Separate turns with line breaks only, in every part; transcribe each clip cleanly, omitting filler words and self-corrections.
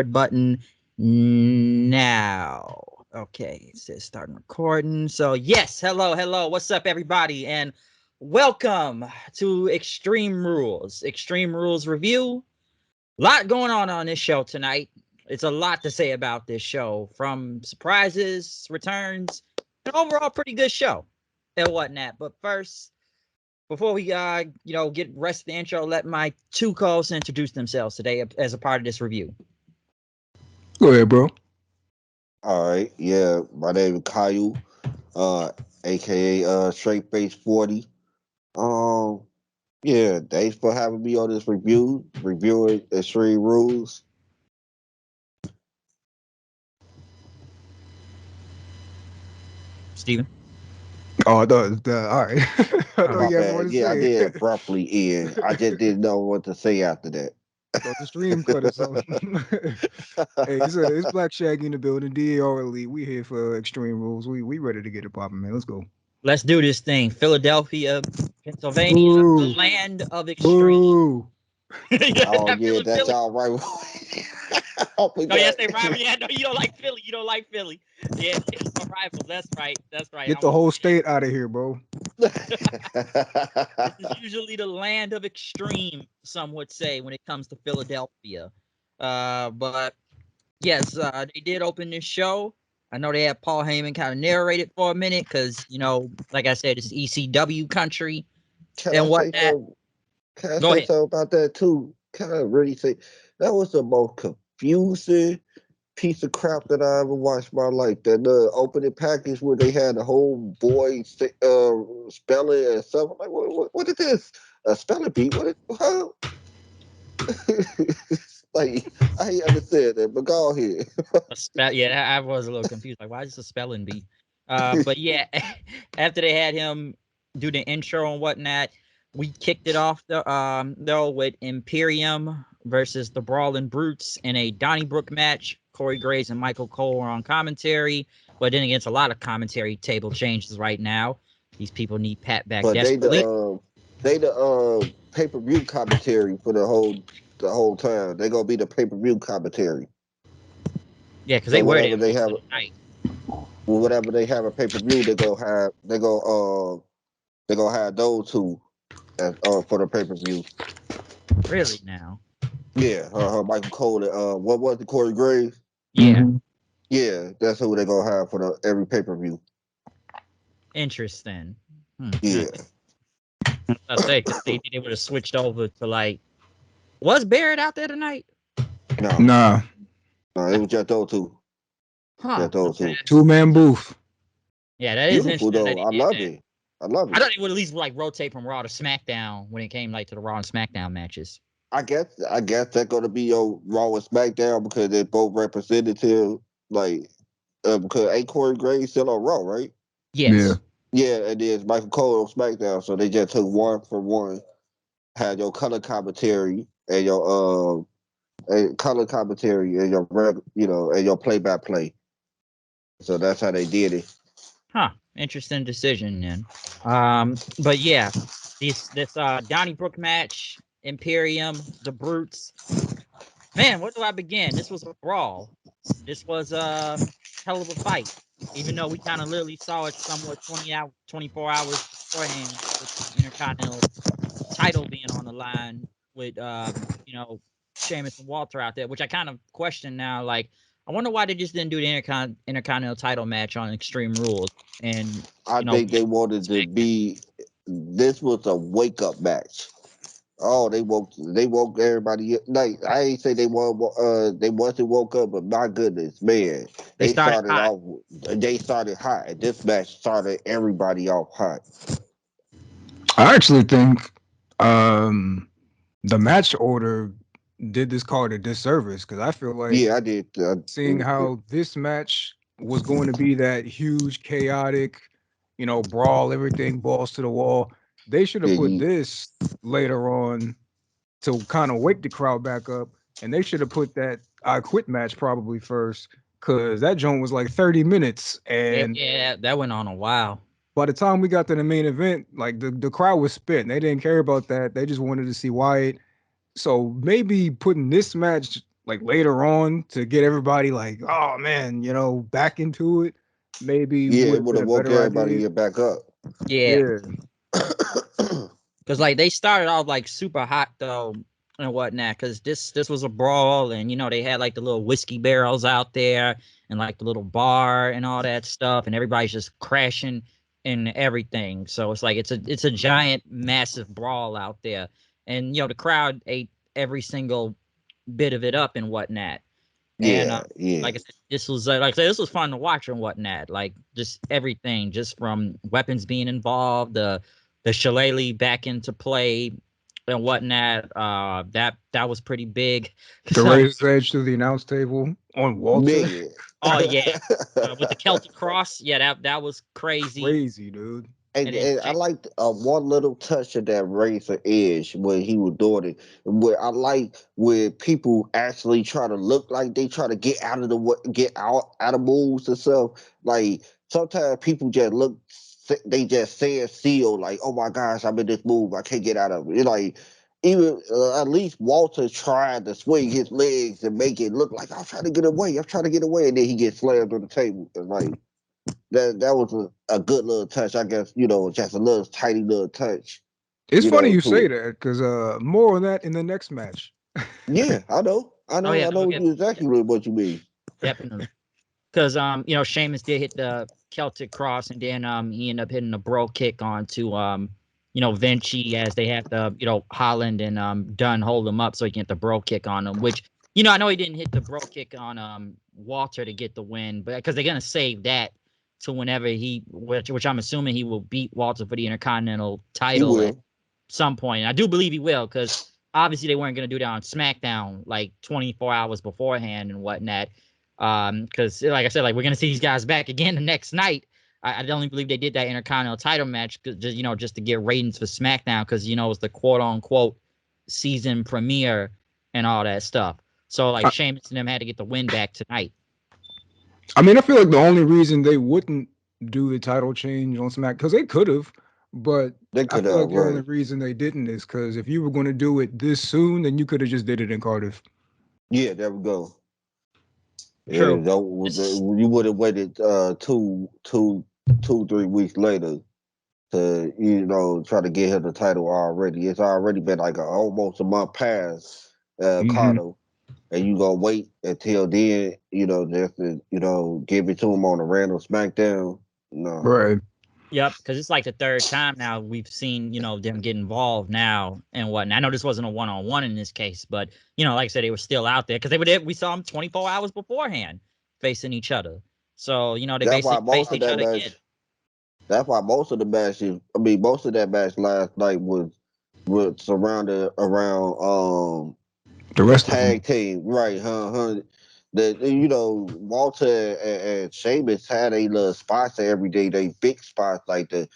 record button now. Okay, it says starting recording. So yes, hello. What's up, everybody? And welcome to Extreme Rules. Extreme Rules review. A lot going on this show tonight. It's a lot to say about this show, from surprises, returns, an overall pretty good show and whatnot. But first, before we get rest of the intro, let my two co-hosts introduce themselves today as a part of this review.
Go ahead, bro.
All right, yeah, my name is Caillou, aka Straight Face 40. Um, yeah, thanks for having me on this reviewing Extreme Rules.
Steven?
Oh, all right. I thought
My
you had more
bad.
to
Yeah, I
say.
did abruptly end. I just didn't know what to say after that.
Thought the stream cut or something. Hey, it's Black Shaggy in the building. DAR Elite. We here for Extreme Rules. We ready to get it popping, man. Let's go.
Let's do this thing. Philadelphia, Pennsylvania,
Boo.
the land of extreme.
Boo.
Oh yeah, that's
Philly.
all right. Oh my
No, yes,
God.
they rival. Yeah, no, you don't like Philly. You don't like Philly. Yeah, it's my rivals. That's right.
Get the whole state out of here, bro.
This is usually the land of extreme, some would say, when it comes to Philadelphia. But yes, they did open this show. I know they had Paul Heyman kind of narrate it for a minute because, like I said, it's ECW country and whatnot.
Can I
Go
say
ahead.
something about that too? Can I really say that was the most confusing piece of crap that I ever watched in my life? That opening package where they had the whole boy spelling and stuff. I'm like, what is this? A spelling bee? What is huh? Like I ain't understand that, but go ahead.
Yeah, I was a little confused. Like, why is this a spelling bee? But yeah, after they had him do the intro and whatnot, we kicked it off though with Imperium versus the Brawling Brutes in a Donnybrook match. Corey Graves and Michael Cole are on commentary, but then against a lot of commentary table changes right now. These people need Pat back
But
desperately.
they the pay-per-view commentary for the whole time. They gonna be the pay-per-view commentary.
Yeah, because
So
they were there
whatever they
most
have,
of the night.
whatever they have a pay-per-view, they gonna have those two for the pay-per-view.
Really now.
Yeah, Michael Cole. What was the Corey Graves?
Yeah.
Mm-hmm.
Yeah, that's who they gonna have for every pay-per-view.
Interesting.
Yeah.
I say because they would have switched over to was Barrett out there tonight?
No,
Nah.
no, it was just those two.
Huh.
Just those two.
2-man booth.
Yeah, that is
Beautiful
interesting that
though.
he
I
did
love
that.
it. I love
I
it.
thought they would at least rotate from Raw to SmackDown when it came to the Raw and SmackDown matches.
I guess that's gonna be your Raw and SmackDown because they're both representative. Because ain't Corey Graves still on Raw, right?
Yeah.
Yes.
Yeah, and then Michael Cole on SmackDown. So they just took one for one. Had your color commentary and your color commentary and and your play by play. So that's how they did it.
Huh. Interesting decision then. But yeah, this Donnybrook match, Imperium, the Brutes. Man, where do I begin? This was a brawl. This was a hell of a fight. Even though we kind of literally saw it somewhat 24 hours beforehand with the Intercontinental title being on the line with Sheamus and Walter out there, which I kind of question now. Like, I wonder why they just didn't do the Intercontinental title match on Extreme Rules. And
I think they wanted to be. This was a wake up match. Oh, they woke everybody up. Like I ain't say they wasn't woke up, but my goodness, man,
they started hot.
They started hot, and this match started everybody off hot.
I actually think the match order did this card a disservice because I feel like
Yeah, I did.
seeing how this match was going to be that huge, chaotic, brawl, everything balls to the wall. They should have put this later on to kind of wake the crowd back up, and they should have put that I quit match probably first because that joint was like 30 minutes, and
Yeah, that went on a while.
by the time we got to the main event, like the crowd was spent. They didn't care about that. They just wanted to see Wyatt. So maybe putting this match like later on to get everybody like, oh man, back into it, maybe
Yeah,
would
it
have
would
been
have
a
woke
better
everybody
idea.
get back up.
Yeah.
Yeah.
Because like they started off like super hot though and whatnot. Because this was a brawl, and they had like the little whiskey barrels out there and like the little bar and all that stuff, and everybody's just crashing and everything. So it's like it's a giant, massive brawl out there, and the crowd ate every single bit of it up and whatnot. And
Yeah.
like I said, this was like I said, this was fun to watch and whatnot. Like just everything, just from weapons being involved, the shillelagh back into play and whatnot. That was pretty big.
The razor's edge to the announce table on Walter.
Man.
Oh yeah, with the Celtic cross, yeah, that was crazy.
Crazy, dude.
And,
And
and I liked one little touch of that razor edge when he was doing it. Where I like where people actually try to look like they try to get out of get out of moves and stuff. Like sometimes people just look, they just stand still. Like, oh my gosh, I'm in this move, I can't get out of it. It's like even at least Walter tried to swing his legs and make it look like I'm trying to get away, and then he gets slammed on the table. And like that was a good little touch, I guess. Just a little tiny little touch.
It's funny you
To
say
it.
that because more on that in the next match.
Yeah, I know,
oh yeah, no,
exactly what you mean.
definitely. Because Sheamus did hit the Celtic cross, and then he ended up hitting a bro kick onto Vinci, as they have the Holland and Dunn hold him up so he can get the bro kick on him. Which I know he didn't hit the bro kick on Walter to get the win, but because they're gonna save that to whenever which I'm assuming he will beat Walter for the Intercontinental
He
title at
will.
some point. And I do believe he will, because obviously they weren't gonna do that on SmackDown like 24 hours beforehand and whatnot. Because like I said, like we're gonna see these guys back again the next night. I don't believe they did that Intercontinental title match just to get ratings for SmackDown, because it was the quote unquote season premiere and all that stuff. So like Sheamus and them had to get the win back tonight.
I mean, I feel like the only reason they wouldn't do the title change on Smack, because they could have, but
They
I
could
feel
have,
like the only
right.
reason they didn't is because if you were going to do it this soon, then you could have just did it in Cardiff.
Yeah, there we go. Yeah,
True.
you would have waited 3 weeks later to try to get him the title already. It's already been like almost a month past Cardiff, and you gonna wait until then, just to give it to him on a random SmackDown. No.
Right.
Yep, because it's like the third time now we've seen them get involved now and whatnot. I know this wasn't a one-on-one in this case, but like I said, they were still out there because we saw them 24 hours beforehand facing each other. So they
That's why
basically
most
faced
of
each
that
other again.
match. That's why most of the matches. I mean, most of that match last night was surrounded around
The
the
rest of them.
tag team, right? Walter and Sheamus had a little spots every day. They big spots like the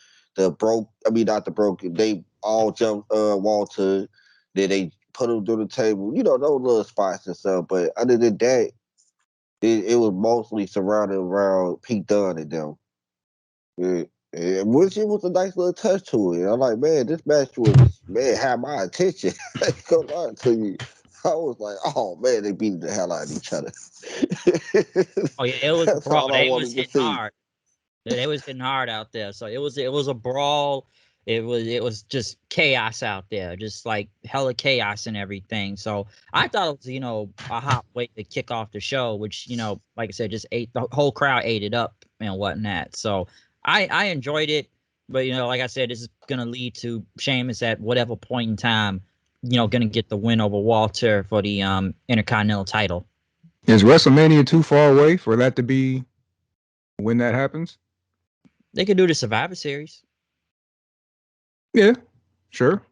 broke. I mean, not the broken. They all jumped Walter. Then they put him through the table. Those little spots and stuff. But other than that, it was mostly surrounded around Pete Dunne and them. Which it was a nice little touch to it. I'm like, man, this match had my attention. I ain't gonna lie to you. I was like, oh man, they beat the hell out of each other.
Oh yeah, it was a
That's
brawl.
all I
They was
wanted to
hitting
see.
hard. They was hitting hard out there. So it was a brawl. It was just chaos out there, just like hella chaos and everything. So I thought it was a hot way to kick off the show, which like I said, just ate the whole crowd ate it up and whatnot. So I enjoyed it, but like I said, this is gonna lead to Sheamus at whatever point in time, gonna get the win over Walter for the Intercontinental title.
Is WrestleMania too far away for that to be when that happens?
They could do the Survivor Series.
Yeah, sure.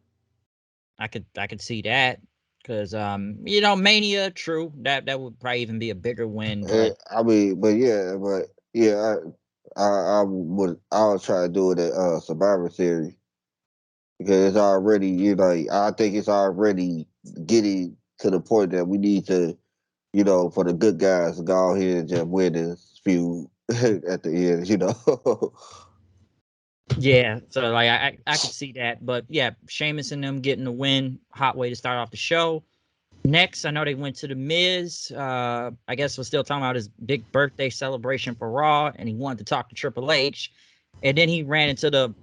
I could see that, because Mania, true, that would probably even be a bigger win, but
I mean, but yeah, I'll try to do it at Survivor Series because it's already I think it's already getting to the point that we need to for the good guys to go ahead and just win this feud at the end.
yeah, so like I could see that, but yeah, Sheamus and them getting the win, hot way to start off the show. Next, I know they went to the Miz. I guess we're still talking about his big birthday celebration for Raw, and he wanted to talk to Triple H. And then he ran into the,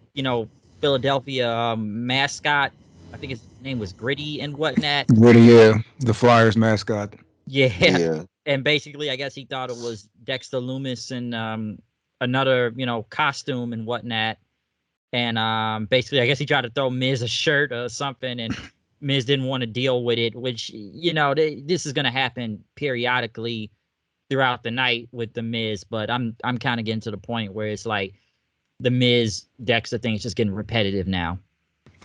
Philadelphia mascot. I think his name was Gritty and whatnot.
Gritty, yeah, the Flyers mascot.
Yeah.
Yeah.
And basically, I guess he thought it was Dexter Loomis and another, costume and whatnot. And basically, I guess he tried to throw Miz a shirt or something, and Miz didn't want to deal with it, which, this is going to happen periodically throughout the night with the Miz. But I'm kind of getting to the point where it's like the Miz Dexter thing is just getting repetitive now.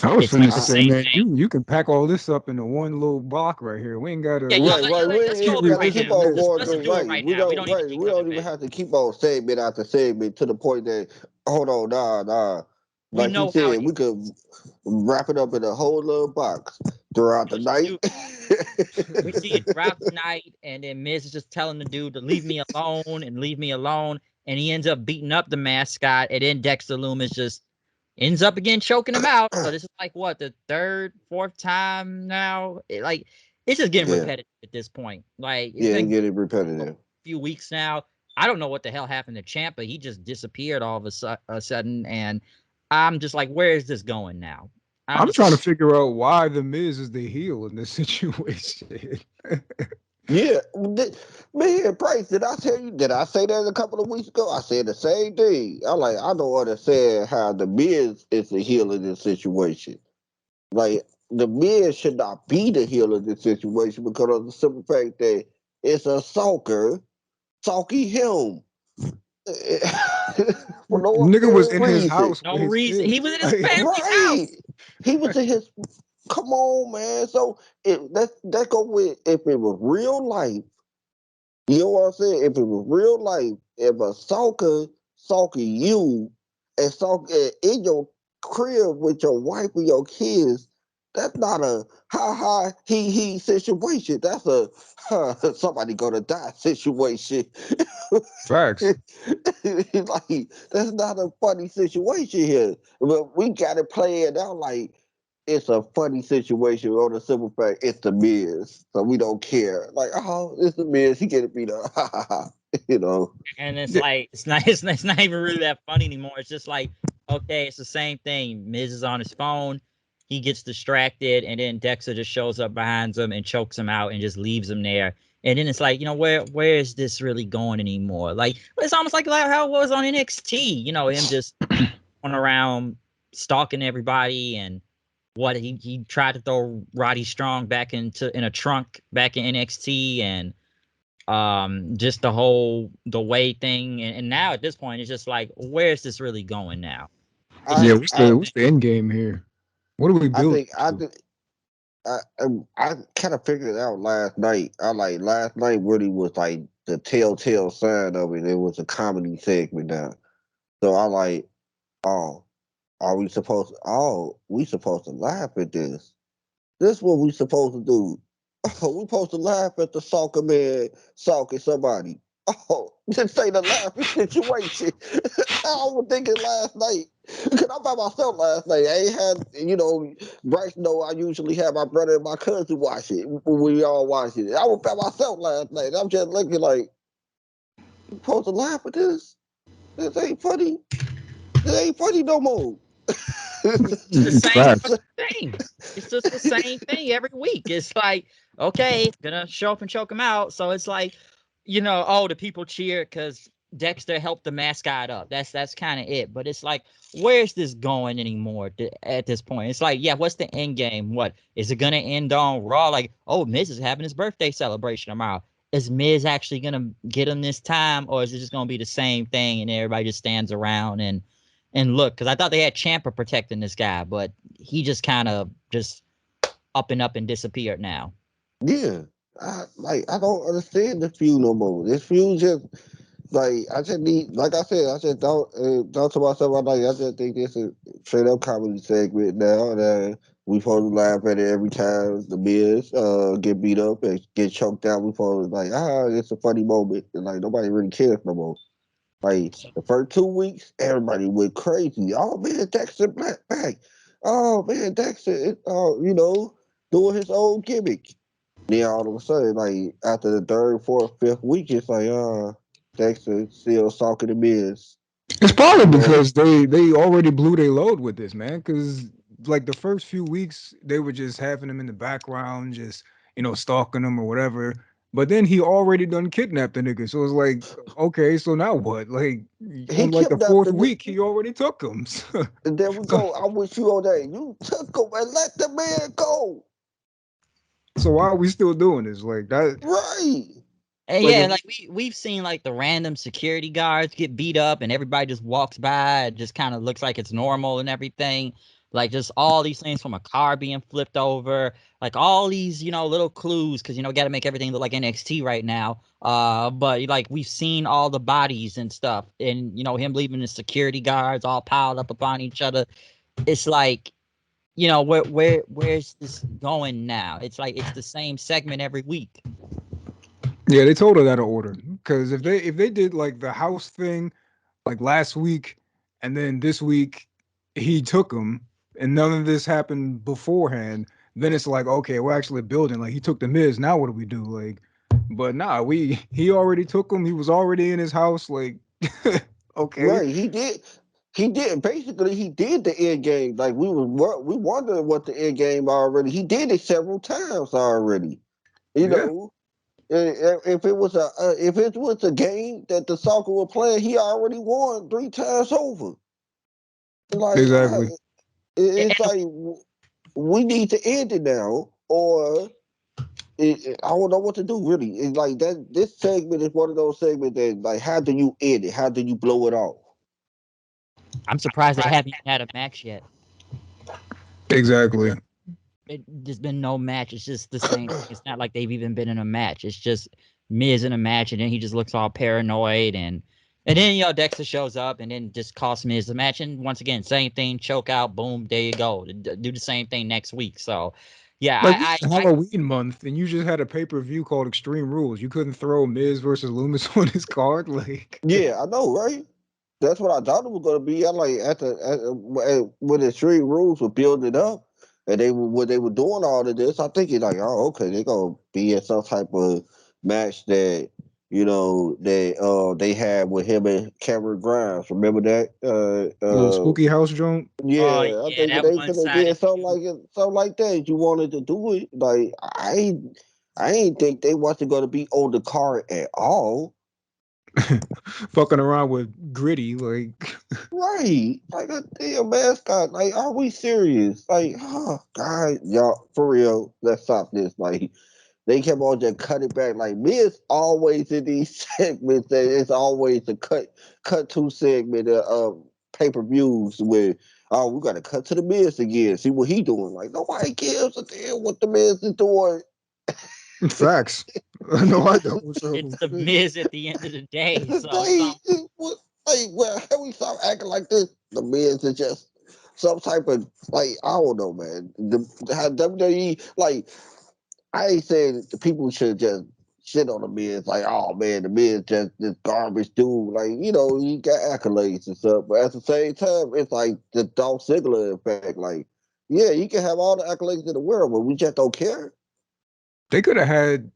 I was
It's like
finna
the
say,
same
man,
thing.
you can pack all this up into one little block right here. We ain't got to.
Yeah,
Right. We
let's
ain't
go
even
over it
got to
right
keep
now.
on going
Let's
through.
do it
Right.
right
We
now. We
don't.
don't need to
Right.
keep
We don't
jumping
even
back.
have to keep on segment after segment to the point that hold on, nah.
We
Like you
know how it
said, we could wrap it up in a whole little box throughout the
is.
night.
We see it throughout the night, and then Miz is just telling the dude to leave me alone and leave me alone, and he ends up beating up the mascot, and then Dexter Loomis just ends up again choking him out. So this is like what, the third, fourth time now? It's just getting
Yeah.
repetitive at this point. Like it's
Yeah,
been
get it repetitive.
a few weeks now. I don't know what the hell happened to Champ, but he just disappeared all of a sudden, and I'm just like, where is this going now?
I'm
just
trying to
like,
figure out why the Miz is the heel in this situation.
Yeah, man, Price. Did I tell you? Did I say that a couple of weeks ago? I said the same thing. I don't understand how the Miz is the heel in this situation. Like the Miz should not be the heel in this situation because of the simple fact that it's a sulky him. For no
Nigga was
apparent
in his
reason.
house
no
with his
reason. He
kids.
was in his
Like,
family's
Right.
house.
He was in his come on, man. So that go with if it was real life, you know what I'm saying? If it was real life, if a sulking you and sulking in your crib with your wife and your kids, that's not a ha he situation. That's a somebody gonna die situation.
facts.
Like that's not a funny situation here. But we got it playing out like it's a funny situation on the simple fact it's the Miz, so we don't care. Like, oh, it's the Miz, he getting beat up, you know.
And it's
Yeah,
like it's not even really that funny anymore. It's just like, okay, it's the same thing. Miz is on his phone, he gets distracted, and then Dexter just shows up behind him and chokes him out and just leaves him there. And then it's like, where is this really going anymore? Like it's almost like how it was on NXT. Him just going around stalking everybody, and what he tried to throw Roddy Strong back in a trunk back in NXT, and just the way thing, and now at this point it's just like, where is this really going now? It's
I
yeah.
just
What's
I
the what's the end game here? What are we
I
building
think I
to?
did. I kind of figured it out last night. I like last night really was like the telltale sign of it. It was a comedy segment now. So I like, oh, we supposed to laugh at this. This what we supposed to do. Oh, we supposed to laugh at the soccer man sulking somebody. Oh, this ain't a laughing situation. I was thinking last night. Because I'm by myself last night. I ain't had, Bryce know I usually have my brother and my cousin watch it. We all watch it. I was by myself last night. I'm just looking like, you supposed to laugh at this? This ain't funny. This ain't funny no more.
the same
Facts.
fucking thing. It's just the same thing every week. It's like, okay, gonna show up and choke him out. So it's like, oh, the people cheer because Dexter helped the mascot up. That's kind of it. But it's like, where's this going anymore at this point? It's like, yeah, what's the end game? What is it gonna end on Raw? Like, oh, Miz is having his birthday celebration tomorrow. Is Miz actually gonna get him this time, or is it just gonna be the same thing and everybody just stands around and look? Because I thought they had Ciampa protecting this guy, but he just kind of just up and disappeared now.
Yeah. I don't understand the feud no more. This feud just like I just need, like I said, I just don't to myself. I just think this is straight up comedy segment now, and we supposed to laugh at it every time the Miz get beat up and get choked out. We supposed to like, it's a funny moment, and like nobody really cares no more. Like the first 2 weeks, everybody went crazy. Oh man, Dexter back. Oh man, Dexter, doing his own gimmick. Then all of a sudden, like after the third, fourth, fifth week, it's like, Dexter still talking to Miz.
It's probably
You know,
because they already blew their load with this, man. Because like the first few weeks, they were just having him in the background, just stalking him or whatever. But then he already done kidnapped the nigga, so it's like, okay, so now what? Like
he
on like the
kidnapped
fourth
the
week,
nigga.
he already took him.
And there we
So,
go. I wish you on that. You took him and let the man go.
so why are we still doing this? Like that?
Right.
And
Like
yeah,
if
like we've seen like the random security guards get beat up, and everybody just walks by. It just kind of looks like it's normal and everything. Like just all these things from a car being flipped over, like all these little clues, because got to make everything look like NXT right now. But like we've seen all the bodies and stuff, and him leaving the security guards all piled up upon each other. It's like where's this going now? It's like it's the same segment every week.
Yeah, they told her that to order. Because if they did like the house thing like last week, and then this week he took him, and none of this happened beforehand, then it's like, okay, we're actually building. Like he took the Miz. Now what do we do? Like, but nah, he already took him. He was already in his house. Like, okay,
Right. He did. He did. Basically, he did the end game. Like we wondered what the end game already. He did it several times already. You
yeah,
know, if it was a game that the soccer were playing, he already won 3 times over. Like,
exactly.
it's like we need to end it now, or I don't know what to do. Really, it's like that. This segment is one of those segments that, like, how do you end it? How do you blow it off?
I'm surprised they haven't even had a match yet.
Exactly.
There's been no match. It's just the same. It's not like they've even been in a match. It's just Miz in a match, and then he just looks all paranoid, and then Dexter shows up, and then just costs Miz the match. And once again, same thing, choke out, boom, there you go. Do the same thing next week. So, yeah,
Like this is Halloween month, and you just had a pay-per-view called Extreme Rules. You couldn't throw Miz versus Loomis on his card, like.
Yeah, I know, right? That's what I thought it was going to be. I like when the Extreme Rules were building up, and when they were doing all of this, I think it's like, oh, okay, they're gonna be in some type of match that they had with him and Cameron Grimes. Remember that?
Little spooky house joint.
oh
Yeah, I
yeah,
think
that
they could have did
one-sided
something
feud.
like it, something like that. You wanted to do it, like I ain't think they wasn't going to be on the card at all.
Fucking around with Gritty, like.
Right. Like a damn mascot. Like, are we serious? Like, oh God, y'all, for real, let's stop this. Like, they kept on just cutting back. Like, Miz always in these segments that it's always a cut to segment of pay-per-views where, oh, we gotta cut to the Miz again, see what he doing. Like, nobody gives a damn what the Miz is doing.
Facts. No, I don't.
It's
So
the Miz at the end of the day. So it's
They
all
what like well how we stop acting like this? The Miz is just some type of like I don't know, man. How WWE like I ain't saying the people should just shit on the Miz like oh man the Miz just this garbage dude like he got accolades and stuff, but at the same time it's like the Dolph Ziggler effect like yeah you can have all the accolades in the world but we just don't care.
they could have had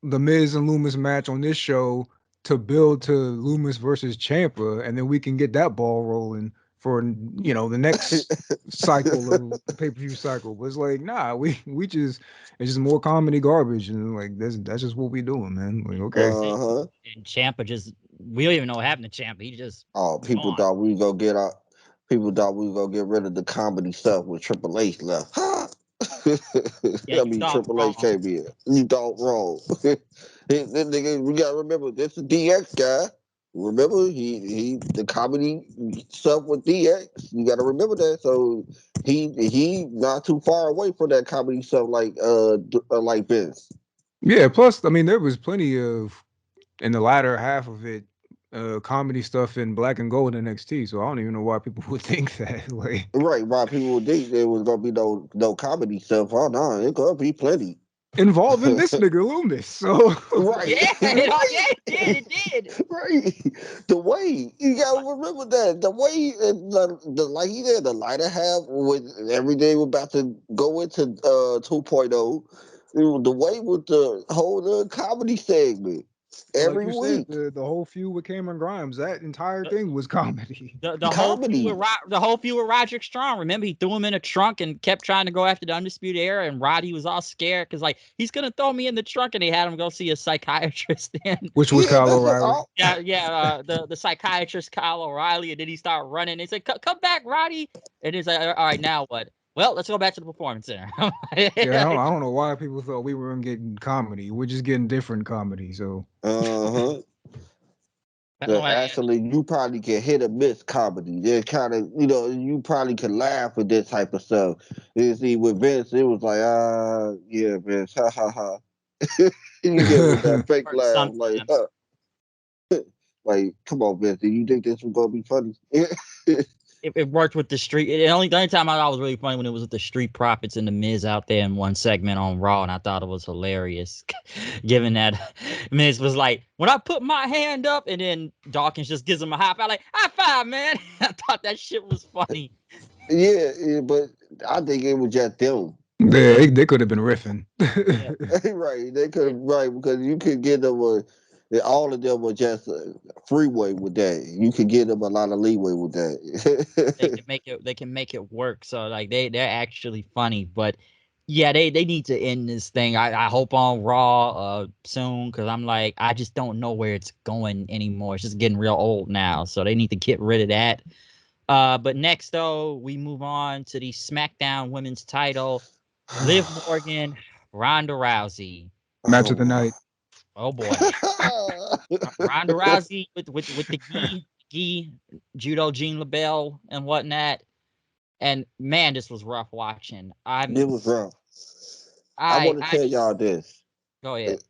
the Miz and Loomis match on this show to build to Loomis versus Champa, and then we can get that ball rolling for the next cycle of pay-per-view cycle. But it's like, nah, we just it's just more comedy garbage, and like that's just what we doing, man. Like, okay.
Uh-huh.
and Champa just we don't even know what happened to Champa. He just
Oh, people
gone.
thought we was gonna get out. People thought we was gonna get rid of the comedy stuff with Triple H left. Huh?
Yeah,
I
you
mean,
thought
Triple H
wrong.
came in. You thought wrong. This nigga, we gotta remember this is DX guy. Remember, he the comedy stuff with DX. You gotta remember that. So he not too far away from that comedy stuff like Vince.
Yeah. Plus, I mean, there was plenty of in the latter half of it, comedy stuff in Black and Gold NXT. So I don't even know why people would think that. Like
Right, why people would think there was gonna be no comedy stuff. Oh no, it gonna be plenty.
involving this nigga Loomis. So
Right.
Yeah, yeah,
Right.
it did. It did.
Right. The way you gotta remember that. The way like he said, the lighter half with everything we're about to go into 2.0. The way with the whole comedy segment
Like
every
you said,
week.
the whole feud with Cameron Grimes, that entire thing was comedy.
The whole feud
Comedy.
with the whole feud with Roderick Strong. Remember, he threw him in a trunk and kept trying to go after the Undisputed Era, and Roddy was all scared because like he's gonna throw me in the trunk, and they had him go see a psychiatrist. And
Which was Kyle O'Reilly.
the psychiatrist Kyle O'Reilly, and then he started running. They said, "Come back, Roddy," and he's like, "All right, now what?" Well, let's go back to the Performance Center.
Yeah, I don't know why people thought we weren't getting comedy. We're just getting different comedy. So
Actually, you probably can hit or miss comedy. They're kind of, you probably can laugh at this type of stuff. You see, with Vince, it was like, yeah, Vince, ha ha ha. You get with that fake laugh, like, like, come on, Vince, do you think this was gonna be funny?
It worked with the street. The only time I thought it was really funny when it was with the Street Profits and the Miz out there in one segment on Raw, and I thought it was hilarious, given that Miz was like, "When I put my hand up," and then Dawkins just gives him a high five, like high five, man. I thought that shit was funny.
Yeah, but I think it was just them.
They could have been riffing.
Right, they could have, right, because you could get them all of them were just freeway with that. You could give them a lot of leeway with that.
They can make it work. So like they're actually funny, but yeah, they need to end this thing. I hope on Raw soon, because I'm like, I just don't know where it's going anymore. It's just getting real old now, so they need to get rid of that. But next though, we move on to the SmackDown Women's Title. Liv Morgan, Ronda Rousey.
Match of the night.
Oh boy. Ronda Rousey with the gi judo Jean LaBelle and whatnot. And man, this was rough watching.
It was rough. I want to tell y'all this.
Go ahead.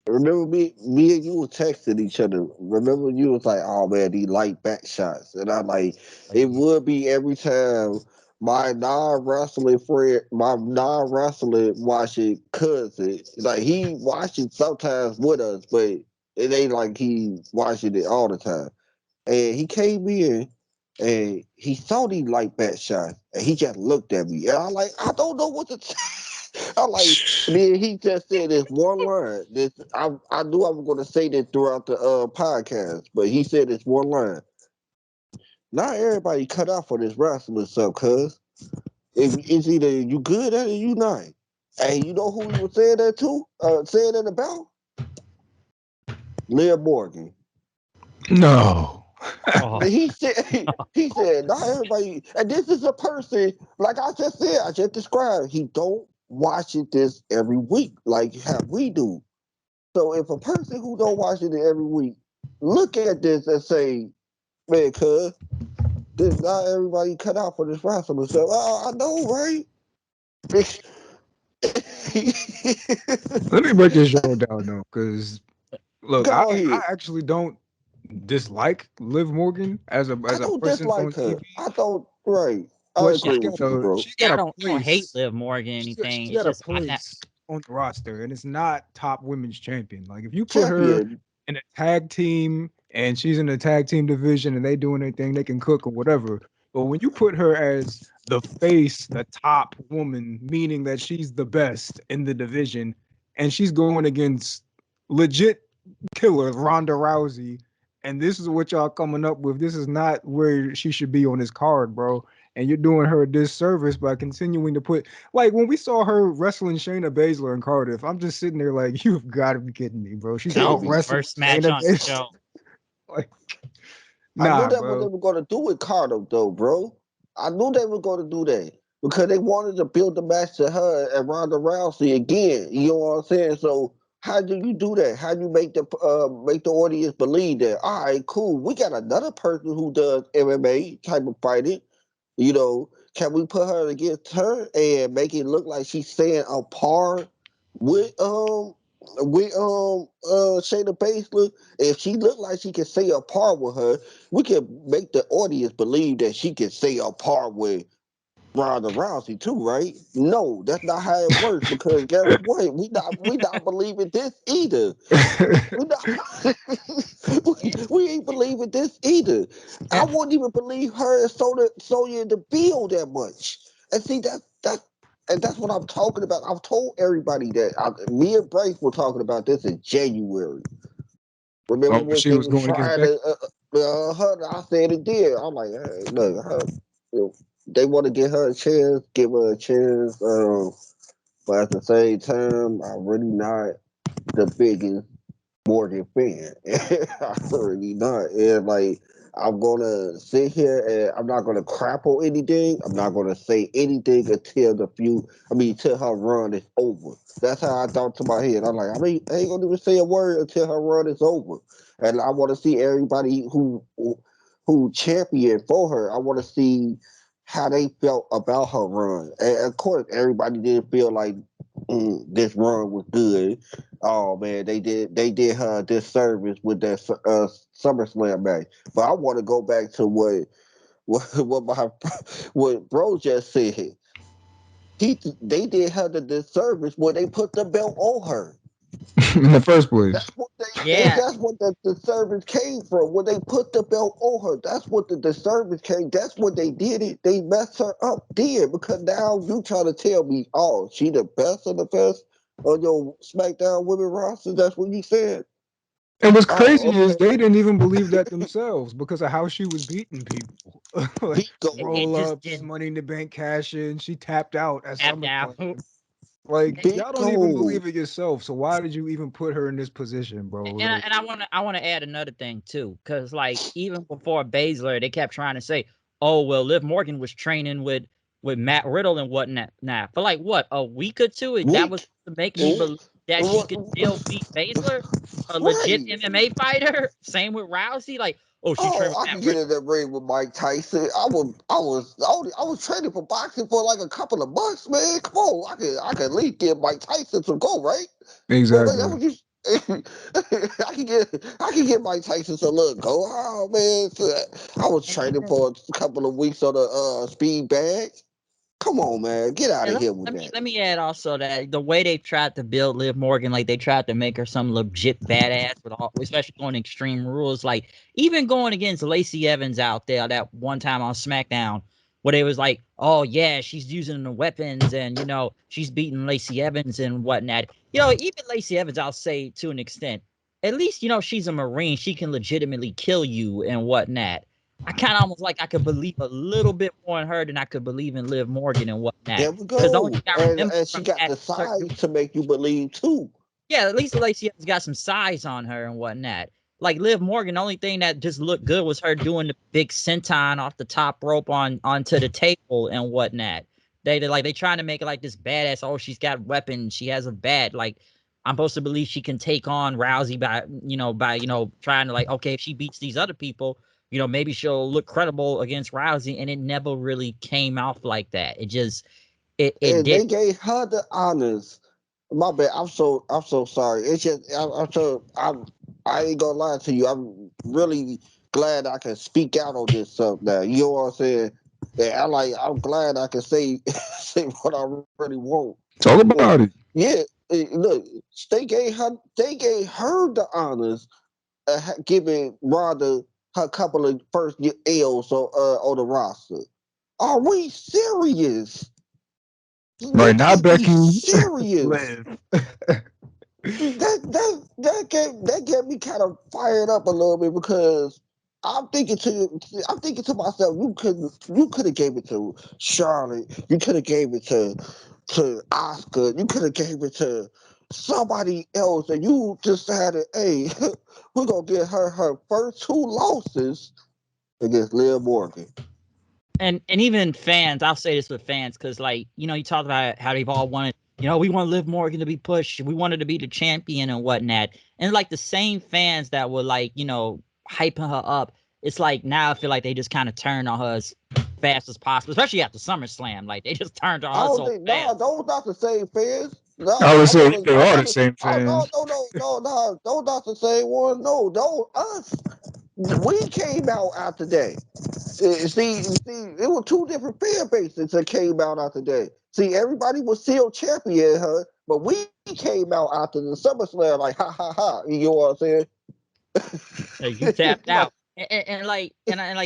Remember me and you were texting each other. Remember you was like, "Oh man, these light back shots," and I'm like, it would be every time my non-wrestling friend, my non-wrestling watching cousin, like he watching sometimes with us, but it ain't like he watching it all the time. And he came in and he saw these light back shots, and he just looked at me, and I'm like, I don't know what to. I'm like, then he just said this one line. I knew I was going to say this throughout the podcast, but he said this one line. Not everybody cut out for this wrestling stuff, cuz. It's either you good at it or you not. And you know who he was saying that to? Saying that about? Liv Morgan.
No.
He said, not everybody, and this is a person, like I just described, he don't watch it this every week, like how we do. So if a person who don't watch it every week look at this and say, man, cuz, this not everybody cut out for this wrestling stuff. I know, right?
Let me break this show down though, because look,
I
actually don't dislike Liv Morgan as a presence on TV.
I don't, right. I
But
agree with you, bro.
I don't hate Liv Morgan or anything.
She got a place on the roster, and it's not top women's champion. Like if you put her in a tag team and she's in the tag team division and they doing anything, they can cook or whatever. But when you put her as the face, the top woman, meaning that she's the best in the division, and she's going against legit killer Ronda Rousey, and this is what y'all coming up with. This is not where she should be on this card, bro. And you're doing her a disservice by continuing to put, like when we saw her wrestling Shayna Baszler in Cardiff, I'm just sitting there like, you've got to be kidding me, bro. She's out wrestling
first match on the show.
Like, I knew that what they were going to do with Cardiff, though, bro. I knew they were going to do that because they wanted to build the match to her and Ronda Rousey again. You know what I'm saying? So how do you do that? How do you make the audience believe that? All right, cool. We got another person who does MMA type of fighting. You know, can we put her against her and make it look like she's staying on par with Shayna Baszler? If she look like she can stay on par with her, we can make the audience believe that she can stay on par with Ronda Rousey too, right? No, that's not how it works because guess what? We not believing this either. we ain't believing this either. I wouldn't even believe her and Sonya to build that much. And see that And that's what I'm talking about. I've told everybody that. Me and Bryce were talking about this in January. Remember
Oh, but
when
she
they
was
was
going against
trying
Becky.
to? I said it did. I'm like, hey, look, you know, they want to give her a chance, give her a chance. But at the same time, I'm really not the biggest Morgan fan. I'm really not. And like, I'm gonna sit here and I'm not gonna crap on anything. I'm not gonna say anything until till her run is over. That's how I thought to my head. I'm like, I ain't gonna even say a word until her run is over. And I want to see everybody who champion for her. I want to see how they felt about her run. And of course, everybody didn't feel like this run was good. Oh man, they did her a disservice with that SummerSlam match. But I want to go back to what Bro just said. They did her the disservice when they put the belt on her.
In the first place.
That's what
Yeah,
that's what the service came from. When they put the belt on her, that's what the service came. That's what they did it. They messed her up there because now you trying to tell me, oh, she the best of the best on your SmackDown women roster. That's what you said.
And what's crazy
Oh,
is
okay.
they didn't even believe that themselves because of how she was beating people. Like
it
roll
just
ups,
didn't
money in the bank cash in. She tapped out at
tap down.
SummerSlam. Like y'all don't even
Bingo.
believe it yourself. So why did you even put her in this position, bro?
And
Like,
I want to add another thing too, because like even before Baszler, they kept trying to say, "Oh well, Liv Morgan was training with Matt Riddle and whatnot." Now for like what, a week or two, that was
Weak.
to make me
Mm,
believe that she could still beat Baszler, a legit
Right.
MMA fighter. Same with Rousey, like, oh, she trained
Oh,
with
I
Matt
could get
Riddle.
in that ring with Mike Tyson. I was training for boxing for like a couple of months, man. Come on, I could at least give Mike Tyson some go, right? Like, that's
exactly.
what you. I can get Mike Tyson some look go. Oh man, I was
And
training
even
for a couple of weeks on the speed bags. Come on, man, get out
And
of here with
let
that.
me add also that the way they tried to build Liv Morgan, like they tried to make her some legit badass with all, especially going Extreme Rules, like even going against Lacey Evans out there that one time on SmackDown, where they was like, oh yeah, she's using the weapons and she's beating Lacey Evans and whatnot. Even Lacey Evans, I'll say to an extent, at least she's a Marine, she can legitimately kill you and whatnot. I kind of almost like I could believe a little bit more in her than I could believe in Liv Morgan and whatnot.
There we
Because the
go,
only thing I
and
remember
she
from
got
that
the
certain,
size to make you believe too.
yeah, at least Lacey Evans got some size on her and whatnot. Like Liv Morgan, the only thing that just looked good was her doing the big senton off the top rope onto the table and whatnot. They trying to make it like this badass. Oh, she's got weapons. She has a bat. Like I'm supposed to believe she can take on Rousey by trying to like, okay, if she beats these other people, maybe she'll look credible against Rousey. And it never really came off like that. It just it
And
did.
they gave her the honors. My bad. I'm so sorry. It's just I ain't gonna lie to you. I'm really glad I can speak out on this stuff now. You know what I'm saying? Yeah, I'm glad I can say say what I really want.
Talk
Mm.
about it.
Yeah, look, they gave her the honors, giving Ronda her couple of first L's on the roster. Are we serious?
Right
Let's
now,
just be
Becky
serious.
live.
That get me kind of fired up a little bit because I'm thinking to myself, you could have gave it to Charlotte, you could have gave it to Oscar, you could have gave it to somebody else, and you decided, hey, we're gonna get her first two losses against Liv Morgan.
And even fans, I'll say this with fans, because like you talk about how they've all wanted, we want Liv Morgan to be pushed, we wanted to be the champion and whatnot, and like the same fans that were like hyping her up, it's like now I feel like they just kind of turned on her as fast as possible, especially after SummerSlam, like they just turned
I
on her
don't
so
think no,
fast.
those not the same fans.
I
No,
would
I'm
say
gonna
they
I'm
are the
gonna
same
oh no
fans.
no no no no those not the same one. No, those us. We came out after that. See, it was two different fan bases that came out after that. See, everybody was still championing her, but we came out after the SummerSlam like ha ha ha. You know what I'm saying?
Like, you tapped
like
out. And like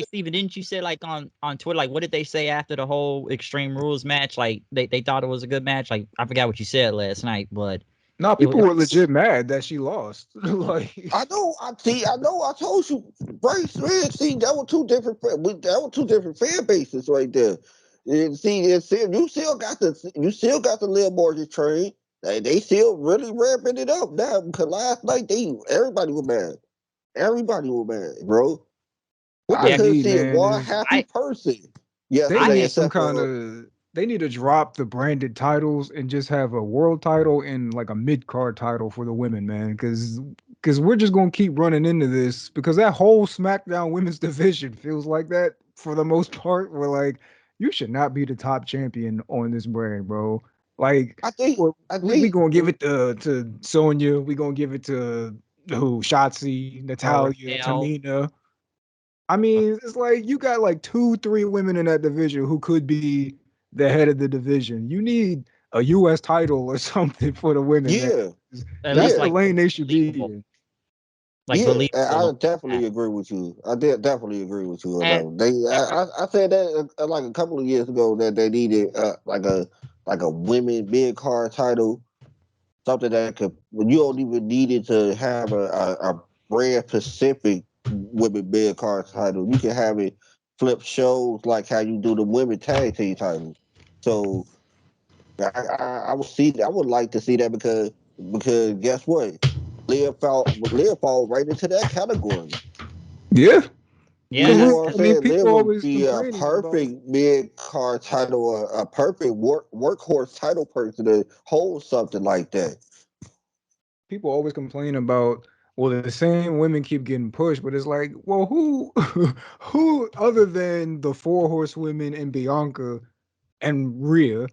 Steven, didn't you say like on Twitter, like what did they say after the whole Extreme Rules match? Like they thought it was a good match. Like I forgot what you said last night, but
No,
it
people
was
were legit mad that she lost. like,
I know. I told you, Bryce. Man, see, that were two different. That were two different fan bases right there. And see, you still got the Lil Morgan train. They still really ramping it up now because last night everybody was mad. Everybody was mad, bro.
what
I
they
yeah.
couldn't
need,
see
man,
one
is
happy
I
person
they
I
yesterday
need
had
some
except
kind
for
of. They need to drop the branded titles and just have a world title and like a mid card title for the women, man. Because we're just gonna keep running into this because that whole SmackDown women's division feels like that for the most part. We're like, you should not be the top champion on this brand, bro. Like,
I think
well,
I
we
think
gonna give it to Sonya. We gonna give it to who? Shotzi, Natalia,
Raquel.
Tamina. I mean, it's like you got like 2, 3 women in that division who could be the head of the division. You need a U.S. title or something for the women, man.
yeah,
At
That's
least
yeah.
the
like
lane they should be
believable,
in.
like
Yeah, I
believable.
definitely agree with you. I did definitely agree with you on that
And
one.
I,
I said that like a couple of years ago that they needed like a women mid card title, something that could. When you don't even need it to have a brand specific women mid card title. You can have it flip shows like how you do the women tag team titles. So I would see. I would like to see that because guess what? Liv fall right into that category.
Yeah,
You
yeah,
know
because
what I'm
I mean,
saying? Liv
people
would
always
be a
complaining about.
perfect mid card title, a perfect workhorse title person to hold something like that.
People always complain about. Well, the same women keep getting pushed, but it's like, well, who, who other than the 4 horsewomen and Bianca and Rhea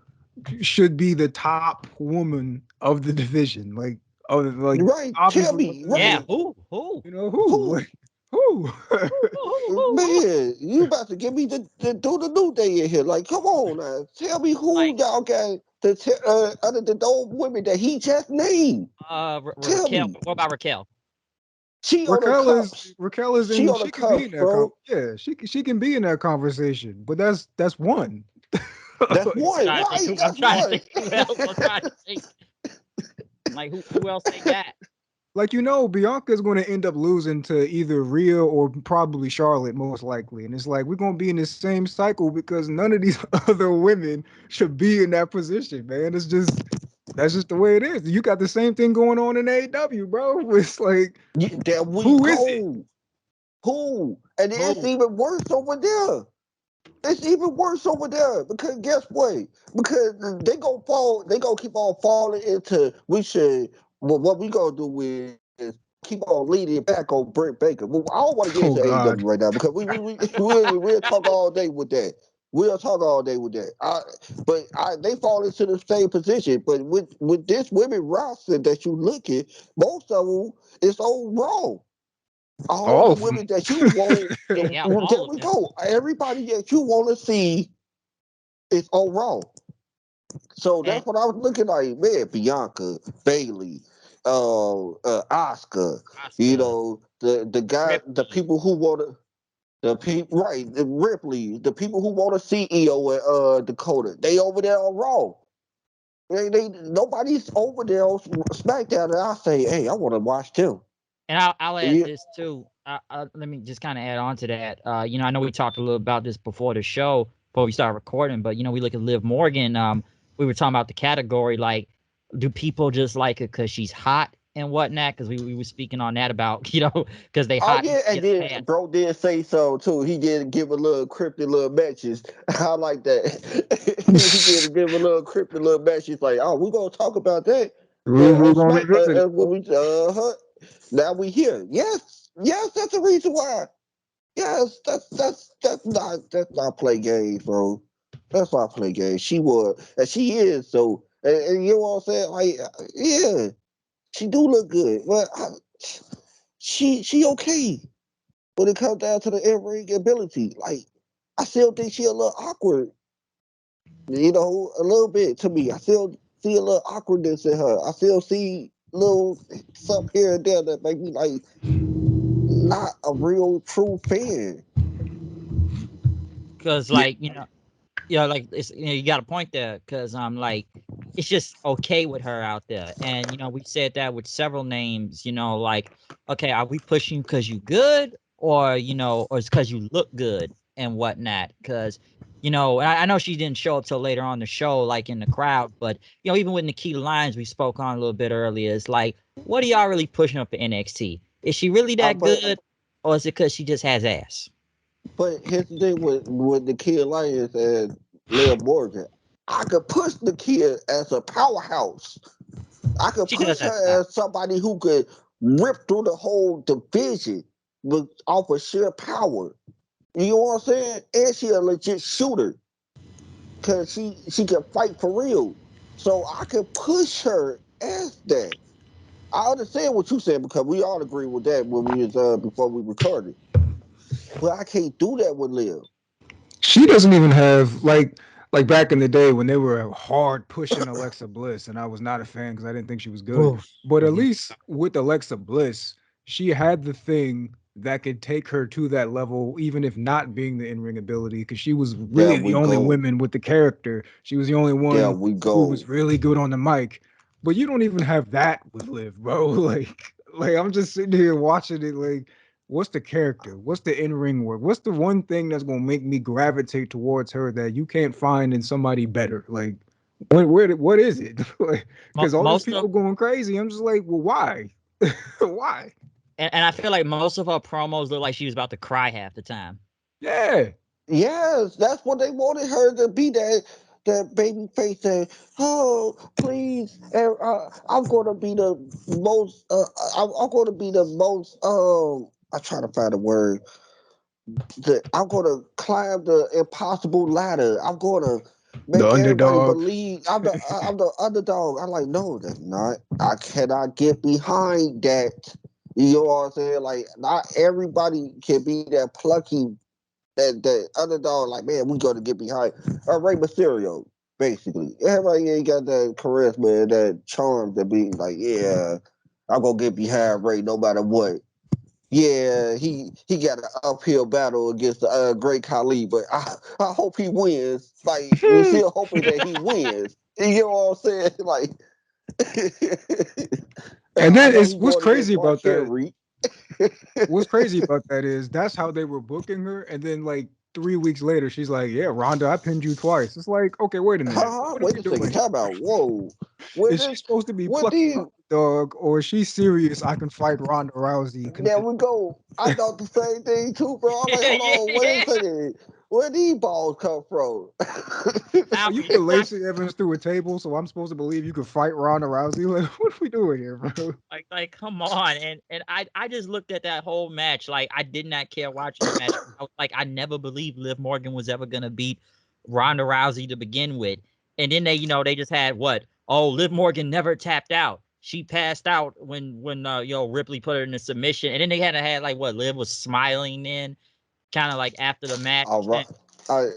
should be the top woman of the division? Like
Right? Tell
obviously,
me,
yeah.
right?
Who?
you know who?
Who?
Like who?
Who?
Man, you about to get me to do the new day in here? Like, come on, now. Tell me who
Like
y'all got other than those women that he just named. Tell
Raquel.
me,
What about Raquel?
she on the
Raquel is
cups.
Raquel is
She
in.
on the
She can be
cups,
in that.
bro.
Yeah, she can be in that conversation. But that's one.
That's
Like,
one,
Trying to think
right?
who. I'm
That's
trying to
one.
think who else. I'm trying to think. Like who else they got?
like Bianca is going to end up losing to either Rhea or probably Charlotte, most likely. And it's like we're going to be in the same cycle because none of these other women should be in that position, man. That's just the way it is. You got the same thing going on in AEW, bro. It's like,
Yeah, there we
who is it?
go. Who? And it's
Who?
even worse over there. It's even worse over there because guess what? Because they gonna fall. They gonna keep on falling into. We should. Well, what we gonna do is keep on leading back on Britt Baker. Well, I don't want to get
Oh
into
God.
AEW right now because we'll talk all day with that. We'll talk all day with that. They fall into the same position. But with this women roster that you look at, most of them is all wrong. All
All
the
of them.
women that you want,
Yeah,
there
all of
we
them.
go. Everybody that you want to see is all wrong. So
And
that's what I was looking like, man. Bianca, Bayley, Oscar. You
Asuka,
know the guy, the
Ripley.
people who want to. The people, right? The Ripley, the people who want a CEO at Dakota, they over there on Raw. They nobody's over there on SmackDown, and I say, hey, I want to watch them.
And I'll add
Yeah,
this too. Let me just kind of add on to that. I know we talked a little about this before the show, before we started recording, but we look at Liv Morgan. We were talking about the category, like, do people just like it because she's hot and whatnot? Because we were speaking on that about, because they
oh
hot and
yeah, and
get
then
past.
bro did say so too. He did give a little cryptic little matches. I like that. He did give a little cryptic little matches. Like, oh, we're gonna talk about that
We're
on
gonna
Smack.
revisit it.
When we now we here. Yes, that's the reason why. Yes, that's not play games, bro. That's not play games. She was, and she is. So, and you know what I'm saying? Like, yeah, she do look good, but she okay when it comes down to the in-ring ability. Like, I still think she a little awkward, a little bit to me. I still see a little awkwardness in her. I still see little stuff here and there that make me like, nah, not a real true fan.
Because like like it's you got a point there. Because I'm like, it's just okay with her out there, and we said that with several names. Like, okay, are we pushing because you good, or or it's because you look good and whatnot? Because I know she didn't show up till later on the show, like in the crowd, but even with Nikita Lyons, we spoke on a little bit earlier. It's like, what are y'all really pushing up for NXT? Is she really that good, or is it because she just has ass?
But here's the thing with the Kid Lions and Liv Morgan. I could push the kid as a powerhouse. I could
She does
push
that
her
stuff.
as somebody who could rip through the whole division with off of sheer power. You know what I'm saying? And she a legit shooter. Cause she can fight for real. So I can push her as that. I understand what you said because we all agree with that when we was before we recorded. But I can't do that with Liv.
She doesn't even have like back in the day when they were hard pushing Alexa Bliss, and I was not a fan because I didn't think she was good.
Oof.
But at least with Alexa Bliss, she had the thing that could take her to that level, even if not being the in-ring ability, because she was
There
really the
we
only
go.
woman with the character. She was the only
There
one
we
who
go.
was really good on the mic. But you don't even have that with Liv, bro. Like I'm just sitting here watching it like what's the character? What's the in-ring work? What's the one thing that's gonna make me gravitate towards her that you can't find in somebody better? Like, what is it? Because all these
Most of
people going crazy. I'm just like, well, why? Why?
and I feel like most of her promos look like she was about to cry half the time.
Yeah.
Yes, that's what they wanted her to be, that baby face that, oh, please, and I'm gonna be the most I'm gonna be the most I'm trying to find a word. I'm gonna climb the impossible ladder. I'm gonna
The
make everybody
underdog.
believe I'm the underdog. I'm like, no, that's not. I cannot get behind that. You know what I'm saying? Like, not everybody can be that plucky, that underdog. Like, man, we gonna get behind. Rey Mysterio, basically. Everybody ain't got that charisma and that charm to be like, yeah, I'm gonna get behind Ray no matter what. Yeah, he got an uphill battle against the Great Khali, but I hope he wins. Like, we still hoping that he wins. You know what I'm saying? Like,
And
I
then
know
it's
he
what's
going against
crazy
Mark
about that.
Henry.
What's crazy about that is that's how they were booking her, and then like 3 weeks later, she's like, "Yeah, Ronda, I pinned you twice." It's like, okay, wait a minute, what are
Wait
we
a second.
doing?
How about whoa? When
Is she
this
supposed to be
when
plucky
these
dog, or is she serious? I can fight Ronda Rousey.
there we go. I thought the same thing too, bro. I'm like, hold on, wait a
Yeah.
second. Where these balls come from?
So you put Lacey Evans through a table, so I'm supposed to believe you could fight Ronda Rousey? Like, what are we doing here, bro?
Like come on. And I just looked at that whole match. Like, I did not care watching the match. I was like, I never believed Liv Morgan was ever gonna beat Ronda Rousey to begin with. And then they just had what? Oh, Liv Morgan never tapped out. She passed out when Ripley put her in the submission. And then they had like what, Liv was smiling then, kind of like after the match.
All right. I,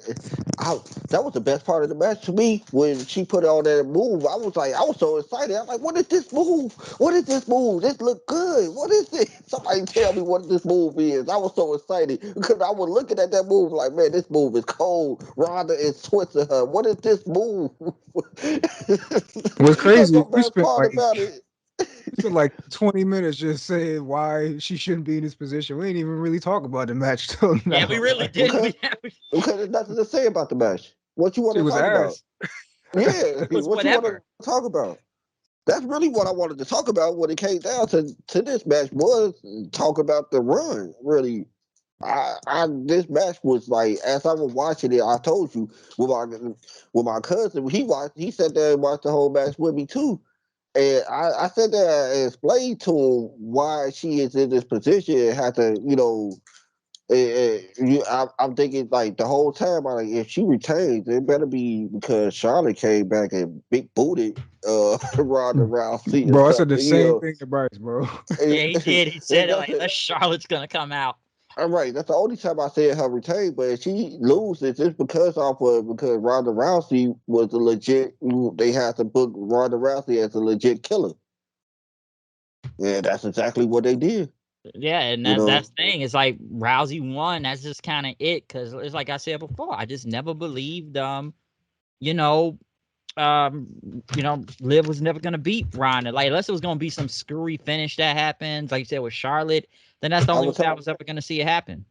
that was the best part of the match to me when she put on that move. I was so excited. I was like, what is this move? What is this move? This look good. What is this? Somebody tell me what this move is. I was so excited because I was looking at that move like, man, this move is cold. Ronda is twisting her. What is this move?
What's
That's
crazy?
the best part about it.
We spent like 20 minutes just saying why she shouldn't be in this position. We ain't even really talk about the match till
Yeah, we
now.
really
Like,
did.
Because there's nothing to say about the match. What you want
she
to
was
talk about?
ass.
Yeah,
It was
what you want to
whatever.
talk about? That's really what I wanted to talk about when it came down to this match was talk about the run. Really, this match was like as I was watching it, I told you with my cousin, he sat there and watched the whole match with me too. And I sat there and explained to him why she is in this position and had to, I'm thinking like the whole time, I'm like, if she retains, it better be because Charlotte came back and big booted Ronda Rousey or
Bro, I said the
something.
same thing to Bryce, bro.
Yeah, he did. He said it
That's
like,
it.
unless Charlotte's gonna come out.
All right, that's the only time I said her retain. But if she loses, it's because Ronda Rousey was a legit. They had to book Ronda Rousey as a legit killer. Yeah, that's exactly what they did.
Yeah, and
You know,
that's the thing. It's like Rousey won. That's just kind of it, because it's like I said before. I just never believed, you know, Liv was never gonna beat Ronda. Like, unless it was gonna be some screwy finish that happens, like you said with Charlotte, then that's the only way I was ever gonna see it happen.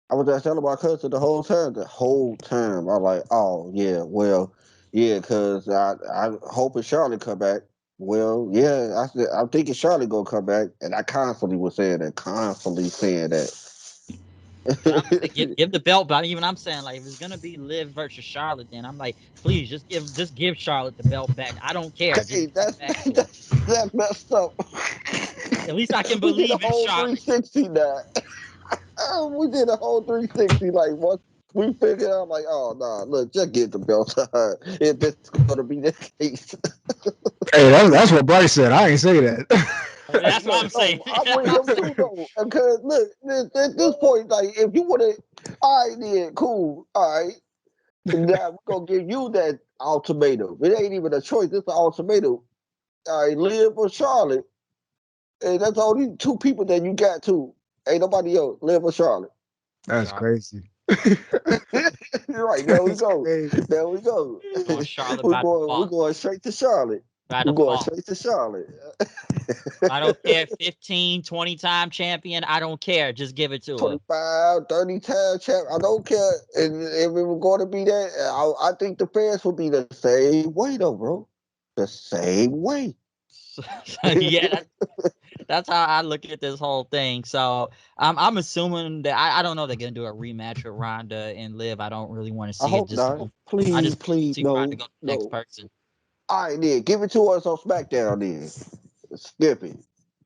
I was just telling my cousin the whole time. The whole time, I was like, oh yeah, well, yeah, because I hoping Charlotte come back. Well, yeah, I'm thinking Charlotte gonna come back, and I constantly was saying that, constantly saying that.
I'm saying, give the belt, but even I'm saying, like, if it's gonna be Liv versus Charlotte, then I'm like, please just give Charlotte the belt back. I don't care. Just
Hey,
give it back to her.
that's messed up.
At least I can
We did a
believe in
whole
Charlotte.
360 now. We did a whole 360. Like, once we figured out, like, oh nah, look, just get the belt to her if this is gonna be the case.
Hey, that's what Bryce said. I ain't say that.
That's what I'm saying.
I'm with him too, though. Because look, at this point, like, if you would have, all right, then cool, all right. Now we're gonna give you that ultimatum. It ain't even a choice. It's an ultimatum. All right, Liv or Charlotte. And that's the only two people that you got to. Ain't nobody else. Liv or Charlotte.
That's crazy.
Right, there we
That's
go.
crazy.
There we go.
Going Charlotte
We're
by
going
default.
straight to Charlotte.
By
We're going
default.
straight to Charlotte.
I don't care. 15, 20 time champion. I don't care. Just give it to her.
25, 30 time champ. I don't care. And if it was going to be that, I think the fans will be the same way, though, bro. The same way.
Yeah, that's how I look at this whole thing. So I'm assuming that I don't know they're gonna do a rematch with Ronda and Liv. I don't really want to see
I
it.
hope
Just
not. Please, please,
see Ronda go to the next
no.
person.
All right, then. Give it to us on SmackDown, then. Skip it.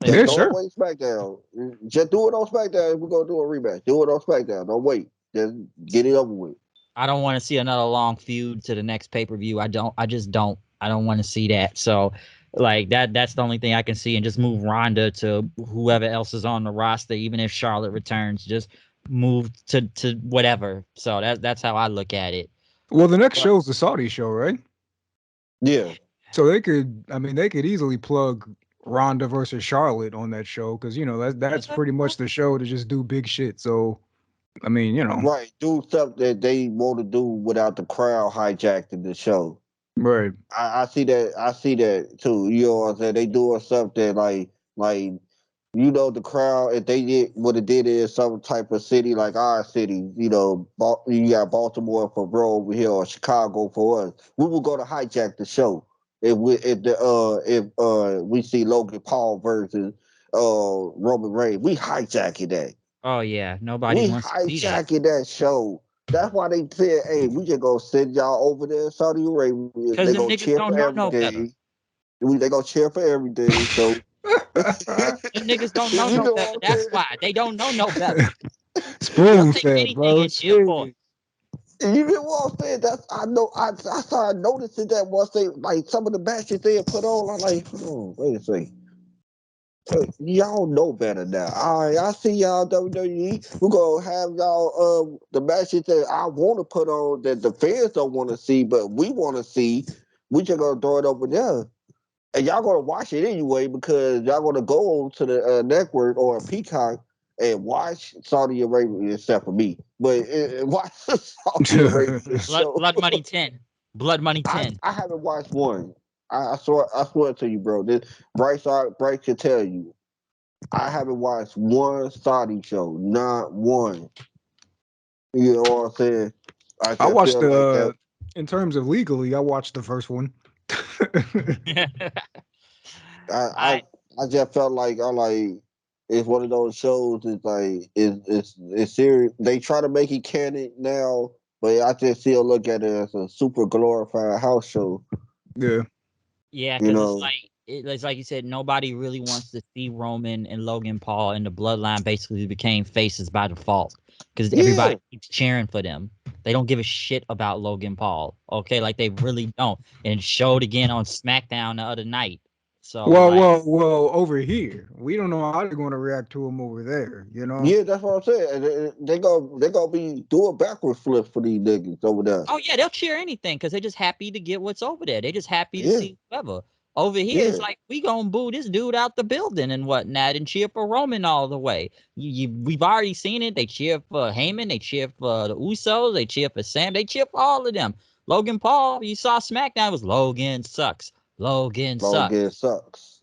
Yeah,
Throw
sure.
away SmackDown. Just do it on SmackDown. We're going to do a rematch. Do it on SmackDown. Don't wait. Just get it over with.
I don't want to see another long feud to the next pay-per-view. I just don't. I don't want to see that. So like that's the only thing I can see, and just move Ronda to whoever else is on the roster, even if Charlotte returns, just move to whatever. So that's how I look at it.
Well, the next show is the Saudi show, right?
Yeah.
So they could easily plug Ronda versus Charlotte on that show because that's pretty much the show to just do big shit. So
Right. Do stuff that they want to do without the crowd hijacking the show.
right.
I see that. I see that too. You know what I'm saying? They doing something like the crowd, if they would have did it in some type of city like our city, you got Baltimore for bro over here or Chicago for us, we will go to hijack the show if we see Logan Paul versus Roman Reigns. We hijacking that.
Oh yeah, nobody
We
wants to see that.
hijacking that show. That's why they said, "Hey, we just gonna send y'all over there in Saudi Arabia.
Because
They
them
gonna
niggas
cheer
don't
for
know no better.
everything. They gonna cheer for everything." So
Them niggas don't know
you
no
know
better.
what I'm
That's
saying?
why they don't know no better. They'll
Spoon
take
fed,
anything
bro.
and cheer for it.
Shit.
You know what I'm saying? That's I know. I started noticing that once they like some of the matches they had put on. I'm like, wait a second. Y'all know better now. All right, I see y'all WWE. We're gonna have y'all the matches that I want to put on that the fans don't want to see, but we want to see. We just gonna throw it over there, and y'all gonna watch it anyway because y'all gonna go on to the network or Peacock and watch Saudi Arabia except for me, but watch the Saudi Arabia show.
Blood Money 10. Blood Money 10.
I haven't watched one. I swear to you, bro. Bryce can tell you. I haven't watched one Saudi show, not one. You know what I'm saying? I
I
just
watched
feel like that.
in terms of legally, I watched the first one.
I just felt like it's one of those shows. It's like it's serious. They try to make it canon now, but I just still look at it as a super glorified house show.
Yeah.
Yeah,
You
because
know,
it's like you said, nobody really wants to see Roman and Logan Paul, and the bloodline basically became faces by default because everybody keeps cheering for them. They don't give a shit about Logan Paul, okay? Like they really don't. And it showed again on SmackDown the other night. So
Well, over here, we don't know how they're going to react to him over there.
Yeah, that's what I'm saying. And they gonna be doing backward flips for these niggas over there.
oh yeah, they'll cheer anything because they're just happy to get what's over there. They're just happy to
Yeah.
see whoever. Over here, it's
Yeah.
like we gonna boo this dude out the building and whatnot, and cheer for Roman all the way. We've already seen it. They cheer for Heyman, they cheer for the Usos, they cheer for Sam, they cheer for all of them. Logan Paul, you saw SmackDown, was Logan sucks. Logan sucks.
Logan sucks.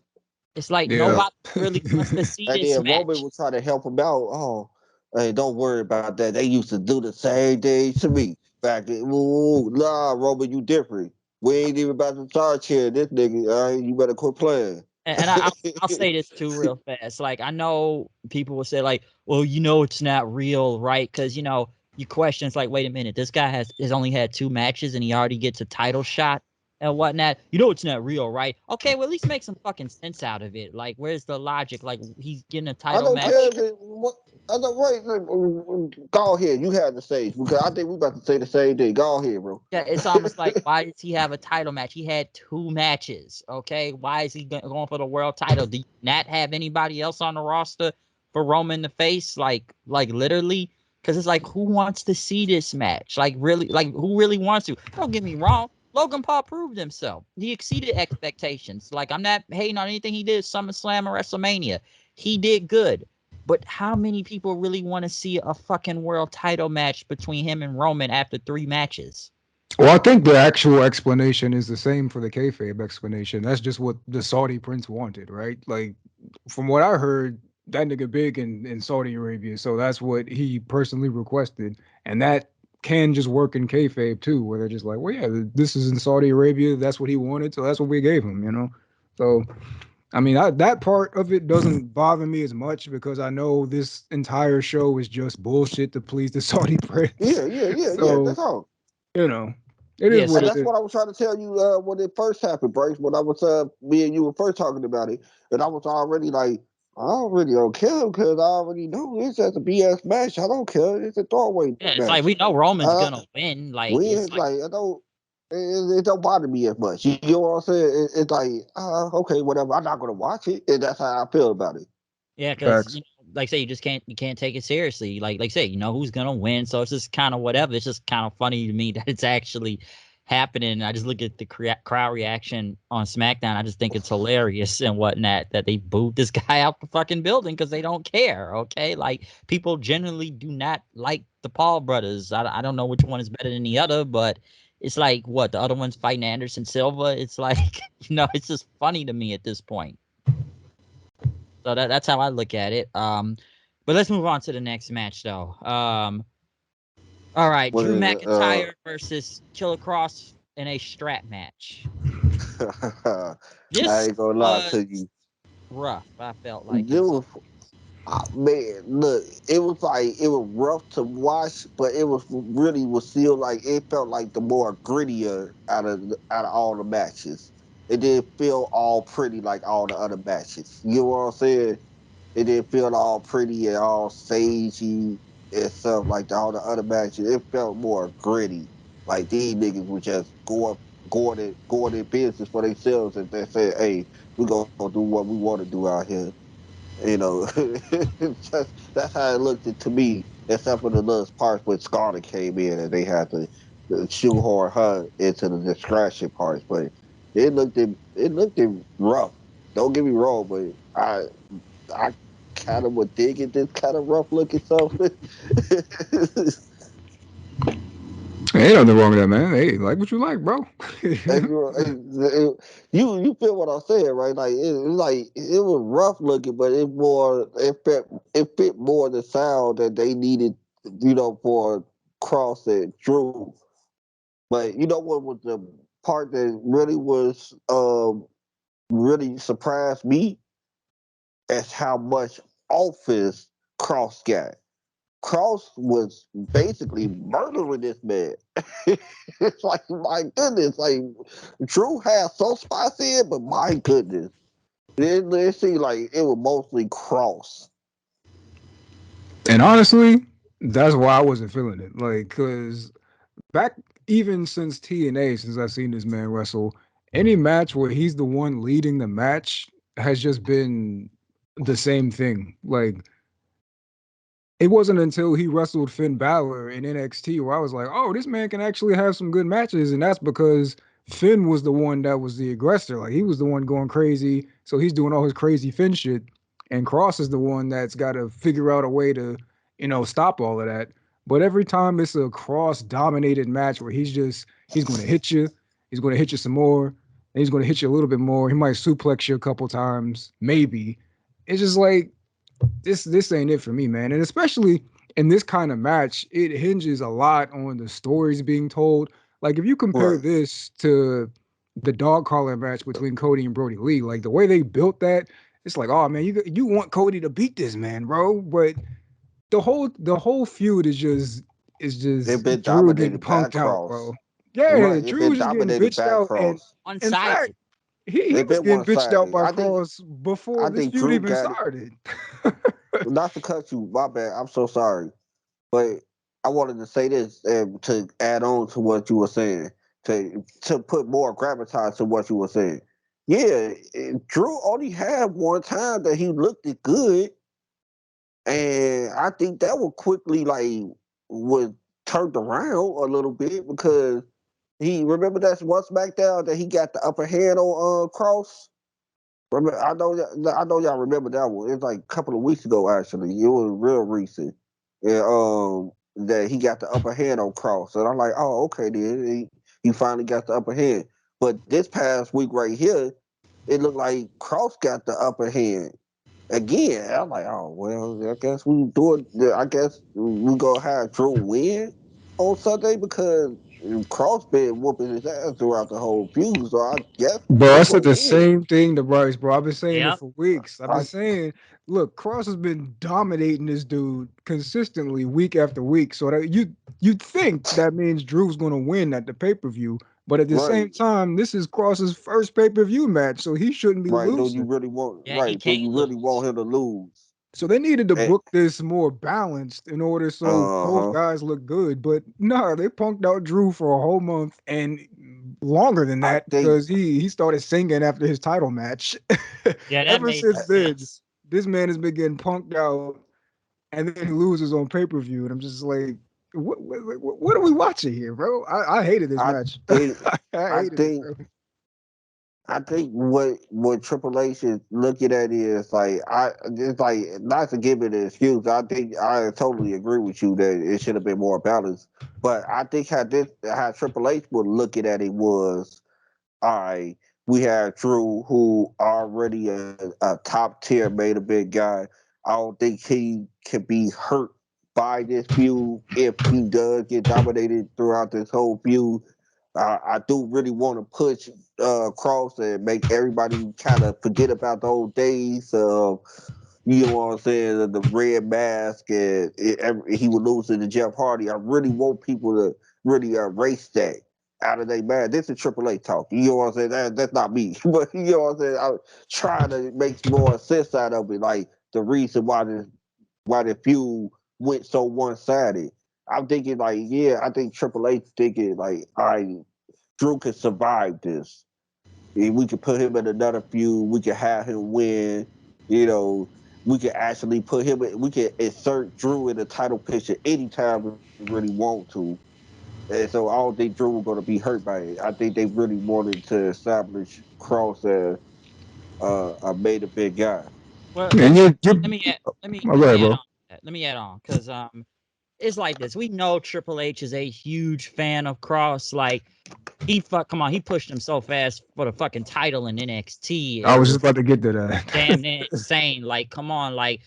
It's like
Yeah.
nobody really wants to see
And
this
then Roman
match.
was trying to help him out. Oh, hey, don't worry about that. They used to do the same thing to me back in. Ooh, nah, Roman, you different. We ain't even about to start here. This nigga, all right, you better quit playing.
And I'll say this too real fast. Like I know people will say like, well, it's not real, right? Because you question it's like, wait a minute, this guy has only had 2 matches and he already gets a title shot and whatnot. It's not real, right? Okay, well at least make some fucking sense out of it. Like, where's the logic? Like he's getting a
I
title
don't
match.
care. What? I don't wait. Go ahead. You have the stage because I think we about to say the same thing. Go ahead, bro.
Yeah, it's almost like, why does he have a title match? He had 2 matches, okay? Why is he going for the world title? Do you not have anybody else on the roster for Roman to face? Like literally? Because it's like, who wants to see this match? Like, really? Like, who really wants to? Don't get me wrong. Logan Paul proved himself. He exceeded expectations. Like, I'm not hating on anything he did SummerSlam or WrestleMania. He did good. But how many people really want to see a fucking world title match between him and Roman after 3 matches?
Well, I think the actual explanation is the same for the kayfabe explanation. That's just what the Saudi prince wanted, right? Like, from what I heard, that nigga big in Saudi Arabia, so that's what he personally requested, and that can just work in kayfabe too, where they're just like, well, yeah, this is in Saudi Arabia, that's what he wanted, so that's what we gave him. So, I mean, that part of it doesn't bother me as much because I know this entire show is just bullshit to please the Saudi prince.
Yeah.
So,
That's all.
you know, it is
Yes,
what
And
it
that's
is.
what I was trying to tell you when it first happened, Bryce. When I was me and you were first talking about it, and I was already like, I don't really don't care because I already know it's just a BS match. I don't care. It's a throwaway
yeah, it's like
match.
we know Roman's
Uh,
gonna win. Like it's
when
like,
like I don't. It don't bother me as much. You know what I'm saying? It's like, okay, whatever. I'm not gonna watch it, and that's how I feel about it.
yeah, because
Facts.
like I say, you can't take it seriously. Like say, who's gonna win. So it's just kind of whatever. It's just kind of funny to me that it's actually happening. I just look at the crowd reaction on SmackDown. I just think it's hilarious and whatnot that they booed this guy out the fucking building because they don't care. Okay, like people generally do not like the Paul brothers. I don't know which one is better than the other, but it's like what the other one's fighting Anderson Silva. It's like it's just funny to me at this point. So that's how I look at it. But let's move on to the next match though. All right, Drew
When
McIntyre versus Killer Kross in a strap match.
I
This
ain't gonna lie to
was
you,
rough. I felt like in
this
some
was man, look, it was like it was rough to watch, but it was really was still like it felt like the more grittier out of all the matches. It didn't feel all pretty like all the other matches. You know what I'm saying? It didn't feel all pretty and all sagey and stuff like all the other matches. It felt more gritty. Like these niggas were just going in business for themselves and they said, hey, we're gonna do what we want to do out here. It's just that's how it looked to me, except for the little parts when Scarlett came in and they had to shoehorn her into the distraction parts. But it looked rough. Don't get me wrong, but I kind of would dig at this kind of rough looking stuff.
Ain't nothing wrong with that, man. Hey, like what you like, bro.
And you feel what I'm saying, right? Like it was rough looking, but it fit more the sound that they needed, for Kross and Drew. But you know what was the part that really was really surprised me is how much offense Kross got. Kross was basically murdering this man. It's like, my goodness, like Drew had some spots in, but my goodness, it seemed like it was mostly Kross.
And honestly, that's why I wasn't feeling it. Like, cause back even since TNA, since I've seen this man wrestle, any match where he's the one leading the match has just been the same thing. Like, it wasn't until he wrestled Finn Balor in NXT where I was like, oh, this man can actually have some good matches. And that's because Finn was the one that was the aggressor. Like he was the one going crazy. So he's doing all his crazy Finn shit. And Kross is the one that's got to figure out a way to, stop all of that. But every time it's a Kross dominated match where he's going to hit you, he's going to hit you some more, and he's going to hit you a little bit more. He might suplex you a couple times, maybe. It's just like this ain't it for me, man. And especially in this kind of match, it hinges a lot on the stories being told. Like if you compare
Right.
this to the dog collar match between Cody and Brody Lee, like the way they built that, it's like, oh man, you want Cody to beat this man, bro. But the whole feud is
They've
just
been
Drew getting
dominated by
punked out,
Kross.
bro. Yeah,
Right. It's been
Drew's just getting
dominated
bitched
by
out. And
Kross.
in fact,
One-sided.
he
They've
was
been
getting
one
bitched out
sided.
by Kross before
I
this
think
feud
Drew
even
got it.
started.
Not to cut you, my bad. I'm so sorry. But I wanted to say this to add on to what you were saying, to put more gravitas to what you were saying. Yeah, Drew only had one time that he looked it good, and I think that would quickly was turned around a little bit because he remember that one SmackDown that he got the upper hand on Kross. Remember, I know y'all remember that one. It was like a couple of weeks ago actually. It was real recent. And that he got the upper hand on Kross. And I'm like, oh, okay, then he finally got the upper hand. But this past week right here, it looked like Kross got the upper hand again. I'm like, oh well, I guess we gonna have Drew win on Sunday because Kross been whooping his ass throughout the whole feud. So I guess
Bro, I
Drew
said
gonna
the
win.
same thing to Bryce, bro. I've been saying it
Yep.
for weeks. I've been
I
saying, look, Kross has been dominating this dude consistently week after week. So that you'd think that means Drew's gonna win at the pay-per-view. But at the same
right.
time, this is Cross's first pay-per-view match, so he shouldn't be
Right.
losing.
Yeah, he
Do
can't
you really want
lose.
him to lose?
So they needed to
Eh,
book this more balanced in order so both
uh-huh.
guys look good. But no, they punked out Drew for a whole month and longer than
I
that
think
because he started singing after his title match.
Yeah, that
Ever
made no
since then,
sense.
this man has been getting punked out and then he loses on pay-per-view. And I'm just like, what are we watching here, bro? I hated this
I
match.
think
I
I
hated it,
think
bro.
I think what Triple H is looking at is like it's like not to give it an excuse. I think I totally agree with you that it should have been more balanced. But I think how Triple H would look at it was all right, we have Drew, who already a top tier made a big guy. I don't think he can be hurt by this feud if he does get dominated throughout this whole feud. I do really want to push Kross and make everybody kind of forget about the old days of, you know what I'm saying, the red mask and he would lose to the Jeff Hardy. I really want people to really erase that out of their mind. This is Triple H talk. You know what I'm saying? That's not me. But you know what I'm saying? I'm trying to make more sense out of it. Like the reason why the feud went so one sided. I'm thinking like, yeah, I think Triple H thinking like, all right, Drew could survive this. We could put him in another feud. We could have him win. You know, we could actually put him. We could insert Drew in the title picture anytime we really want to. And so I don't think Drew was going to be hurt by it. I think they really wanted to establish Kross as a made a big guy.
Well,
And
let me add,
my
let me
bad,
add
bro.
on. To that. Let me add on because it's like this. We know Triple H is a huge fan of Kross. Like come on, he pushed him so fast for the fucking title in NXT.
I
It
was just
was
about to get to that.
damn near insane. Like, come on, like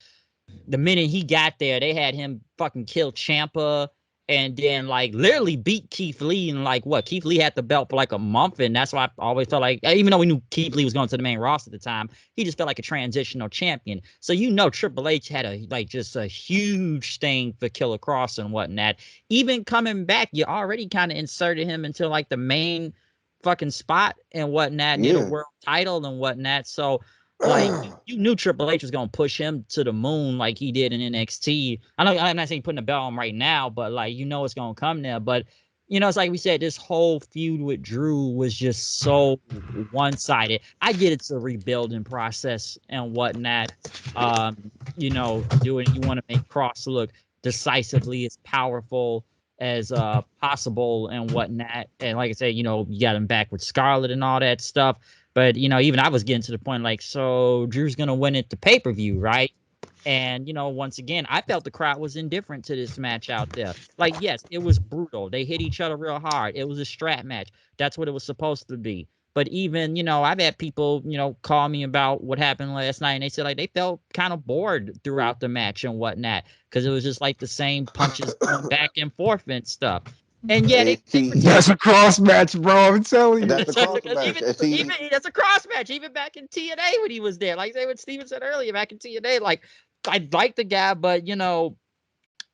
the minute he got there, they had him fucking kill Champa and then like literally beat Keith Lee and like what Keith Lee had the belt for like a month, and that's why I always felt like even though we knew Keith Lee was going to the main roster at the time, he just felt like a transitional champion. So Triple H had a like just a huge thing for Killer Kross and whatnot. Even coming back, you already kind of inserted him into like the main fucking spot and whatnot near the
Yeah.
world title and whatnot. So like you knew Triple H was gonna push him to the moon like he did in NXT. I know I'm not saying putting the belt on right now, but like it's gonna come there. But it's like we said, this whole feud with Drew was just so one-sided. I get it's a rebuilding process and whatnot. You want to make Kross look decisively as powerful as possible and whatnot. And like I said, you know, you got him back with Scarlett and all that stuff. But you know, even I was getting to the point like, so Drew's gonna win at the pay-per-view, right? And you know, once again, I felt the crowd was indifferent to this match out there. Like, yes, it was brutal. They hit each other real hard. It was a strap match. That's what it was supposed to be. But even, you know, I've had people, you know, call me about what happened last night, and they said like they felt kind of bored throughout the match and whatnot because it was just like the same punches going back and forth and stuff. And yeah,
that's a cross match, bro. I'm telling you.
That's a cross match.
Even that's a cross match. Even back in TNA when he was there, like what Steven said earlier, back in TNA, like I like the guy, but you know,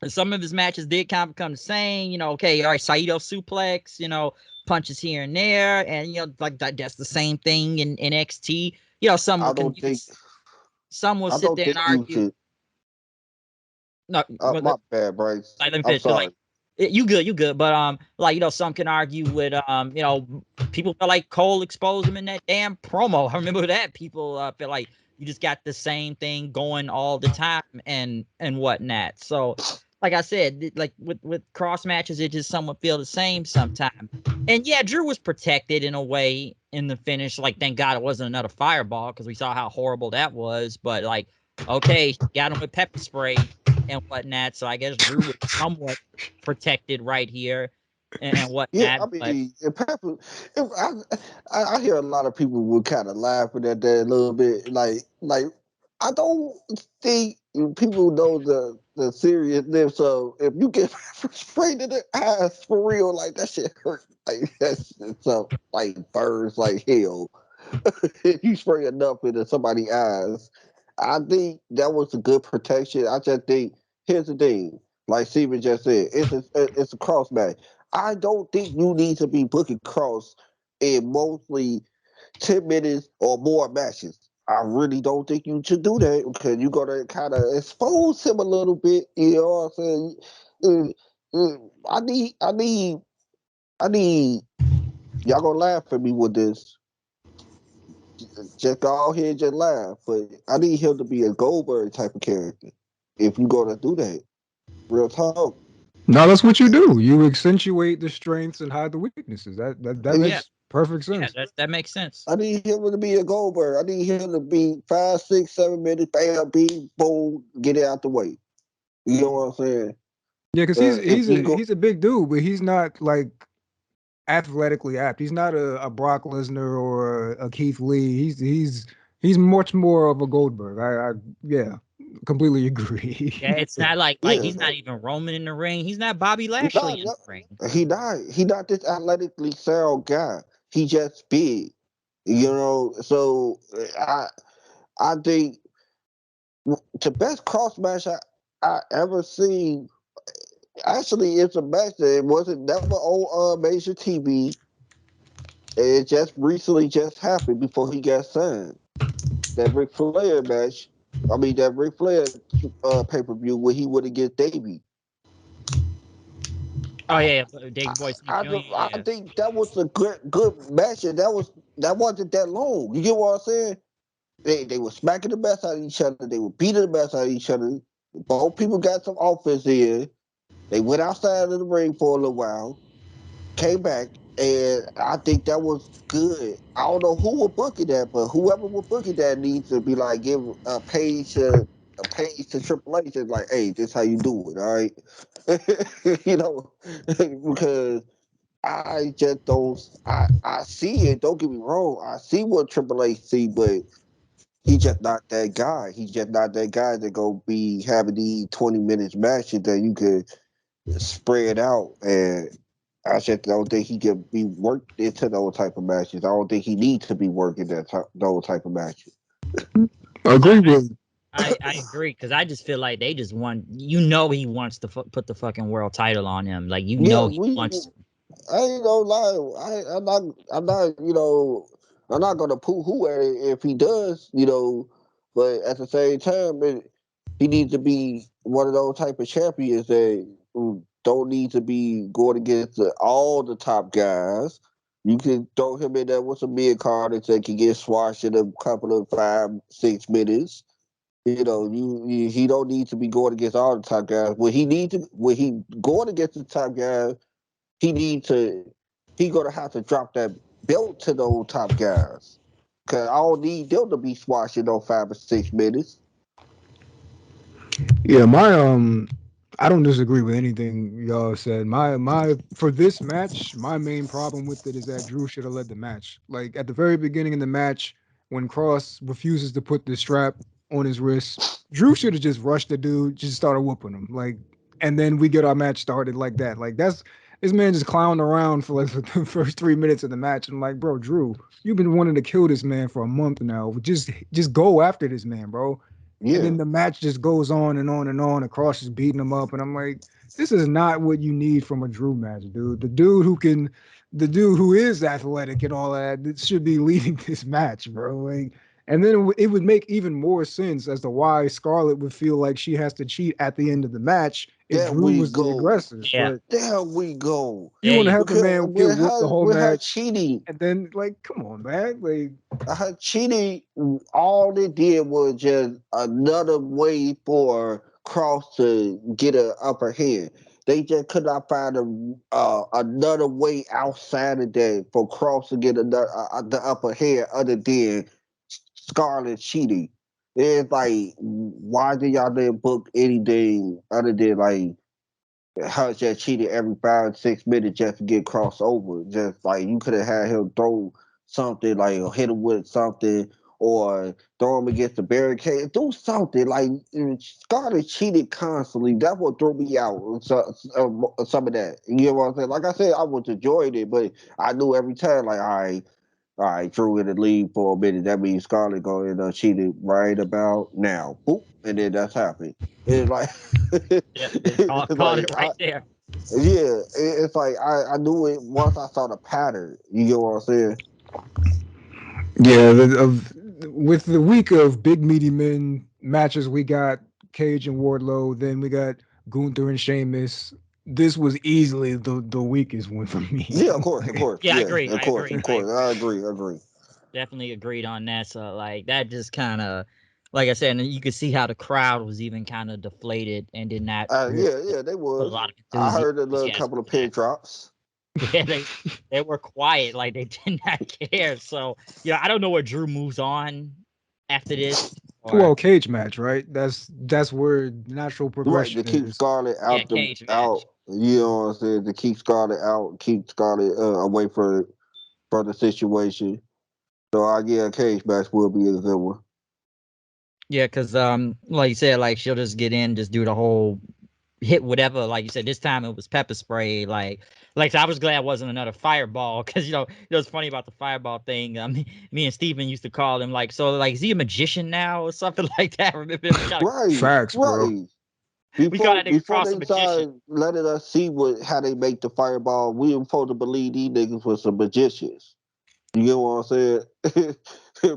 some of his matches did kind of become the same. You know, okay, all right, Saito suplex, you know, punches here and there, and you know, like that's the same thing in NXT. You know, some will sit there and argue. No,
my bad, Bryce.
let me
I'm
finish.
sorry.
Like, you good, but like you know, some can argue with you know, people feel like Cole exposed him in that damn promo. I remember that people feel like you just got the same thing going all the time and whatnot. So, like I said, like with cross matches, it just somewhat feel the same sometimes. And yeah, Drew was protected in a way in the finish. Like, thank God it wasn't another fireball because we saw how horrible that was. But like, okay, got him with pepper spray and whatnot. So I guess Drew was somewhat protected right here and whatnot.
Yeah, I mean, I hear a lot of people were kind of laughing at that a little bit. Like I don't think people know the seriousness. So if you get sprayed in the eyes for real, like that shit hurt. Like that's so like burns like hell. If you spray enough into somebody's eyes, I think that was a good protection. I just think here's the thing, like Steven just said, it's a cross match. I don't think you need to be booking Kross in mostly 10 minutes or more matches. I really don't think you should do that because you're gonna kind of expose him a little bit. You know what I'm saying? I need. Y'all gonna laugh at me with this. Just go ahead and just laugh, but I need him to be a Goldberg type of character. If you're gonna do that, real talk.
No, that's what you do. You accentuate the strengths and hide the weaknesses. That makes perfect sense.
Yeah, that makes sense.
I need him to be a Goldberg. I need him to be 5, 6, 7 minutes, bam, beam, boom, get it out the way. You know what I'm saying?
Yeah, because he's a big dude, but he's not like athletically apt. He's not a Brock Lesnar or a Keith Lee. He's much more of a Goldberg. I yeah, completely agree.
Yeah, it's not like he's not even Roman in the ring. He's not Bobby Lashley in the ring.
He not this athletically sound guy. He just big. You know, so I think the best cross match I ever seen. Actually, it's a match that it wasn't never on major TV. It just recently just happened before he got signed. That Ric Flair match. I mean that Ric Flair pay-per-view where he would have get Davey.
Oh yeah, Davey Boy Smith Jr.
I think that was a good match, and that wasn't that long. You get what I'm saying? They were smacking the best out of each other. They were beating the best out of each other. Both people got some offense in. They went outside of the ring for a little while, came back, and I think that was good. I don't know who would book it that, but whoever would book it that needs to be like give a page to Triple H and like, hey, this how you do it, all right? You know, because I just don't. I see it. Don't get me wrong. I see what Triple H see, but he just not that guy. He's just not that guy that go be having these 20 minutes matches that you could spread out. And I just don't think he can be worked into those type of matches. I don't think he needs to be working those type of matches.
Agree with.
I agree because I just feel like they just want. You know, he wants to put the fucking world title on him. Like he wants.
I ain't gonna lie. I'm not. You know, I'm not gonna poo-hoo at it if he does. You know, but at the same time, he needs to be one of those type of champions that don't need to be going against all the top guys. You can throw him in there with some mid carders that can get swashed in a couple of 5, 6 minutes. He don't need to be going against all the top guys. When he going against the top guys, he gonna have to drop that belt to those top guys. Cause I don't need them to be squashing on 5 or 6 minutes.
Yeah, I don't disagree with anything y'all said. My for this match, my main problem with it is that Drew should have led the match. Like at the very beginning of the match, when Kross refuses to put the strap on his wrist, Drew should have just rushed the dude, just started whooping him. Like, and then we get our match started like that. Like that's this man just clowned around for like the first 3 minutes of the match. I'm like, bro, Drew, you've been wanting to kill this man for a month now. Just go after this man, bro. And
Yeah,
then the match just goes on and on and on. And Kross is beating him up, and I'm like, this is not what you need from a Drew match, dude. The dude who is athletic and all that should be leading this match, bro. Like, and then it would make even more sense as to why Scarlett would feel like she has to cheat at the end of the match if
there
Drew
we
was the
go.
aggressor.
Yeah.
But
There we go.
you
There
want to
you
have the
Because
man get whooped the whole
with her
match,
cheating,
and then like, come on, man, like.
her cheating, all it did was just another way for Cross to get an upper hand. They just could not find another way outside of that for Cross to get the upper hand other than Scarlet cheating. It's like, why did y'all didn't book anything other than like her just cheated every 5 or 6 minutes just to get crossed over? Just like you could have had him throw something, like or hit him with something, or throw him against the barricade, do something. Like Scarlett cheated constantly. That's what threw me out. Some of that. You know what I'm saying? Like I said, I was enjoying it, but I knew every time, like, all right, Drew in the lead for a minute. That means Scarlett going to end up cheating right about now. Boop, and then that's happened. It's like,
yeah,
it's
called
like
it right there.
yeah, it's like I knew it once I saw the pattern. You get what I'm saying?
Yeah, with the week of big meaty men matches, we got Cage and Wardlow. Then we got Gunther and Sheamus. This was easily the weakest one for me.
Yeah, of course, of course.
Yeah, I
Yeah,
agree.
of
I
course,
agree.
of
I
course. I agree, I agree.
definitely agreed on that. So like that just kind of, like I said, and you could see how the crowd was even kind of deflated and did not really
Yeah, they
put a
was.
lot of
I heard a little
enthusiasm
couple of
for that.
pin drops.
Yeah, they were quiet, like they did not care. So yeah, I don't know where Drew moves on after this, or
Well, cage match, right? That's where natural
Right,
progression
to keep
is.
Scarlett
yeah,
out
cage match.
out. You know what I'm saying? To keep Scarlett out, keep Scarlett away from the situation. So I yeah, a cage match will be a good one.
Yeah, because like you said, like she'll just get in, just do the whole hit whatever. Like you said, this time it was pepper spray. Like so I was glad it wasn't another fireball because it's funny about the fireball thing. Me and Steven used to call him like, so like, is he a magician now or something like that? Remember,
Right,
Facts, bro.
right.
we call that nigga
Before
Kross a
they
magician.
started letting us see how they make the fireball, we were supposed to believe these niggas was some magicians. You get what I'm saying?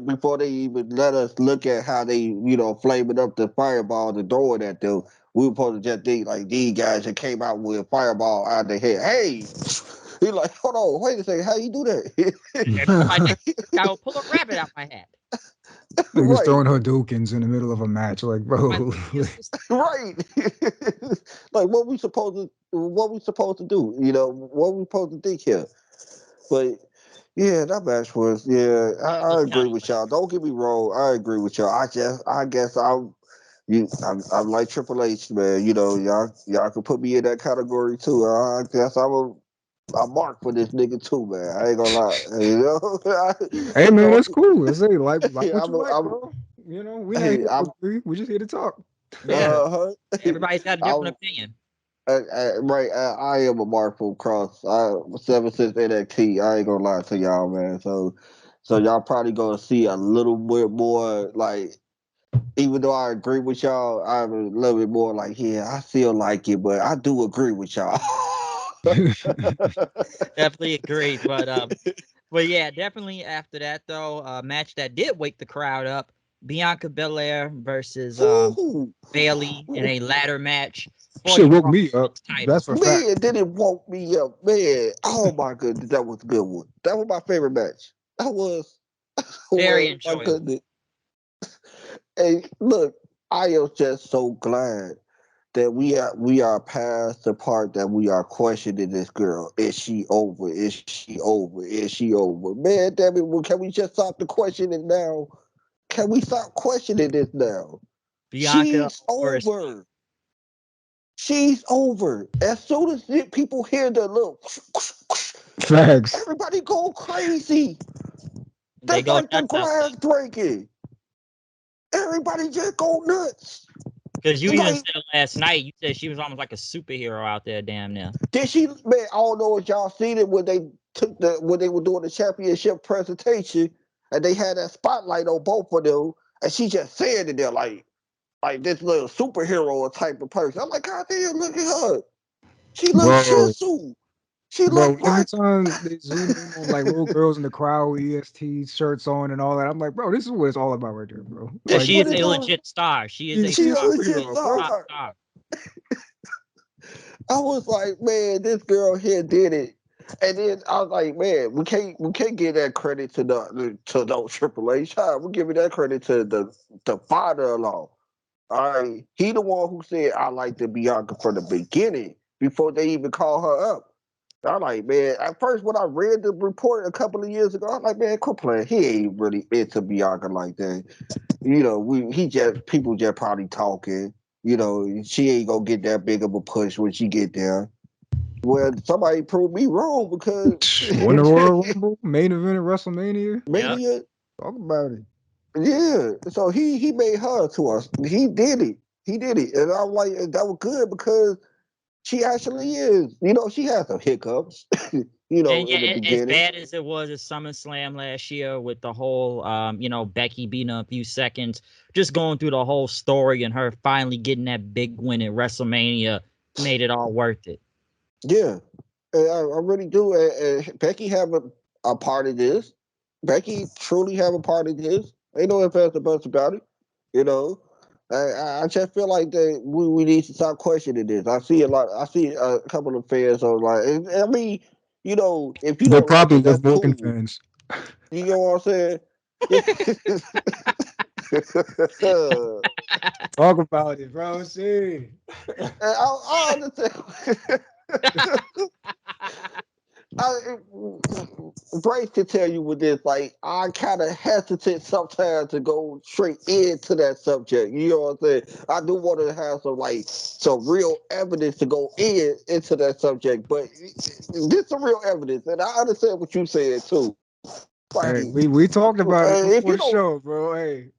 Before they even let us look at how they, flaming up the fireball and throwing at them, we were supposed to just think like these guys that came out with a fireball out of their head. Hey, he like, hold on, wait a second, how you do
And my
that?
next guy will pull a rabbit out my hat.
Niggas
Right,
throwing Hadoukens in the middle of a match, like,
My
bro.
useless.
right. Like what we supposed to do? What we supposed to think here? But yeah, that match was
Yeah, it
I
was kind
agree
of
with y'all. Don't get me wrong, I agree with y'all. I guess I'm like Triple H, man. Y'all can put me in that category too. I guess I'm marked for this nigga too, man. I ain't gonna lie.
Hey man,
So
that's cool. I say like what you like,
I'm
bro. We not here to
I'm
agree. We just here to talk.
yeah.
uh
Everybody's got a different
I'm
opinion.
right. I am a mark from Cross. Ever since NXT, I ain't gonna lie to y'all, man. So y'all probably gonna see a little bit more like. Even though I agree with y'all, I'm a little bit more like, yeah, I still like it, but I do agree with y'all.
Definitely agree, but yeah, definitely after that though, a match that did wake the crowd up: Bianca Belair versus
Ooh,
Bayley in a ladder match for
Shit
the
woke
Raw
me up.
Women's title.
That's for a fact.
man, did it woke me up, man. Oh my goodness, that was a good one. That was my favorite match. That was,
Very
my
enjoyable.
goodness. Hey, look. I am just so glad that we are past the part that we are questioning this girl. Is she over? Is she over? Is she over? Man, damn it! Well, can we just stop the questioning now? Can we stop questioning this now?
Bianca
She's
or
over. She's over. As soon as people hear the little,
Facts.
everybody go crazy.
they
That's
go
like the
nuts out there.
glass breaking. Everybody just go nuts.
Because you even
Like,
said last night, you said she was almost like a superhero out there, damn near.
did she? Man, I don't know if y'all seen it when they when they were doing the championship presentation, and they had that spotlight on both of them, and she just said it there like this little superhero type of person. I'm like, God damn, look at her. She looks
Bro,
shizzle. She
bro,
look
every
like
time they zoom in on like little girls in the crowd with EST shirts on and all that, I'm like, bro, this is what it's all about right there, bro.
Because
that's
Like,
she
what
is
it's
a
all.
legit star. She is a
She a
star.
legit
superhero, bro.
Top
star.
star.
I was like, man, this girl here did it. And then I was like, man, we can't give that credit to no Triple H. We giving that credit to the father-in-law. All right, he the one who said I like the Bianca from the beginning before they even call her up. I'm like, man, at first when I read the report a couple of years ago, I'm like, man, quit playing. He ain't really into Bianca like that. You know, people just probably talking. You know, she ain't gonna get that big of a push when she get there. Well, somebody proved me wrong because
Won the Royal Rumble, main event at WrestleMania.
Yep.
Mania,
Talk about it.
yeah. So he made her to us. He did it. He did it, and I'm like, that was good because she actually is. You know, she had some hiccups. You know,
And yeah,
in the
as
beginning.
bad as it was at SummerSlam last year with the whole, Becky beating her a few seconds, just going through the whole story and her finally getting that big win at WrestleMania made it all worth it.
Yeah, and I really do. And Becky have a part of this. Becky truly have a part of this. Ain't no ifs, ands, or buts about it. You know, I just feel like that we need to stop questioning this. I see a lot. I see a couple of fans are like, I mean, you know, if you
They're
don't like
probably
it,
Liv
that's
Morgan
cool.
fans.
You know what I'm saying?
Talk about it, bro. See.
I understand. Bryce can tell you with this, like, I kind of hesitate sometimes to go straight into that subject. You know what I'm saying? I do want to have some real evidence to go into that subject, but this some real evidence, and I understand what you said too. Like,
Hey, we talked about it
if
before
you
the show, bro. Hey.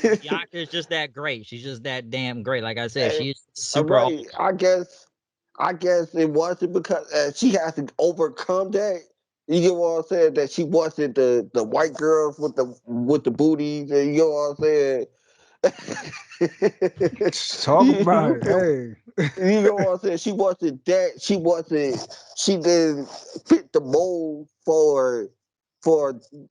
don't,
Bianca is just that great. She's just that damn great. Like I said,
hey,
she's super.
right? I guess it wasn't because she has to overcome that. You get what I'm saying? That she wasn't the white girls with the booties, and you know what I'm saying?
Talk about
you,
it. Hey.
you know what I'm saying? She wasn't that. She wasn't. She didn't fit the mold for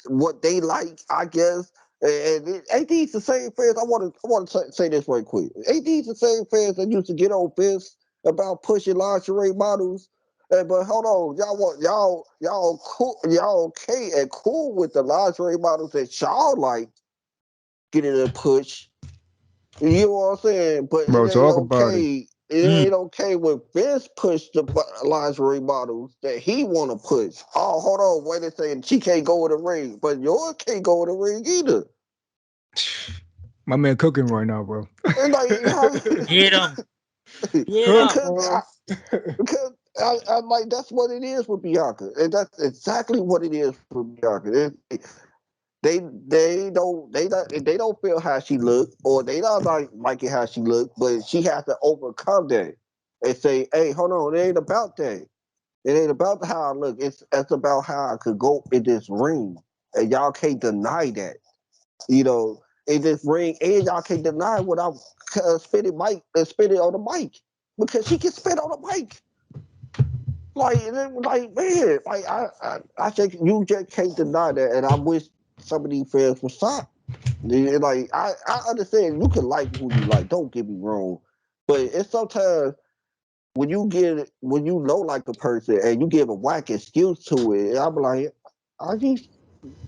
what they like, I guess. And AD's the same fans. I want to say this right quick. AD's the same fans that used to get on Vince about pushing lingerie models. But hold on, y'all cool, y'all okay and cool with the lingerie models that y'all like getting a push. You know what I'm saying? But it
Bro,
ain't
talk about it.
okay. It ain't okay when Vince pushed the lingerie models that he want to push. Oh, hold on, wait a second. She can't go in the ring, but yours can't go in the ring either.
My man cooking right now, bro.
And like,
Get him. Get
Cook,
him.
because
bro.
I'm like, that's what it is with Bianca, and that's exactly what it is with Bianca. They don't feel how she look, or they don't like it how she look, but she has to overcome that and say, hey, hold on, it ain't about that. It ain't about how I look. It's about how I could go in this ring, and y'all can't deny that. You know, in this ring, and y'all can't deny what I'm spitting on the mic because she can spit on the mic. Like man, like I think you just can't deny that, and I wish some of these fans would stop. Like I understand you can like who you like. Don't get me wrong, but it's sometimes when you know like a person and you give a whack excuse to it, I'm like, are you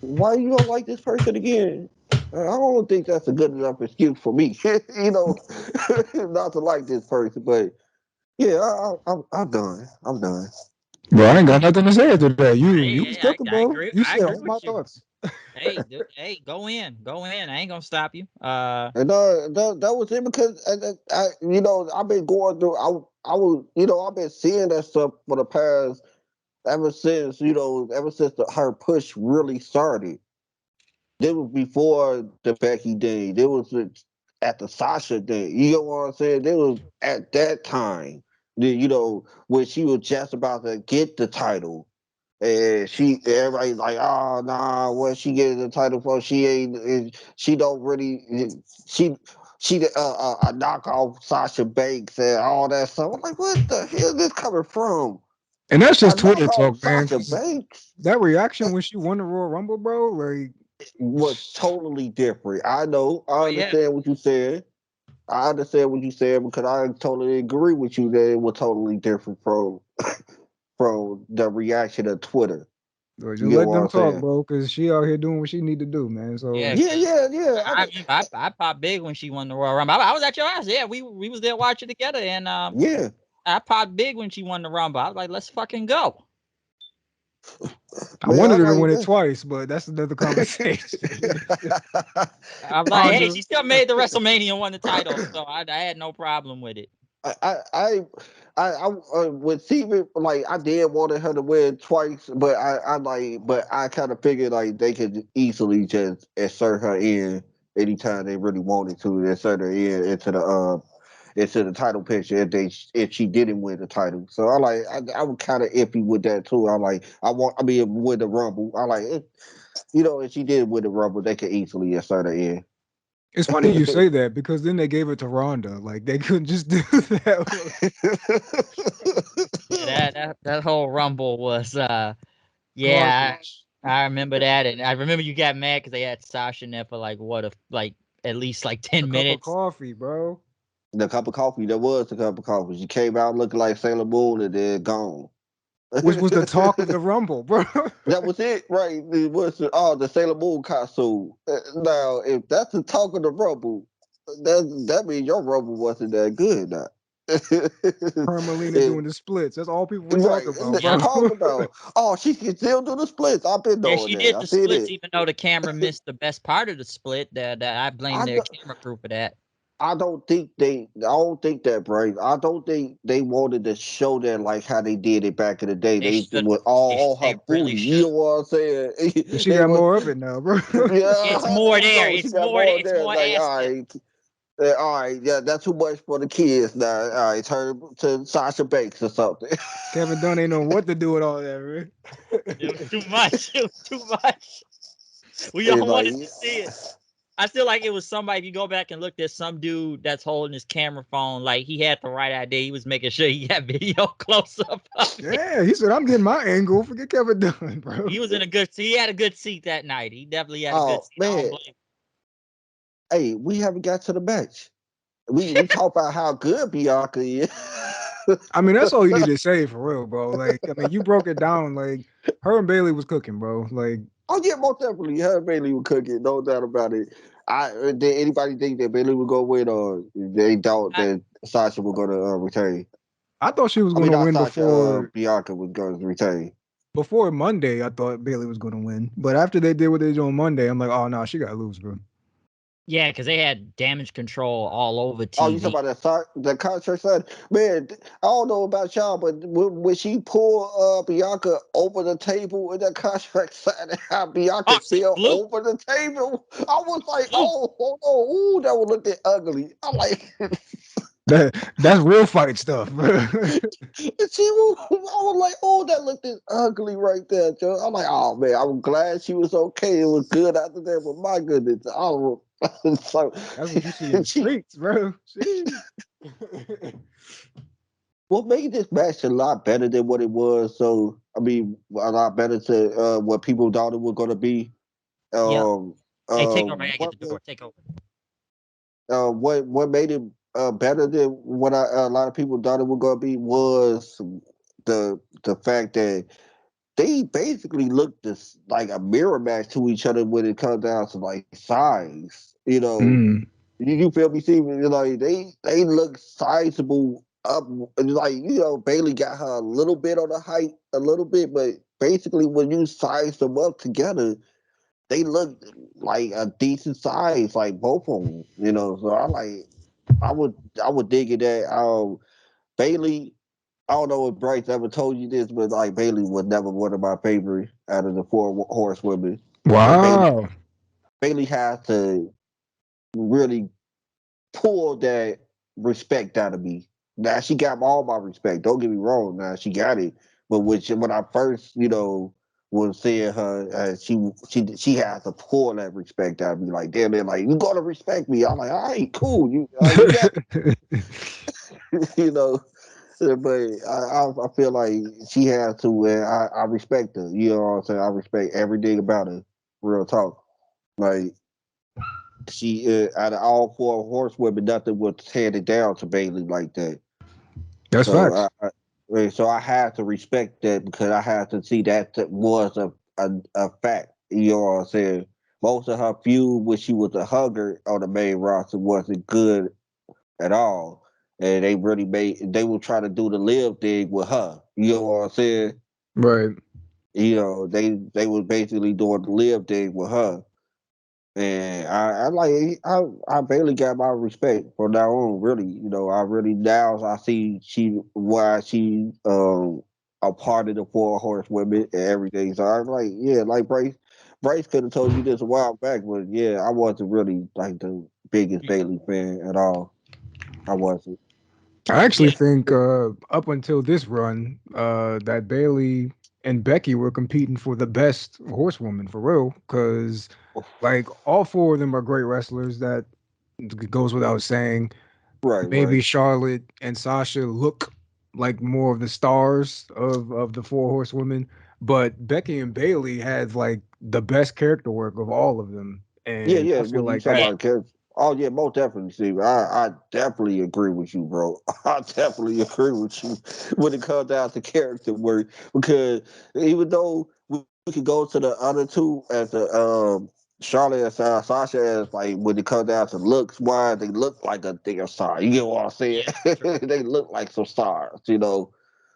why you don't like this person again? I don't think that's a good enough excuse for me, you know, not to like this person. But yeah, I'm done. I'm done.
Bro, I ain't got nothing to say after that. You was
Hey,
cooking,
I
bro.
agree.
You
I
said
agree
all my
with you.
thoughts.
Hey, go in. I ain't gonna stop you.
And that was it because you know, I've been going through. I was, you know, I've been seeing that stuff for the past ever since, you know, ever since her push really started. It was before the Becky day. It was at the Sasha day. You know what I'm saying? It was at that time. You know, when she was just about to get the title. And everybody's like, oh nah, what she getting the title for? She ain't. She don't really. She a knockoff Sasha Banks and all that stuff. I'm like, what the hell is this coming from?
And that's
A
just Twitter
knockoff
talk, man.
Sasha
'Cause
Banks
that reaction when she won the Royal Rumble, bro, like,
was totally different. I know. I
oh yeah,
understand what you said. I understand what you said because I totally agree with you that it was totally different from the reaction of Twitter.
just
You get
let
what
them
I'm
talk,
saying?
bro, because she out here doing what she need to do, man. So,
yeah.
Yeah,
Cause
yeah, yeah.
I remember I popped big when she won the Royal Rumble. I was at your house. Yeah, we was there watching together, and
Yeah.
I popped big when she won the Rumble. I was like, let's fucking go.
I
Man,
wanted
I'm
her to
like
win it
this.
twice, but that's another conversation.
I'm like, hey,
Honda,
she still made the WrestleMania and won the title, so I had no problem with it.
With Steven, like I did wanted her to win twice, but but I kind of figured like they could easily just insert her in anytime they really wanted to insert her in into the title picture if she didn't win the title. So I was kind of iffy with that too. I mean with the Rumble, you know, if she did win the Rumble, they could easily insert her in.
it's funny you say that because then they gave it to Ronda. Like they couldn't just do that.
Yeah, that whole Rumble was yeah,
Garbage.
I remember that, and I remember you got mad because they had Sasha in there for like at least like
A
10
cup of
minutes.
coffee, bro.
The cup of coffee, there was a cup of coffee. She came out looking like Sailor Moon and then gone.
Which was the talk of the Rumble, bro.
That was it, right? It was the Sailor Moon costume. Now, if that's the talk of the Rumble, that means your Rumble wasn't that good, now.
Carmelina
It-
doing the splits. That's all people were
right,
talking about, bro.
Yep.
talk about. Oh, she can still do the splits. I've been
Yeah,
knowing
she
that.
did
I
the
seen
splits,
it.
even though the camera missed the best part of the split. That I blame
I
their camera crew for that.
I don't think they. I don't think that, Bray. I don't think they wanted to show that like how they did it back in the day.
They
They
should.
with all
They
her
really
booty. You
should.
know what I'm saying?
And she
They
got
was,
more of it now, bro.
yeah.
It's more
There you
there.
go. She got more
It's
there.
more
Like,
ass there.
all right. Yeah, that's too much for the kids now. All right, turn to Sasha Banks or something.
Kevin Dunn ain't know what to do with all that, man.
It was too much. It was too much. We
It's
all
like,
wanted to see it. I feel like it was somebody. If you go back and look, there's some dude that's holding his camera phone. Like he had the right idea. He was making sure he got video close up of it.
Yeah, he said, I'm getting my angle. Forget Kevin Dunn, bro.
He was in a good. He had a good seat that night. He definitely had a good
oh
seat. I don't
man,
blame.
hey, we haven't got to the match. We talk about how good Bianca is.
I mean, that's all you need to say for real, bro. Like, I mean, you broke it down. Like, her and Bayley was cooking, bro. Like,
Oh yeah, most definitely. Her and Bayley would cook it, no doubt about it. Did anybody think that Bayley would go win, or they doubt
I,
that Sasha was going to retain?
I thought she was
I
going
mean,
to
not
win
Sasha.
before
Bianca was going to retain.
Monday. I thought Bayley was going to win, but after they did what they did on Monday, I'm like, oh no, she got to lose, bro.
yeah, because they had damage control all over
Oh, you
TV.
talking about that contract side? Man, I don't know about y'all, but when she pulled Bianca over the table in that contract side, and how
Oh,
Bianca
she
fell
flew.
over the table, I was like,
Flew.
ooh, that would look ugly. I'm like,
That's real fight stuff, bro.
I was like, oh, that looked ugly right there, Joe. I'm like, oh man, I'm glad she was okay. It was good after that, but my goodness, I was so
That's what you see in the
she.
streets, bro. See?
What made this match a lot better than what it was? So I mean, a lot better to what people thought it was going to be.
Yep.
Um,
Hey, take over. I gotta get
what
the door. Take over.
what made it better than what a lot of people thought it was going to be was the fact that they basically look this like a mirror match to each other when it comes down to like size.
Mm.
You feel me, Steven? Like they look sizable up. Like Bayley got her a little bit on the height, a little bit, but basically when you size them up together, they look like a decent size, like both of them. So I would dig it that Bayley. I don't know if Bryce ever told you this, but like Bayley was never one of my favorite out of the four horsewomen. But
Wow.
Bayley has to really pull that respect out of me. Now she got all my respect. Don't get me wrong. Now she got it, but when I first, was seeing her, she has to pull that respect out of me. Like damn, man, like you gotta respect me. I'm like, all right, cool. You got, you know. But I feel like she has to, and I respect her. You know what I'm saying? I respect everything about her. Real talk. Like she, out of all four horsewomen, nothing was handed down to Bayley like that.
That's
So
facts.
I had to respect that because I had to see that was a fact. You know what I'm saying? Most of her feud when she was a hugger on the main roster wasn't good at all. And they were trying to do the live thing with her. You know what I'm saying?
Right.
They was basically doing the live thing with her. And I barely got my respect from now on. Really, I really now I see why she a part of the four horsewomen and everything. So I'm like, yeah, like Bryce could have told you this a while back, but yeah, I wasn't really like the biggest Bailey fan at all. I wasn't.
I actually
Yeah,
think up until this run, that Bailey and Becky were competing for the best horsewoman for real. Because like all four of them are great wrestlers. That goes without saying.
Right,
Maybe
right.
Charlotte and Sasha look like more of the stars of the four horsewomen, but Becky and Bailey had like the best character work of all of them,
Yeah,
and
yeah.
I feel
When you
like
talk
yeah.
that.
about character, oh yeah, most definitely, Steve. I definitely agree with you, bro. I definitely agree with you when it comes down to character work because even though we could go to the other two as the Charlotte and Sasha as like when it comes down to looks wise, they look like a damn star. You get what I'm saying?
Yeah, true.
They look like some stars.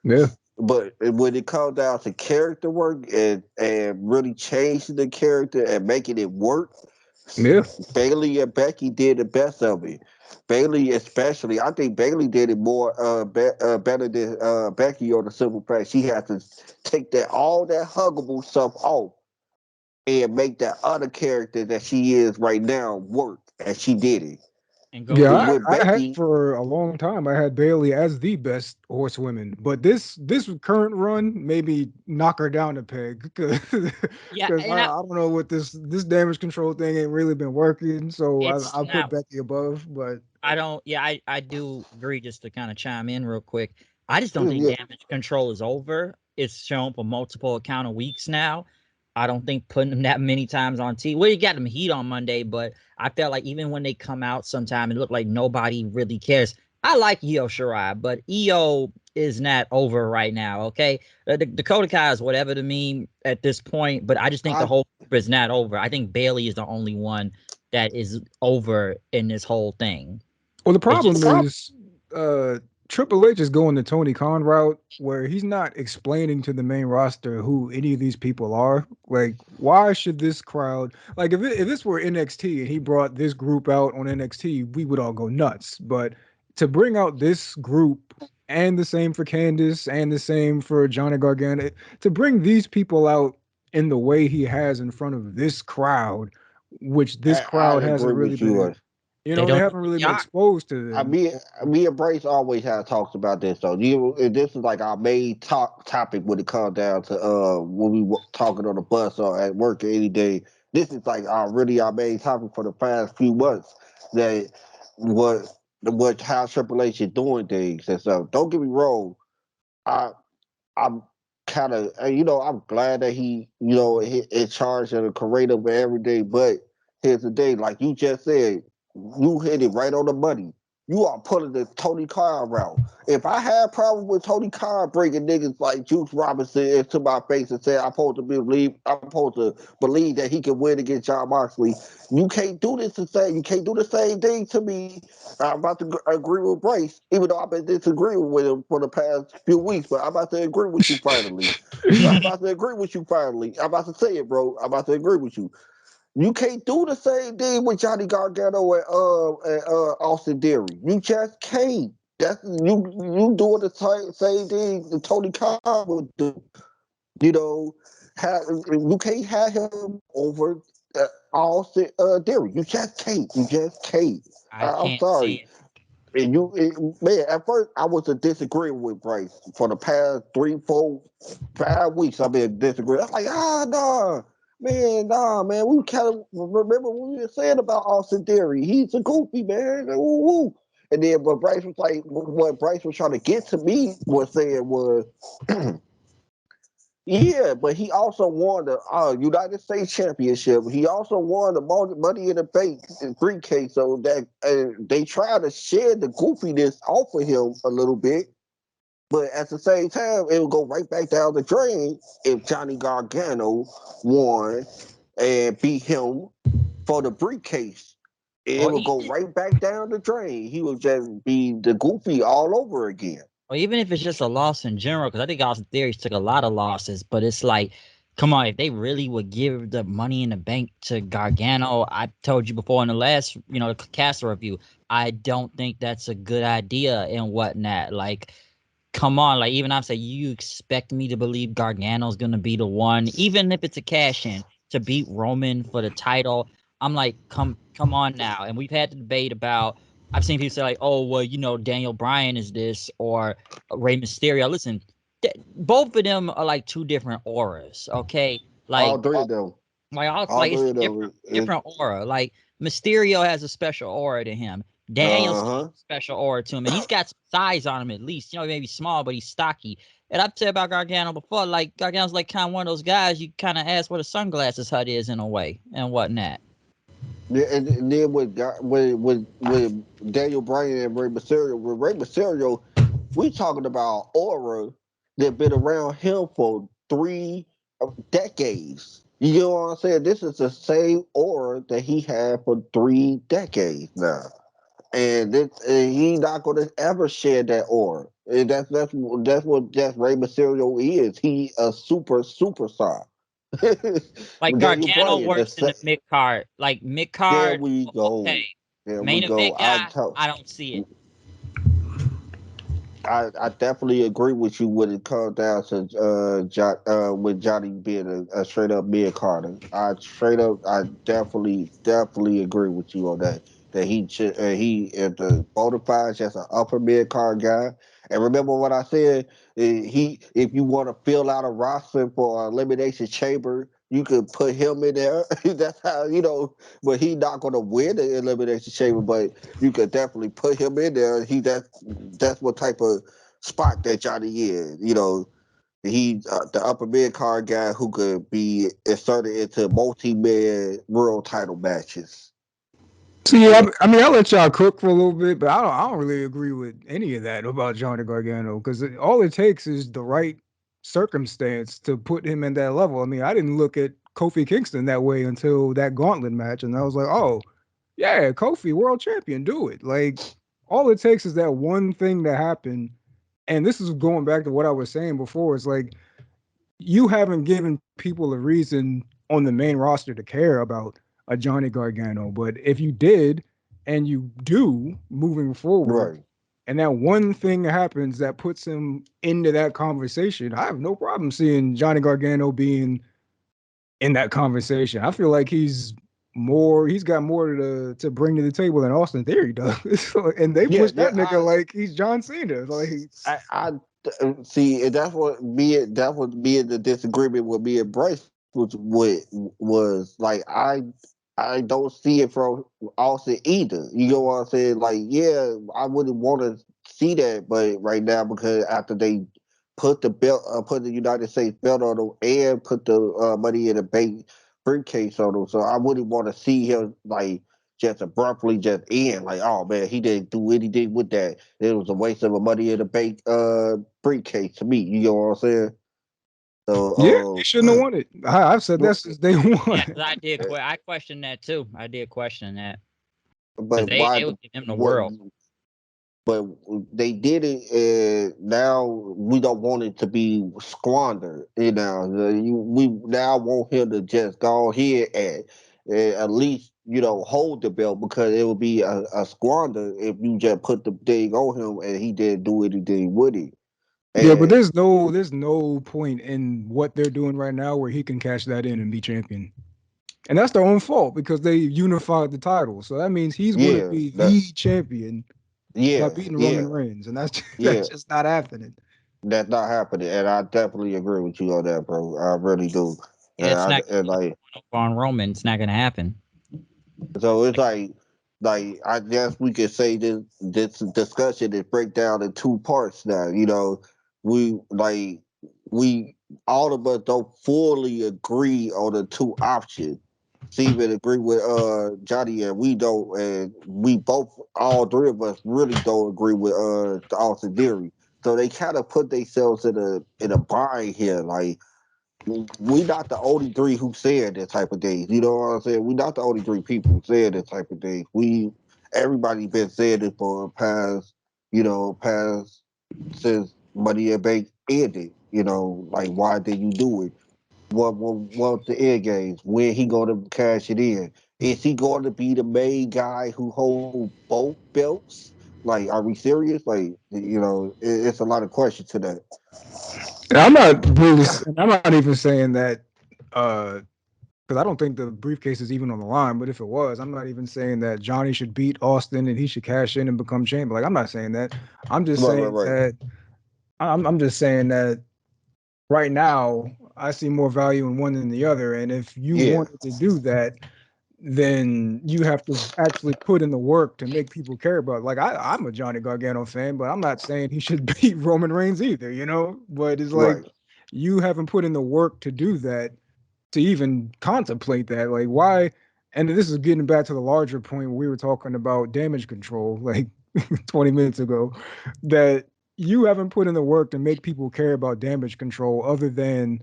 Yeah,
But when it comes down to character work and really changing the character and making it work,
yeah,
Bailey and Becky did the best of it. Bailey, especially, I think Bailey did it more better than Becky on the simple fact she had to take that all that huggable stuff off and make that other character that she is right now work, and she did it.
And go
yeah.
But
beyond.
with
I had
Becky,
for a long time. I had Bailey as the best horsewoman, but this current run maybe knock her down a peg because
Yeah,
I,
and
I don't know what this damage control thing ain't really been working. So
it's
I'll put
not.
Becky above, but
I don't. Yeah, I do agree. Just to kind of chime in real quick, I just don't think
yeah,
damage control is over. It's shown for multiple account of weeks now. I don't think putting them that many times on TV. Well, you got them heat on Monday, but I felt like even when they come out sometime, it looked like nobody really cares. I like Io Shirai, but Io is not over right now. Okay, the Dakota Kai is whatever to me at this point, but I just think the
I
whole group is not over. I think Bayley is the only one that is over in this whole thing.
well, the
It's
problem
just
is Triple H is going the Tony Khan route where he's not explaining to the main roster who any of these people are. Like, why should this crowd like if this were NXT and he brought this group out on NXT, we would all go nuts. But to bring out this group and the same for Candice and the same for Johnny Gargano, to bring these people out in the way he has in front of this crowd, which this
I
crowd hasn't
agree
really
with you.
been
they
they
don't know
haven't
who
really
they
been
are.
exposed to
I
them.
me, me and Brace always have talks about this though. This is like our main topic when it comes down to when we talking on the bus or at work any day. This is like our main topic for the past few months. That what how Triple H is doing things and stuff. Don't get me wrong. I I'm kind of I'm glad that he in charge of the creative and everything. But here's the thing, like you just said, you hit it right on the money. you are pulling the Tony Khan route. If I had problems with Tony Khan bringing niggas like Juice Robinson into my face and saying I'm supposed to believe that he can win against Jon Moxley, you can't do this the same. You can't do the same thing to me. I'm about to agree with Bryce, even though I've been disagreeing with him for the past few weeks. But I'm about to agree with you finally. I'm about to agree with you finally. I'm about to say it, bro. I'm about to agree with you. You can't do the same thing with Johnny Gargano and Austin Theory. You just can't. That's you doing the same thing that Tony Khan would do. You know, you can't have him over Austin Theory. You just can't. You just can't.
I
I'm
can't see
sorry.
it.
And man, at first I was disagreeing with Bryce for the past 3, 4, 5 weeks. I've been disagreeing. I'm like, nah, man. We kind of remember what we were saying about Austin Theory. He's a goofy man. Woo. And then what Bryce was like, what Bryce was trying to get to me was saying was, yeah, but he also won the United States Championship. He also won the Money in the Bank briefcase. So that they try to shed the goofiness off of him a little bit, but at the same time, it will go right back down the drain if Johnny Gargano won and beat him for the briefcase. It
Or
will go
even,
right back down the drain. He will just be the goofy all over again.
or even if it's just a loss in general, because I think Austin Theory took a lot of losses, but it's like, come on, if they really would give the Money in the Bank to Gargano, I told you before in the last, Castle review, I don't think that's a good idea and whatnot. Like, come on, like even I've said, you expect me to believe Gargano's gonna be the one, even if it's a cash in to beat Roman for the title. I'm like, come on now. And we've had the debate about. I've seen people say like, oh well, Daniel Bryan is this or Rey Mysterio. Listen, both of them are like two different auras. Okay, like
All three of them. All
it's
three
a
of them.
different aura. Like Mysterio has a special aura to him. Daniel's special aura to him, and he's got some size on him at least. Maybe small, but he's stocky. And I've said about Gargano before, like Gargano's like kind of one of those guys you kind of ask what a sunglasses hut is in a way and whatnot.
Yeah, and then with Daniel Bryan and Rey Mysterio, we talking about aura that been around him for 3 decades. You know what I'm saying? This is the same aura that he had for 3 decades now, and he not gonna ever share that aura. And that's what Rey Mysterio is. He a superstar.
Like
Daniel
Gargano
Bryan,
works in the mid card. Like mid
there
card,
we
okay.
go. There we
Main
go.
event guy, I don't see it.
I definitely agree with you when it comes down to with Johnny being a straight up mid Carter. I definitely agree with you on that. That he is the bona fides as an upper mid card guy. And remember what I said. If you want to fill out a roster for elimination chamber, you could put him in there. That's how but he not going to win the elimination chamber. But you could definitely put him in there. That's what type of spot that Johnny is. He the upper mid card guy who could be inserted into multi-man world title matches.
See, I mean, I'll let y'all cook for a little bit, but I don't really agree with any of that about Johnny Gargano because all it takes is the right circumstance to put him in that level. I mean, I didn't look at Kofi Kingston that way until that gauntlet match, and I was like, oh, yeah, Kofi, world champion, do it. Like, all it takes is that one thing to happen. And this is going back to what I was saying before. It's like you haven't given people a reason on the main roster to care about a Johnny Gargano. But if you did, and you do moving forward,
Right.
and that one thing happens that puts him into that conversation, I have no problem seeing Johnny Gargano being in that conversation. I feel like he's got more to bring to the table than Austin Theory does. And they
Yeah,
push that nigga like he's John Cena. Like
I see, and that was me in the disagreement with me and Bryce, was like I don't see it from Austin either. You know what I'm saying? Like, yeah, I wouldn't want to see that, but right now because after they put put the United States belt on him and put the Money in the Bank briefcase on him, so I wouldn't want to see him like just abruptly just end. Like, oh man, he didn't do anything with that. It was a waste of a money in the bank briefcase to me. You know what I'm saying?
Yeah,
So
he shouldn't have won it. I've said that since day one.
Yeah, 'cause I questioned that too. I did question that because
but why
they
the
would give him the
what?
world.
But they did it, and now we don't want it to be squandered. You know, we now want him to just go ahead and at least hold the belt, because it would be a squander if you just put the thing on him and he didn't do anything with it.
Yeah, but
And
there's no point in what they're doing right now where he can cash that in and be champion. And that's their own fault because they unified the title. So that means he's going to
yeah,
be the champion by
yeah,
beating
yeah,
Roman Reigns, and that's
yeah,
that's just not happening.
that's not happening. And I definitely agree with you on that, bro. I really do.
Yeah, it's not
And like.
on Roman. It's not going to happen.
So it's like I guess we could say this discussion is break down in two parts now. We we all of us don't fully agree on the two options. Steven agree with Johnny, and we don't, and we both, all three of us, really don't agree with the Austin theory. So they kind of put themselves in a bind here. Like, we not the only three who said that type of things. You know what I'm saying? We not the only three people who said that type of things. Everybody been saying it for past since Money and Bank ended. Like, why did you do it? What the end games? When he going to cash it in? Is he going to be the main guy who hold both belts? Like, are we serious? Like, it's a lot of questions to that.
And I'm not really. I'm not even saying that because I don't think the briefcase is even on the line. But if it was, I'm not even saying that Johnny should beat Austin and he should cash in and become champion. Like, I'm not saying that. I'm just
Right, right,
saying
right.
that. I'm just saying that right now I see more value in one than the other. And if you
Yeah.
wanted to do that, then you have to actually put in the work to make people care about it. Like, I'm a Johnny Gargano fan, but I'm not saying he should beat Roman Reigns either, But it's like
Right.
you haven't put in the work to do that, to even contemplate that. Like, why? And this is getting back to the larger point where we were talking about damage control like 20 minutes ago, that you haven't put in the work to make people care about damage control other than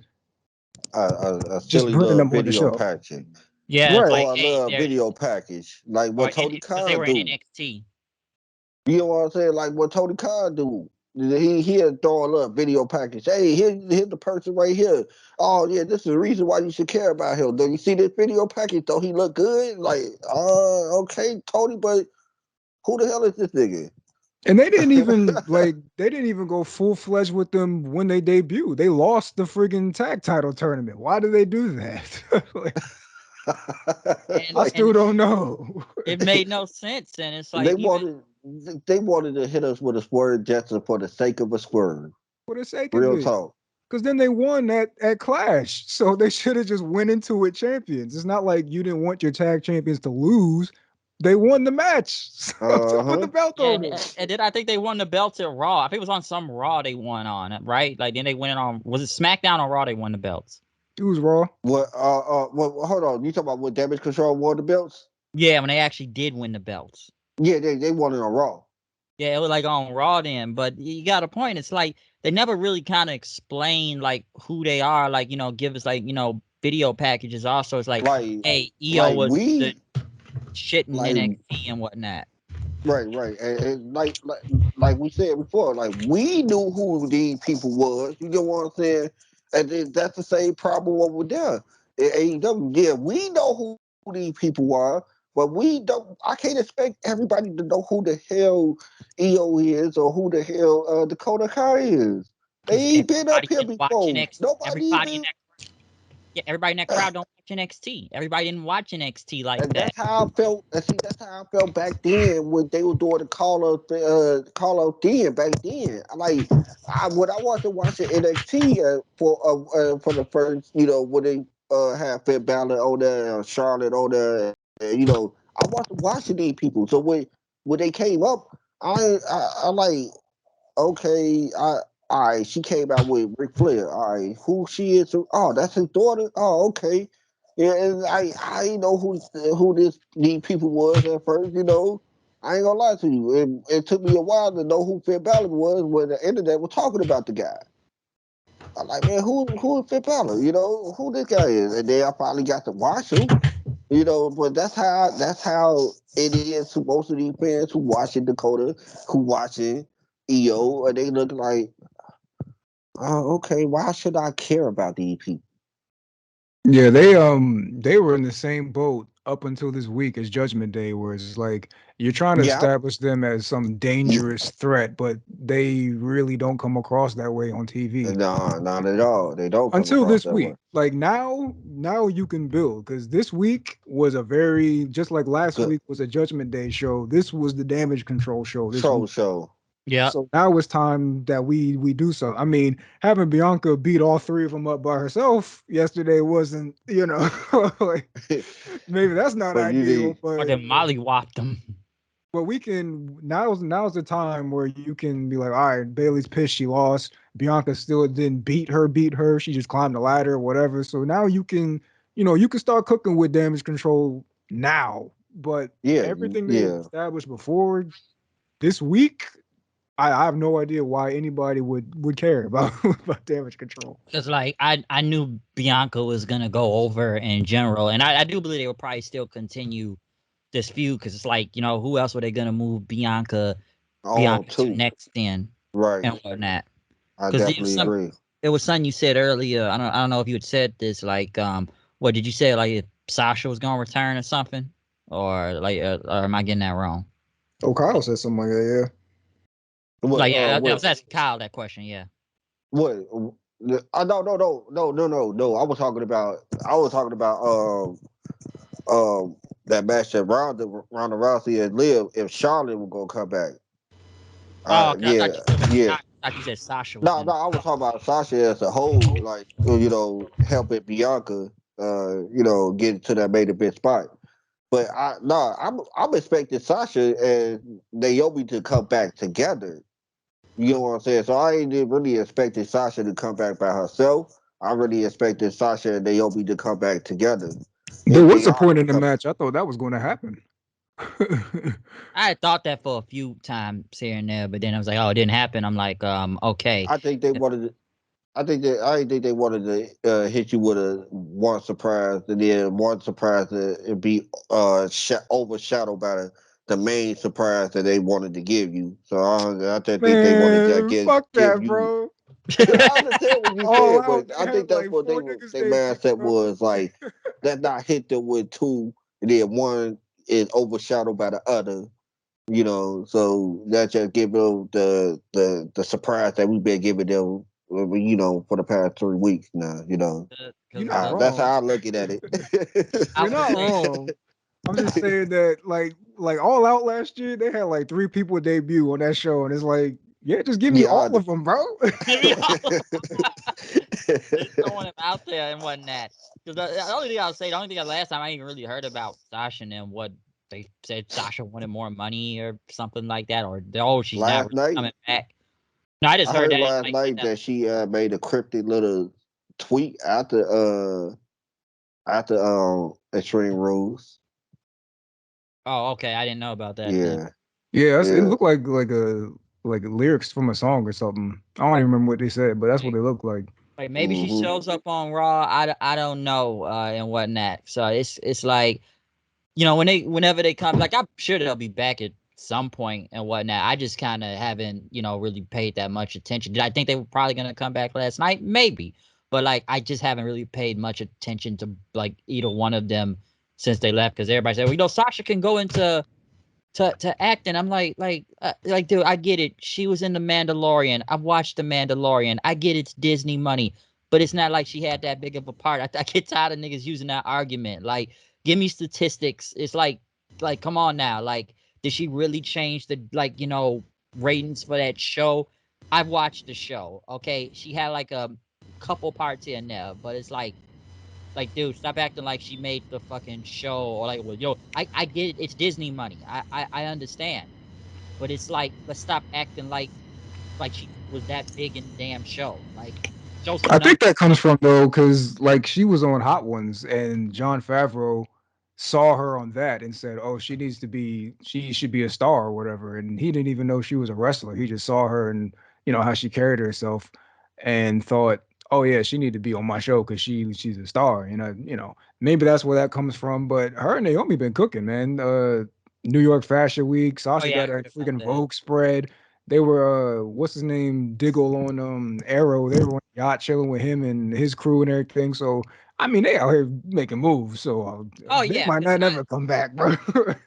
A
just
silly
bringing
little
them on the
video
show.
package.
Yeah, it's
Right.
like,
Or a
hey,
little video package. Like what Tony
because they
Khan
were in
do.
NXT.
You know what I'm saying? Like what Tony Khan do. He'll throw a little video package. Hey, here's the person right here. Oh yeah, this is the reason why you should care about him. Do you see this video package? Don't he look good? Like, okay, Tony, but who the hell is this nigga?
And they didn't even go full fledged with them when they debuted. They lost the friggin' tag title tournament. Why did they do that? Like, I
Like,
still don't know.
It made no sense, and it's
they
like even
wanted they wanted to hit us with a swerve just for the sake of a swerve.
For the sake of
Real
it.
talk.
Because then they won at Clash. So they should have just went into it champions. It's not like you didn't want your tag champions to lose. They won the match. So put the
Uh-huh.
belt
yeah,
on them.
and then I think they won the belt at Raw. I think it was on some Raw they won on, right? Like then they went on, was it SmackDown or Raw? They won the belts.
It was Raw.
Hold on. You talking about when Damage Control won the belts?
Yeah, when they actually did win the belts.
Yeah, they won it on Raw.
Yeah, it was like on Raw then, but you got a point. It's like they never really kind of explain like who they are. Like give us like video packages. Also, it's like,
Like,
hey, EO
like
was the
we,
shit in
like,
NXT and whatnot.
right, and like we said before, like we knew who these people was. You know what I'm saying? And then that's the same problem over there. In AEW, yeah, we know who these people are, but we don't. I can't expect everybody to know who the hell EO is or who the hell Dakota Kai is. They
Because
ain't been up
everybody
here
didn't watch
before.
NXT.
Nobody even.
Everybody in that crowd don't watch NXT. Everybody didn't watch NXT like
And
that.
that's how I felt. And see, that's how I felt back then when they were doing the call out then. Back then, when I wasn't watching NXT for the first, when they had Finn Balor on there, Charlotte on there, I wasn't watching these people. So when they came up, I like, okay, all right, she came out with Ric Flair. All right, who she is? Oh, that's his daughter. Oh, okay. Yeah, and I didn't know who these people was at first. I ain't gonna lie to you. It took me a while to know who Finn Balor was when the internet was talking about the guy. I'm like, man, who is Finn Balor? Who this guy is, and then I finally got to watch him. But that's how it is to most of these fans who watching Dakota, who watching EO, and they look like, oh, okay, why should I care about these people?
Yeah, they were in the same boat up until this week as Judgment Day, where it's like you're trying to
Yeah,
establish them as some dangerous threat, but they really don't come across that way on TV.
no, not at all. They don't come
Until
across
this
that way.
week. Like now you can build because this week was a very just like last
Good
week was a Judgment Day show. This was the Damage Control show this
troll
week.
show.
Yeah.
So now it's time that we do so. I mean, having Bianca beat all three of them up by herself yesterday wasn't, like maybe that's not
But you
ideal,
need,
Or then Molly whopped them.
but we can now's the time where you can be like, all right, Bayley's pissed she lost. Bianca still didn't beat her. She just climbed the ladder or whatever. So now you can start cooking with damage control now. But
yeah,
everything they
yeah.
established before this week, I have no idea why anybody would care about about damage control.
Because like I knew Bianca was gonna go over in general, and I do believe they will probably still continue this feud because it's like who else were they gonna move
Oh,
Bianca to
too.
next then
Right.
and whatnot.
I
Because
definitely agree.
it was something you said earlier. I don't know if you had said this. Like what did you say? Like if Sasha was gonna return or something, or like or am I getting that wrong?
Oh, Kyle said something like that,
What?
Like yeah, I was
What?
asking Kyle that question. Yeah.
What? No. I was talking about that match that Ronda Rousey and Liv. If Charlotte were gonna come back,
Oh, okay. I
yeah,
thought you said
yeah.
I thought you said Sasha was
No,
gonna.
no, I was talking about Sasha as a whole, like helping Bianca, get to that main event spot. But I'm expecting Sasha and Naomi to come back together. You know what I'm saying? So I ain't really expecting Sasha to come back by herself. I really expected Sasha and Naomi to come back together.
There
If
was
they
a
are
point
gonna
in the
come,
match I thought that was going to happen.
I had thought that for a few times here and there, but then I was like, oh, it didn't happen. I'm like, okay.
I think they wanted. I didn't think they wanted to hit you with a one surprise, and then one surprise to be overshadowed by the main surprise that they wanted to give you. So I just think they wanted to
Man, fuck
give
that,
you.
bro.
I understand what you
All
said,
out,
but
they
I think
had
that's
like
what
four niggas
their
debut,
mindset
bro.
was like. That not hit them with two, and then one is overshadowed by the other. So that just give them the surprise that we've been giving them, for the past 3 weeks now.
You're
Because
not
That's
wrong.
how I look at it.
I
You're
was
not
saying,
wrong. I'm just saying that like All Out last year, they had like three people debut on that show, and it's like, yeah, just give me
yeah,
all of them, bro.
give me all. Just throwing him out there and whatnot. Because the only thing I'll say, the only thing that last time I even really heard about Sasha and them, what they said Sasha wanted more money or something like that, or oh, she's not
last
really
night,
coming back. No, I just
I
heard
heard
that.
last
Like,
night that she made a cryptic little tweet after Extreme Rules.
oh, okay, I didn't know about that then.
Yeah,
Yeah, it
yeah.
looked like lyrics from a song or something. I don't even remember what they said, but that's what
Like,
they look like.
like maybe she
hmm
shows up on Raw. I don't know and whatnot. So it's like whenever they come, like I'm sure they'll be back at some point and whatnot. I just kind of haven't really paid that much attention. Did I think they were probably gonna come back last night? Maybe, but like I just haven't really paid much attention to like either one of them since they left because everybody said, well, Sasha can go into to acting. I'm like, dude, I get it. She was in The Mandalorian. I've watched The Mandalorian. I get it's Disney money, but it's not like she had that big of a part. I get tired of niggas using that argument. Like, give me statistics. It's like, come on now. Like, did she really change the ratings for that show? I've watched the show. Okay, she had like a couple parts here and there, but it's like, dude, stop acting like she made the fucking show or like, well, I get it. It's Disney money. I understand, but it's like, let's stop acting like she was that big in the damn show. Like, Show some
I think
numbers.
that comes from though, because like she was on Hot Ones, and John Favreau saw her on that and said, "Oh, she should be a star or whatever." And he didn't even know she was a wrestler. He just saw her and how she carried herself, and thought, "Oh yeah, she need to be on my show because she's a star." Maybe that's where that comes from. But her and Naomi been cooking, man. New York Fashion Week.
Oh
Sasha
yeah, I
got a
heard about
freaking
that.
Vogue spread. They were what's his name, Diggle on Arrow. They were on a yacht chilling with him and his crew and everything. So I mean, they out here making moves. So
Oh
they
yeah,
might not never come back, bro.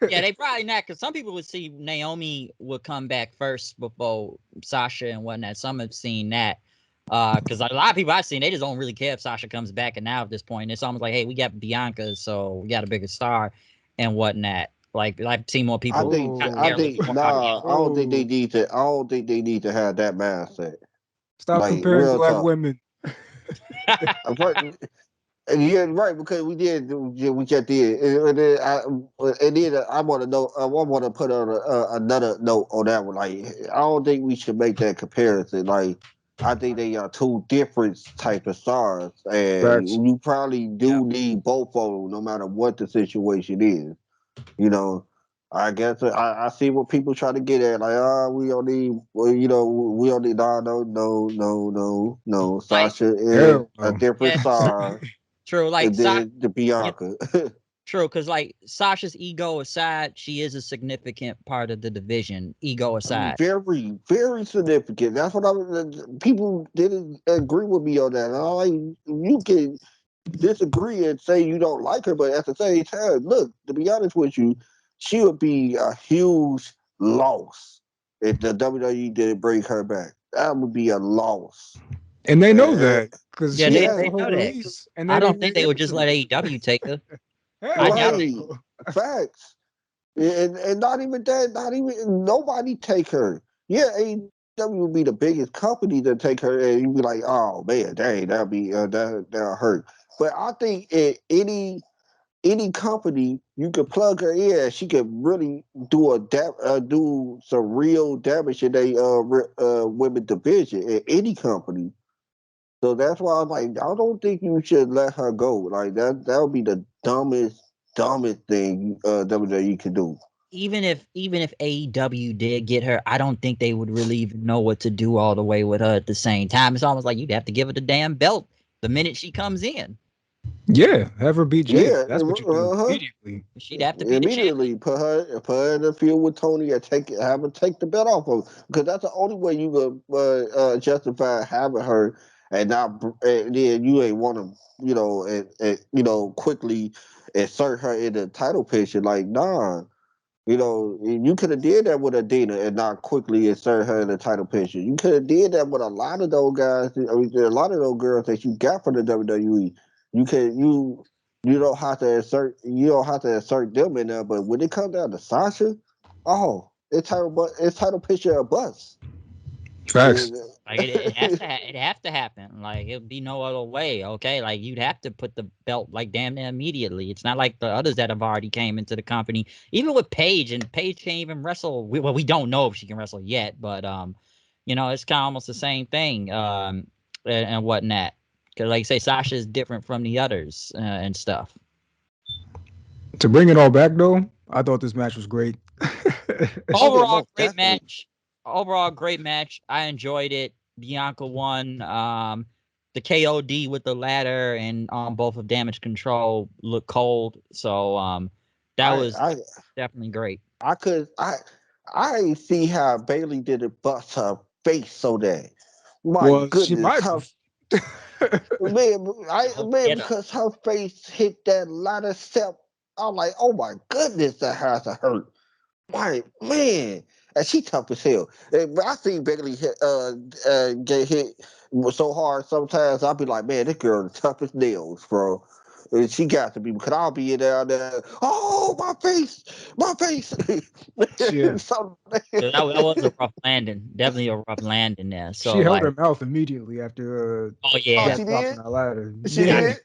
yeah, they probably not, because some people would see Naomi would come back first before Sasha and whatnot. Some have seen that. Because a lot of people I've seen, they just don't really care if Sasha comes back. And now at this point, it's almost like, hey, we got Bianca, so we got a bigger star and whatnot. Like I've seen more
I
people
think
kind of
Whoa,
I
care a little
think
more about
nah.
Bianca.
I don't think they
whoa!
need to. I don't think they need to have that mindset.
Stop
Like
comparing
real
black
talk.
women.
Right, yeah, right. Because we just did, and then I want to know. I want to put on another note on that one. Like, I don't think we should make that comparison. Like, I think they are two different type of stars, and
Facts.
you probably
Yep.
do need both of them, no matter what the situation is. You know, I guess I see what people try to get at. Like, we don't need, well, we don't need. No.
Like,
Sasha is
Hell
a
no.
different
yeah,
star
true. Like
and
Sasha,
then the Bianca.
true. Because like Sasha's ego aside, she is a significant part of the division. Ego aside.
Very, very significant. That's what people didn't agree with me on that. And I'm like, you can disagree and say you don't like her, but at the same time, look, to be honest with you, she would be a huge loss if the WWE didn't bring her back. That would be a loss.
And they know
Uh,
that because
Yeah,
she
they,
had
yeah,
they
her
know that.
release, and they
I don't
didn't
think
even
they
give
would
it
just
to
let
her.
AEW take her. I
Hell
doubt
right.
it.
no.
Facts. And not even that, not even nobody take her. Yeah, AEW would be the biggest company to take her, and you'd be like, oh man, dang, that'll hurt. But I think in any company you could plug her in, and she could really do some real damage in a women division in any company. So that's why I'm like, I don't think you should let her go. Like that would be the dumbest thing WWE could do.
Even if AEW did get her, I don't think they would really even know what to do all the way with her at the same time. It's almost like you'd have to give her the damn belt the minute she comes in.
Yeah, have her beat Jada.
Yeah,
That's what you do
uh-huh.
immediately.
She'd have to be the champion.
Immediately put her in the field with Tony and have her take the belt off of her, because that's the only way you could justify having her and not and then you ain't want to quickly insert her in the title picture. Like, nah. You could have did that with Adina and not quickly insert her in the title picture. You could have did that with a lot of those guys. I mean, a lot of those girls that you got from the WWE. You don't have to insert them in there. But when it comes down to Sasha, oh, it's title picture a bust.
Facts.
Like it has to it have to happen. Like it'd be no other way. Okay, like you'd have to put the belt like damn near immediately. It's not like the others that have already came into the company. Even with Paige, and Paige can't even wrestle. We don't know if she can wrestle yet, but it's kind of almost the same thing. And whatnot. Because like I say, Sasha is different from the others and stuff.
To bring it all back though, I thought this match was great.
Oh yeah,
Overall,
most
great
definitely.
match. Overall, great match. I enjoyed it. Bianca won. The KOD with the ladder and both of damage control looked cold. So that
I
was
I
definitely great.
I could I ain't see how Bayley didn't bust her face so that. My
Well, she
goodness,
might
her
have.
Get her.
because her face hit that ladder step. I'm like, oh my goodness, that has to hurt. My man, and she tough as hell. And when I see Bailey get hit so hard sometimes, I'll be like, man, this girl the tough as nails, bro. And she got to be, because I'll be in there, oh, my face.
Shit.
So,
That was a rough landing. Definitely a rough landing there.
She
So
held her
like,
mouth immediately after
oh
oh,
yeah,
Cat
she
dropped from
did?
that ladder.
She
got
Yeah.
did?
to.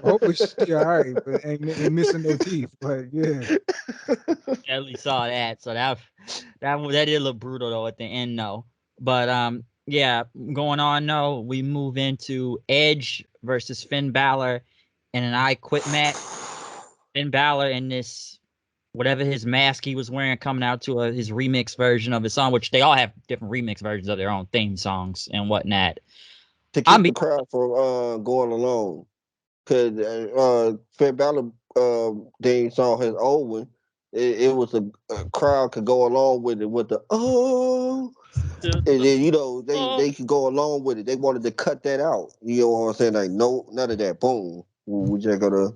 Hopefully she all right, but ain't missing no teeth. But yeah.
Definitely saw that. So that did look brutal though at the end though. But Yeah, going on. No, we move into Edge versus Finn Balor in an I Quit match. Finn Balor in this whatever his mask he was wearing coming out to his remix version of his song, which they all have different remix versions of their own theme songs and whatnot.
To keep the crowd from going along. Because Finn Balor theme song, his old one, it was a crowd could go along with it with the and then they could go along with it. They wanted to cut that out. You know what I'm saying? Like no, none of that. Boom. We just gonna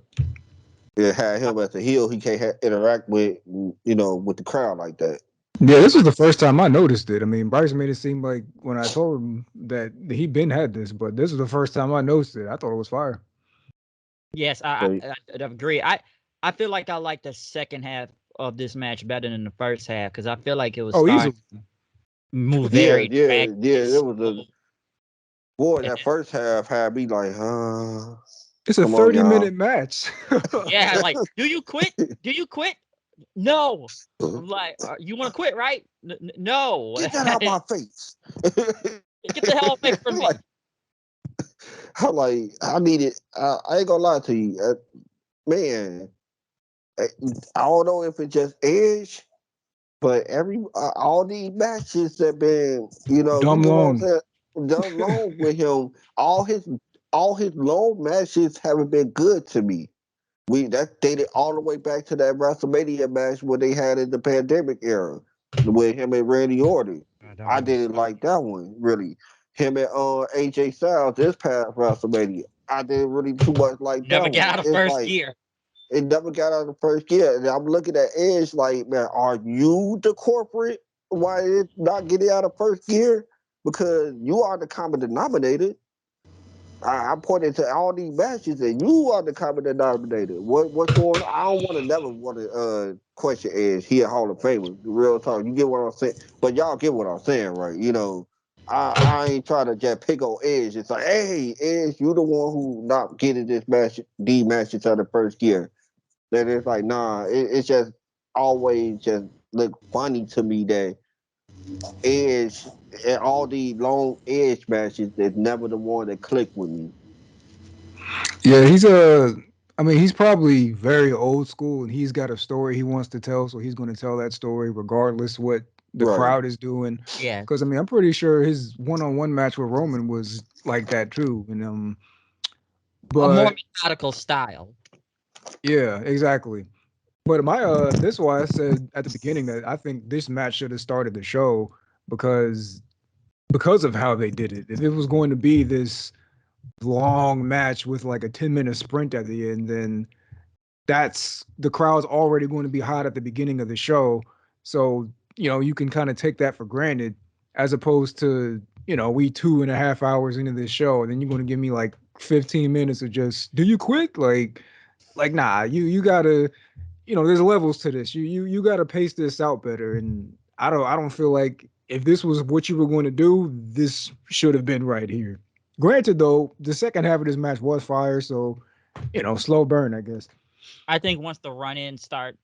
have him as a heel. He can't interact with with the crowd like that.
Yeah, this was the first time I noticed it. I mean, Bryce made it seem like when I told him that he been had this, but this was the first time I noticed it. I thought it was fire.
Yes, I agree. I feel like I like the second half of this match better than the first half because I feel like it was starting to move very
It was that first half had me like,
it's a 30-minute match.
Yeah, like, do you quit? Do you quit? No. I'm like, you want to quit, right? No.
Get that out my face.
Get the hell away from me.
I need it. I ain't gonna lie to you, man. I don't know if it's just Edge, but all these matches have been,
dumb long
with him. All his long matches haven't been good to me. That dated all the way back to that WrestleMania match where they had in the pandemic era with him and Randy Orton. I didn't like that one really. Him and AJ Styles this past WrestleMania. I didn't really too much like that.
Never got out of first gear.
It never got out of the first gear. And I'm looking at Edge like, man, are you the corporate? Why it's not getting out of first gear? Because you are the common denominator. I pointed to all these matches, and you are the common denominator. What's going on? I don't never want to question Edge. He a Hall of Famer. Real talk. You get what I'm saying? But y'all get what I'm saying, right? I ain't trying to just pick on Edge. It's like, hey, Edge, you the one who not getting this match, these matches out of first gear. Then it's like, nah, it's just always just look funny to me that Edge and all these long Edge matches is never the one that click with me.
Yeah, he's probably very old school and he's got a story he wants to tell, so he's going to tell that story regardless what the crowd is doing.
Yeah.
Because I'm pretty sure his one-on-one match with Roman was like that too. And but
a more methodical style.
Yeah, exactly. But this is why I said at the beginning that I think this match should have started the show because of how they did it. If it was going to be this long match with like a 10-minute sprint at the end, then the crowd's already going to be hot at the beginning of the show. So, you can kind of take that for granted as opposed to, we 2.5 hours into this show and then you're going to give me like 15 minutes of just, do you quit? Like, nah, you gotta, there's levels to this. You gotta pace this out better. And I don't feel like if this was what you were going to do, this should have been right here. Granted, though, the second half of this match was fire, so slow burn, I guess.
I think once the run-in started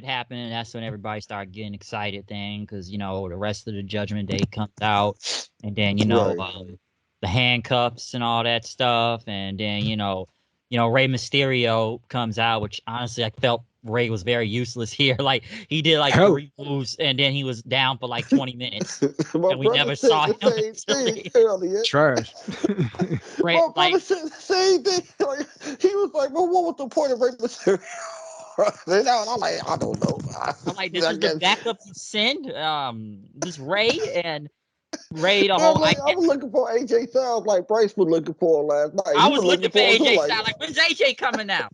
happening, that's when everybody started getting excited. Because the rest of the Judgment Day comes out, and then the handcuffs and all that stuff, and then Rey Mysterio comes out, which honestly I felt Rey was very useless here. Like he did like 3 moves and then he was down for like 20 minutes. And we never saw him.
Trash.
Rey, my brother said the same thing. Like, he was like, well, what was the point of Rey Mysterio? I'm like, I don't know.
I'm like, this is the backup you send? This Rey and Rey the whole.
I was looking for AJ Styles like Bryce was looking for last night.
I was looking for AJ Styles. Like, when's AJ coming out?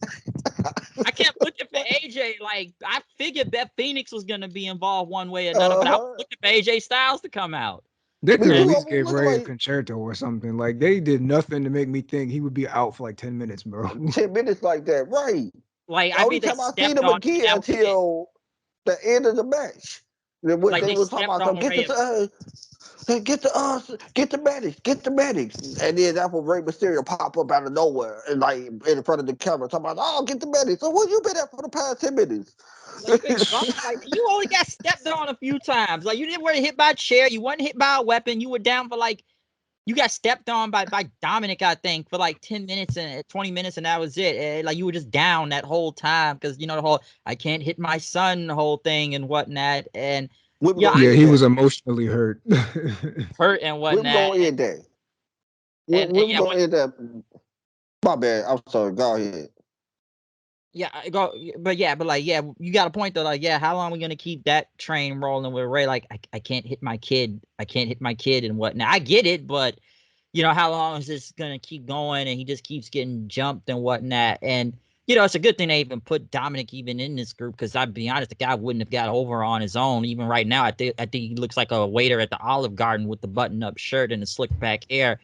I kept looking for AJ. Like, I figured Beth Phoenix was going to be involved one way or another, but I was looking for AJ Styles to come out.
They could at least give Rey a concerto or something. Like, they did nothing to make me think he would be out for like 10 minutes, bro.
10 minutes like that, right?
Like,
the only time I seen him again until the end of the match. When they was talking about get the medics. And then that's when Rey Mysterio pop up out of nowhere and like in front of the camera talking about, get the medics. So where you been at for the past 10 minutes?
Like, you only got stepped on a few times. Like, you didn't want to hit by a chair. You wasn't hit by a weapon. You were down for like you got stepped on by Dominic, I think, for like 10 minutes and 20 minutes, and that was it. Like you were just down that whole time because the whole I can't hit my son whole thing and whatnot. And
yeah, he was emotionally hurt.
Hurt and whatnot.
We're gonna end that. We're gonna end that. My bad. I'm sorry. Go ahead.
Yeah, but you got a point though. Like, how long are we gonna keep that train rolling with Ray? Like, I can't hit my kid. I can't hit my kid and whatnot. I get it, but how long is this gonna keep going? And he just keeps getting jumped and whatnot. And it's a good thing they even put Dominic even in this group because I'll be honest, the guy wouldn't have got over on his own. Even right now, I think he looks like a waiter at the Olive Garden with the button-up shirt and the slick back hair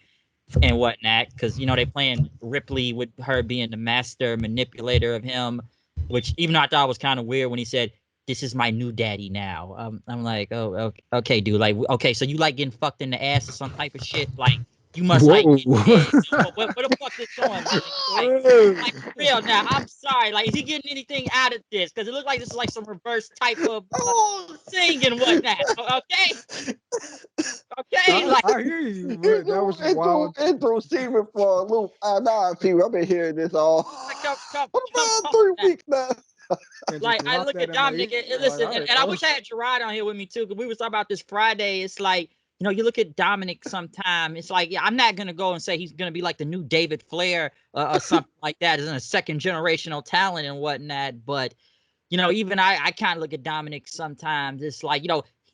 and whatnot, because they playing Ripley with her being the master manipulator of him, which even I thought was kind of weird when he said, "This is my new daddy now." I'm like, oh, okay, dude. Like, okay, so you like getting fucked in the ass or some type of shit? Like, you must like getting head. What the fuck is going on? Like for real now. I'm sorry. Like, is he getting anything out of this? Because it looks like this is like some reverse type of thing and whatnot. Okay. Okay,
I hear you, but that was wild.
Intro segment for a loop. I've been hearing this all
come
3 weeks now.
Like, I look at Dominic and listen, and I wish I had Gerard on here with me too, because we was talking about this Friday. It's like, you look at Dominic sometime. It's like, I'm not gonna go and say he's gonna be like the new David Flair or something like that, as in a second generational talent and whatnot. But even I kind of look at Dominic sometimes. It's like,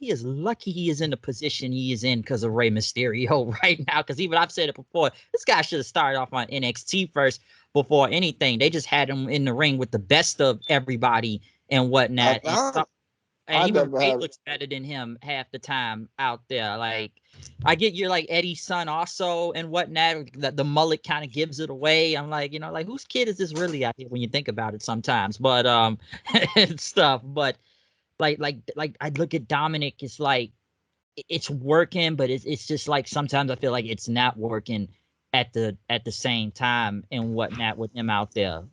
he is lucky he is in the position he is in because of Rey Mysterio right now. Because even I've said it before, this guy should have started off on NXT first before anything. They just had him in the ring with the best of everybody and whatnot. And even Ray looks better than him half the time out there. Like, I get you're like Eddie's son also and whatnot. The mullet kind of gives it away. I'm like, like whose kid is this really out here when you think about it sometimes? But and stuff. But like I look at Dominic, it's like it's working, but it's just like sometimes I feel like it's not working at the same time and whatnot with him out there.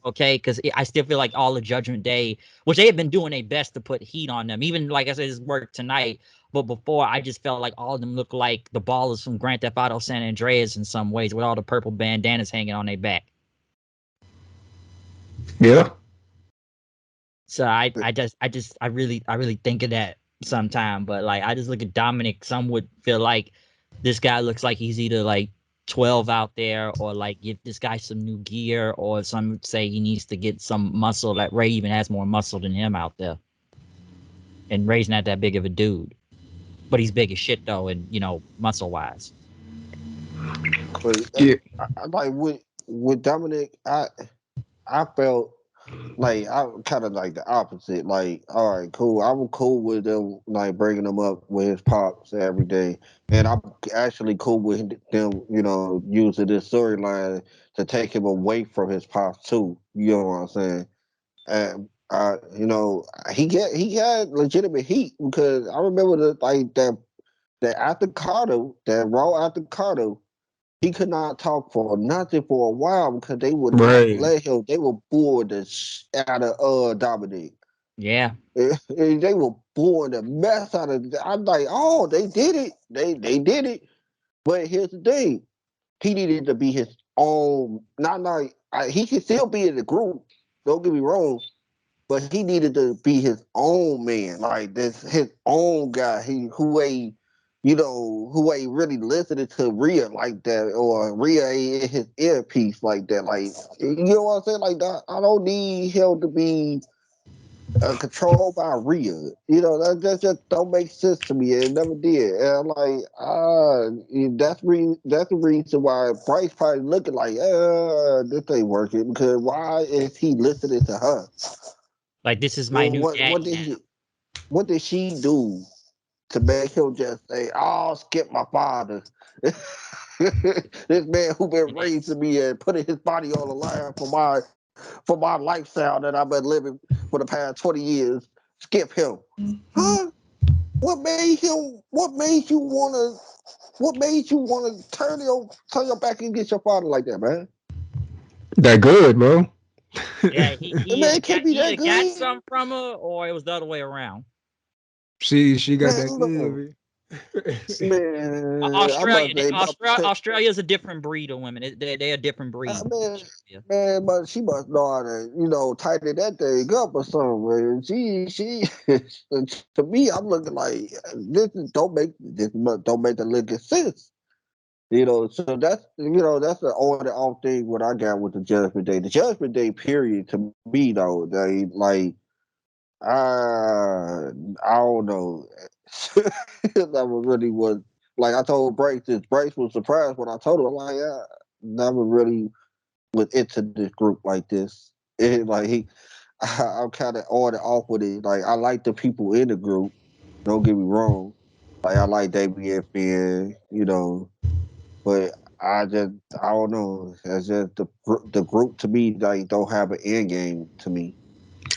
Okay, because I still feel like all of Judgment Day, which they have been doing their best to put heat on them, even like I said, this worked tonight. But before, I just felt like all of them look like the ballers from Grand Theft Auto San Andreas in some ways, with all the purple bandanas hanging on their back.
Yeah.
So I really think of that sometime. But like, I just look at Dominic. Some would feel like this guy looks like he's either like 12 out there, or like give this guy some new gear, or some would say he needs to get some muscle. That Ray even has more muscle than him out there, and Ray's not that big of a dude, but he's big as shit though, and muscle wise.
Yeah. Like with Dominic, I felt like I'm kind of like the opposite. Like, all right, cool. I'm cool with them, like bringing him up with his pops every day, and I'm actually cool with them, using this storyline to take him away from his pops too. You know what I'm saying? And he had legitimate heat, because I remember that after Carter, that Raw after Carter, he could not talk for nothing for a while because they would not let him. They were bored out of Dominic.
Yeah.
And they were bored the mess out of. I'm like, oh, they did it. They did it. But here's the thing: he needed to be his own. Not like he could still be in the group. Don't get me wrong, but he needed to be his own man. Like this, his own guy. Who ain't really listening to Rhea like that, or Rhea ain't in his earpiece like that. Like, you know what I'm saying? Like, I don't need him to be controlled by Rhea. That just don't make sense to me. It never did. And I'm like, that's the reason why Bryce probably looking like, this ain't working, because why is he listening to her?
Like, this is my new
what did she do to make him just say, "Oh, skip my father"? This man who been raising me and putting his body on the line for my lifestyle that I've been living for the past 20 years. Skip him. Huh? What made you wanna turn your back and get your father like that, man?
That good, bro.
Yeah, he either got something from her, or it was the other way around.
She got that good.
Man,
Australia's a different breed of women. They're a different breed.
Man, man, but she must know how to, tighten that thing up or something. Man. She, to me, I'm looking like don't make the lick sense. So that's the on and off thing. What I got with the Judgment Day, period. To me, though, they like, I don't know. That was really was like I told Brace. Brace was surprised when I told him like, never really was into this group like this. I'm kind of on and off with it. Like I like the people in the group. Don't get me wrong. Like I like Damien Finn, but I don't know. It's just the group to me like don't have an end game to me.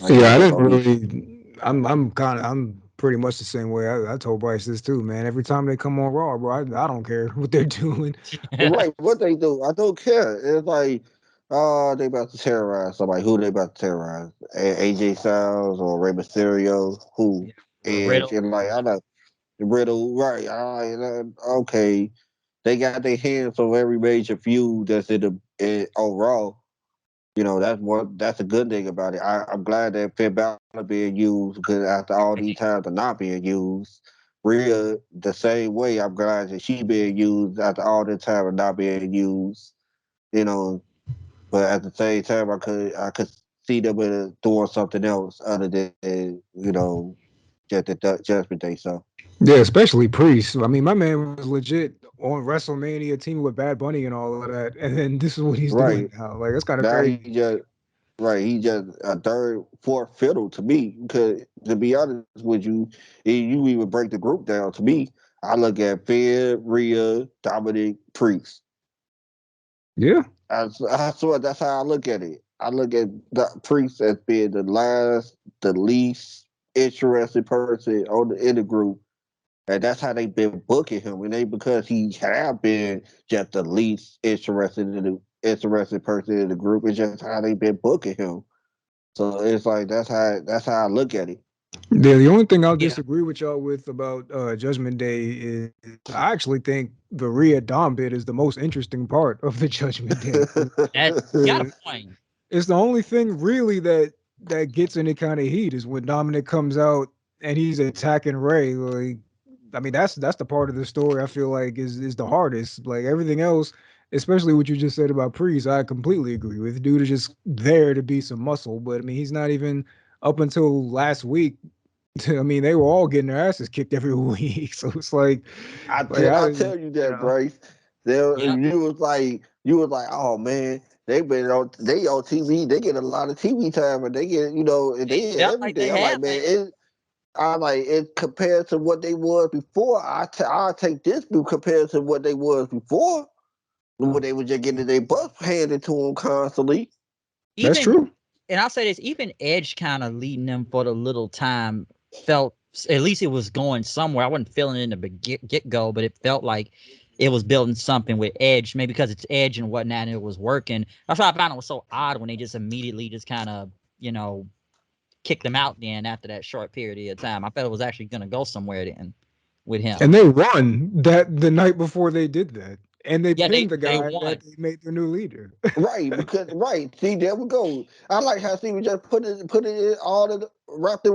Like
Yeah, I didn't
don't be
really. I'm pretty much the same way. I told Bryce this too, man. Every time they come on Raw, bro, I don't care what they're doing.
right. What they do, I don't care. It's like, they about to terrorize somebody. Who they about to terrorize? AJ Styles or Rey Mysterio? Who?
Riddle.
And like I know the Riddle, right? Okay, they got their hands on every major feud that's on Raw. That's a good thing about it. I'm glad that Finn Balor being used because after all these times of not being used, Rhea the same way. I'm glad that she being used after all the time of not being used. You know, but at the same time, I could see them doing something else other than just the Judgment Day. So
Yeah, especially Priest. I mean, my man was legit on WrestleMania teaming with Bad Bunny and all of that, and then this is what he's doing
right
now. Like that's kind of
now
crazy.
he just a third, fourth fiddle to me. Because to be honest with you, if you even break the group down to me, I look at Finn, Rhea, Dominic, Priest.
Yeah,
I swear that's how I look at it. I look at the Priest as being the least interested person in the group, and that's how they've been booking him. And they because he have been just the least interested person in the group. It's just how they've been booking him. So it's like that's how I look at it.
yeah. The only thing I'll
Yeah,
disagree with y'all with about Judgment Day is I actually think the Rhea Dom bit is the most interesting part of the Judgment Day.
you got a point.
It's the only thing really that gets any kind of heat is when Dominic comes out and he's attacking Ray. Like, I mean, that's the part of the story I feel like is the hardest. Like everything else, especially what you just said about Priest, I completely agree with. Dude is just there to be some muscle, but I mean, he's not even up until last week. I mean, they were all getting their asses kicked every week, so it's
I tell you
you
that,
know,
Bryce.
Yeah,
You was like, oh man, they on TV. They get a lot of TV time, and they get and
they
they get
felt like they
everything. I'm
had
like, man, it compared to what they was before. I take this view compared to what they was before, when they were just getting their butts handed to them constantly.
that's
even
true.
and I'll say this, even Edge kind of leading them for the little time felt at least it was going somewhere. I wasn't feeling it in the get go, but it felt like it was building something with Edge, maybe because it's Edge and whatnot, and it was working. That's why I found it was so odd when they just immediately just kind of kicked him out then after that short period of time. I felt it was actually going to go somewhere then with him.
And they won that the night before they did that. And they
Yeah,
pinned the
they
guy
won.
that they made their new leader.
Right, because right. See, there we go. I like how Steve just put it in all of wrapped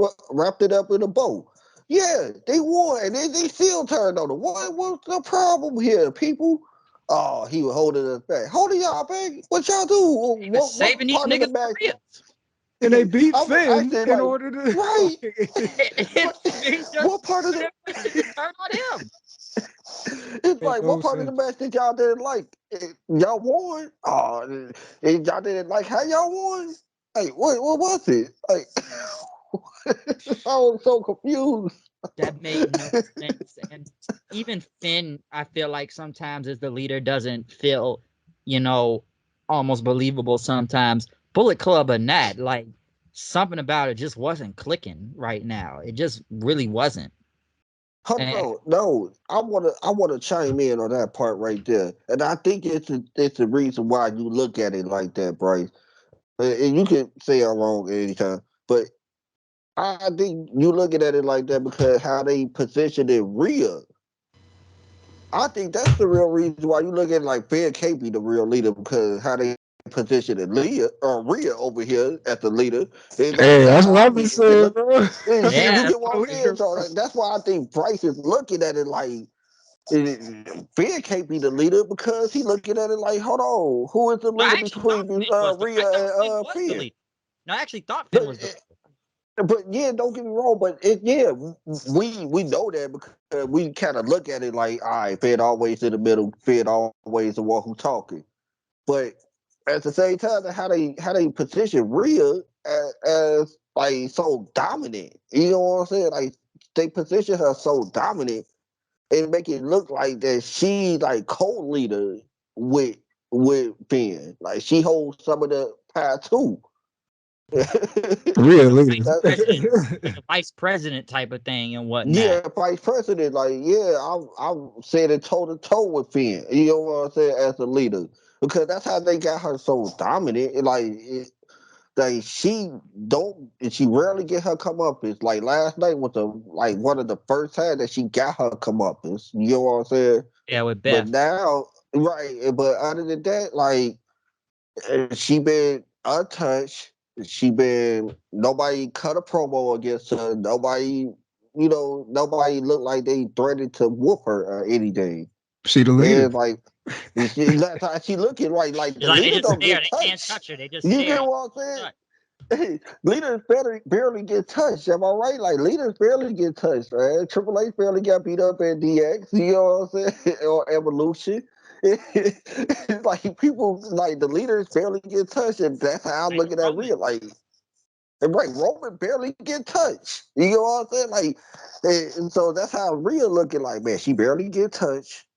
it up in a bow. Yeah, they won, and they still turned on them. What's the problem here, people? Oh, he was holding us back. Holding y'all back? What y'all do?
He was
What
saving these
part of the
niggas'
match?
careers.
And they beat
I was
Finn
actually
in
like,
order to
right.
He
What
just
part of the
to turn on him.
it's
make
like
no
what part of the
sense.
match that y'all didn't like? Y'all won. Oh, and y'all didn't like how y'all won. Like what was it? Like I was so confused.
That made no sense. And even Finn, I feel like sometimes as the leader doesn't feel, you know, almost believable sometimes. Bullet Club or not, like something about it just wasn't clicking right now. It just really wasn't.
Hold
And
on, no, I wanna chime in on that part right there, and I think it's the reason why you look at it like that, Bryce. And you can say I'm wrong anytime, but I think you looking at it like that because how they positioned it real. I think that's the real reason why you look at like Fed can't be the real leader because how they position Leah or Rhea over here as the leader. And
Hey,
that's
that's what
how
I've
we
been saying,
look.
bro.
Yeah,
You
that's
get what I'm
totally
saying?
true.
So that's why I think Bryce is looking at it like Fed can't be the leader because he looking at it like, hold on, who is the
No, I
leader
actually thought
between
Finn was the. I
Rhea
thought Finn
and
was the
Fed?
leader. No, I actually thought Finn
But
was the.
but yeah, don't get me wrong. But we know that because we kind of look at it like, all right, Fed always in the middle, Fed always the one who talking. But at the same time, how they position Rhea as like so dominant. You know what I'm saying? Like they position her so dominant and make it look like that she like co-leader with Finn. Like she holds some of the power too.
Really?
President, like a vice president type of thing and whatnot.
Yeah, vice president, like yeah, I'm saying it toe to toe with Finn. You know what I'm saying as a leader because that's how they got her so dominant. Like she don't, she rarely get her comeuppance. Like last night was like one of the first times that she got her comeuppance. You know what I'm saying?
Yeah, with
But
Beth.
now, right? But other than that, like she been untouched. She been nobody cut a promo against her. Nobody, nobody looked like they threatened to whoop her any day.
She the leader.
And like that's how she looking like
It's
the
like they
leader
just
don't
stare.
get
They can't
touched.
touch her. They just
You
stare.
get what I'm saying? Leaders barely get touched. Am I right? Like leaders barely get touched, right? Triple H barely got beat up at DX. You know what I'm saying? Or Evolution. It's like people like the leaders barely get touched, and that's how I'm
Like
looking at
Roman.
real. Like, and right, Roman barely get touched. You know what I'm saying? Like, and so that's how real looking. Like, man, she barely get touched,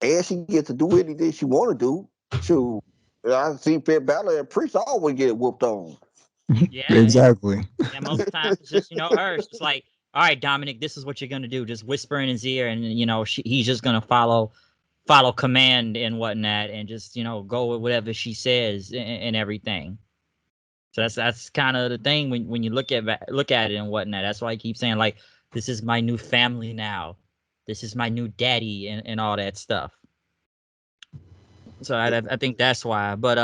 and she gets to do anything she want to do. Shoot, I see Finn Balor and Priest always get whooped on.
Yeah,
Exactly.
yeah. Most of the time, it's just her. It's just like, all right, Dominic, this is what you're gonna do. Just whisper in his ear, and he's just gonna follow command and whatnot, and just go with whatever she says and everything. So that's kind of the thing when you look at it and whatnot. That's why I keep saying like, this is my new family now. This is my new daddy and all that stuff. So I think that's why. But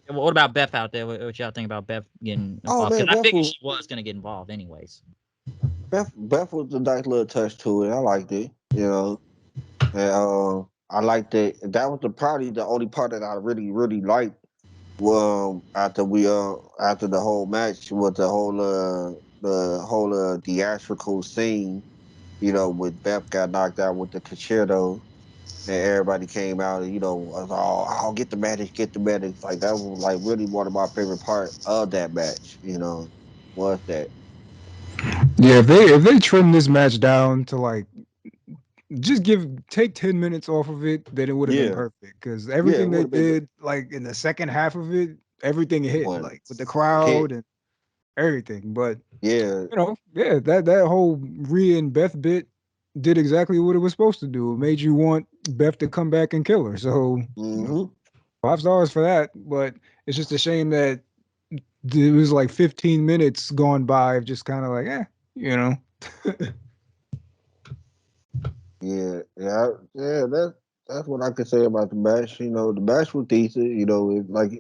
what about Beth out there? What y'all think about Beth getting
Oh
involved?
man,
Because I figured she was gonna get involved anyways.
Beth was a nice little touch to it. I liked it, and I liked it. That was probably the only part that I really liked. Well, after the whole match was the whole theatrical scene, with Beth got knocked out with the concerto, and everybody came out and was all, "I'll get the medics, get the medics." Like that was like really one of my favorite parts of that match. Was that.
Yeah, if they trim this match down to like just take 10 minutes off of it, then it would have been
Yeah,
perfect. Because
yeah, it
everything
would
they
have been
did, like in the second half of it, everything hit,
one
like with the
hit.
crowd and everything. But
Yeah.
yeah, that whole Rhea and Beth bit did exactly what it was supposed to do. It made you want Beth to come back and kill her. So, you know,
Mm-hmm.
5 stars for that. But it's just a shame that it was like 15 minutes gone by of just kind of like, you know.
Yeah. That's what I could say about the match. The match was decent.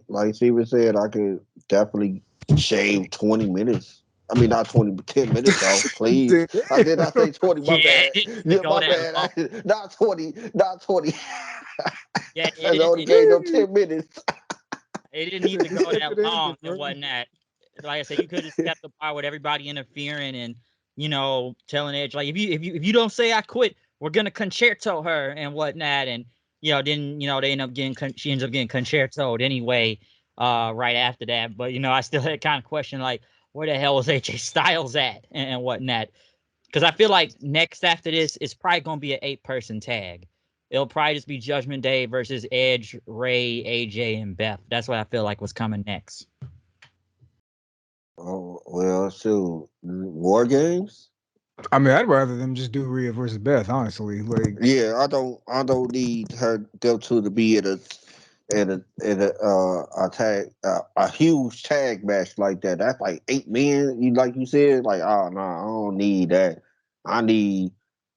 Like Steven said, I could definitely shave 20 minutes. I mean, not 20, but 10 minutes off, please.
Damn.
I say 20? My
Yeah,
bad.
it didn't need to
Yeah,
go
my
that long.
bad. Not 20. Not 20.
Yeah,
I only gave them 10 minutes.
it didn't need to go
If
that
it ended,
long and
bro.
whatnot. Like I said, you could have kept the part with everybody interfering and telling Edge like, if you don't say I quit, we're gonna concerto her and whatnot. And then they end up she ends up getting concertoed anyway. Right after that, but I still had kind of question like, where the hell was AJ Styles at and whatnot? Because I feel like next after this, it's probably gonna be an 8-person tag. It'll probably just be Judgment Day versus Edge, Ray, AJ, and Beth. That's what I feel like was coming next.
Oh, well, shoot. War games?
I mean, I'd rather them just do Rhea versus Beth, honestly. Like,
Yeah, I don't need them two to be in a tag a huge tag match like that. That's like 8 men. You said, like, oh no, I don't need that. I need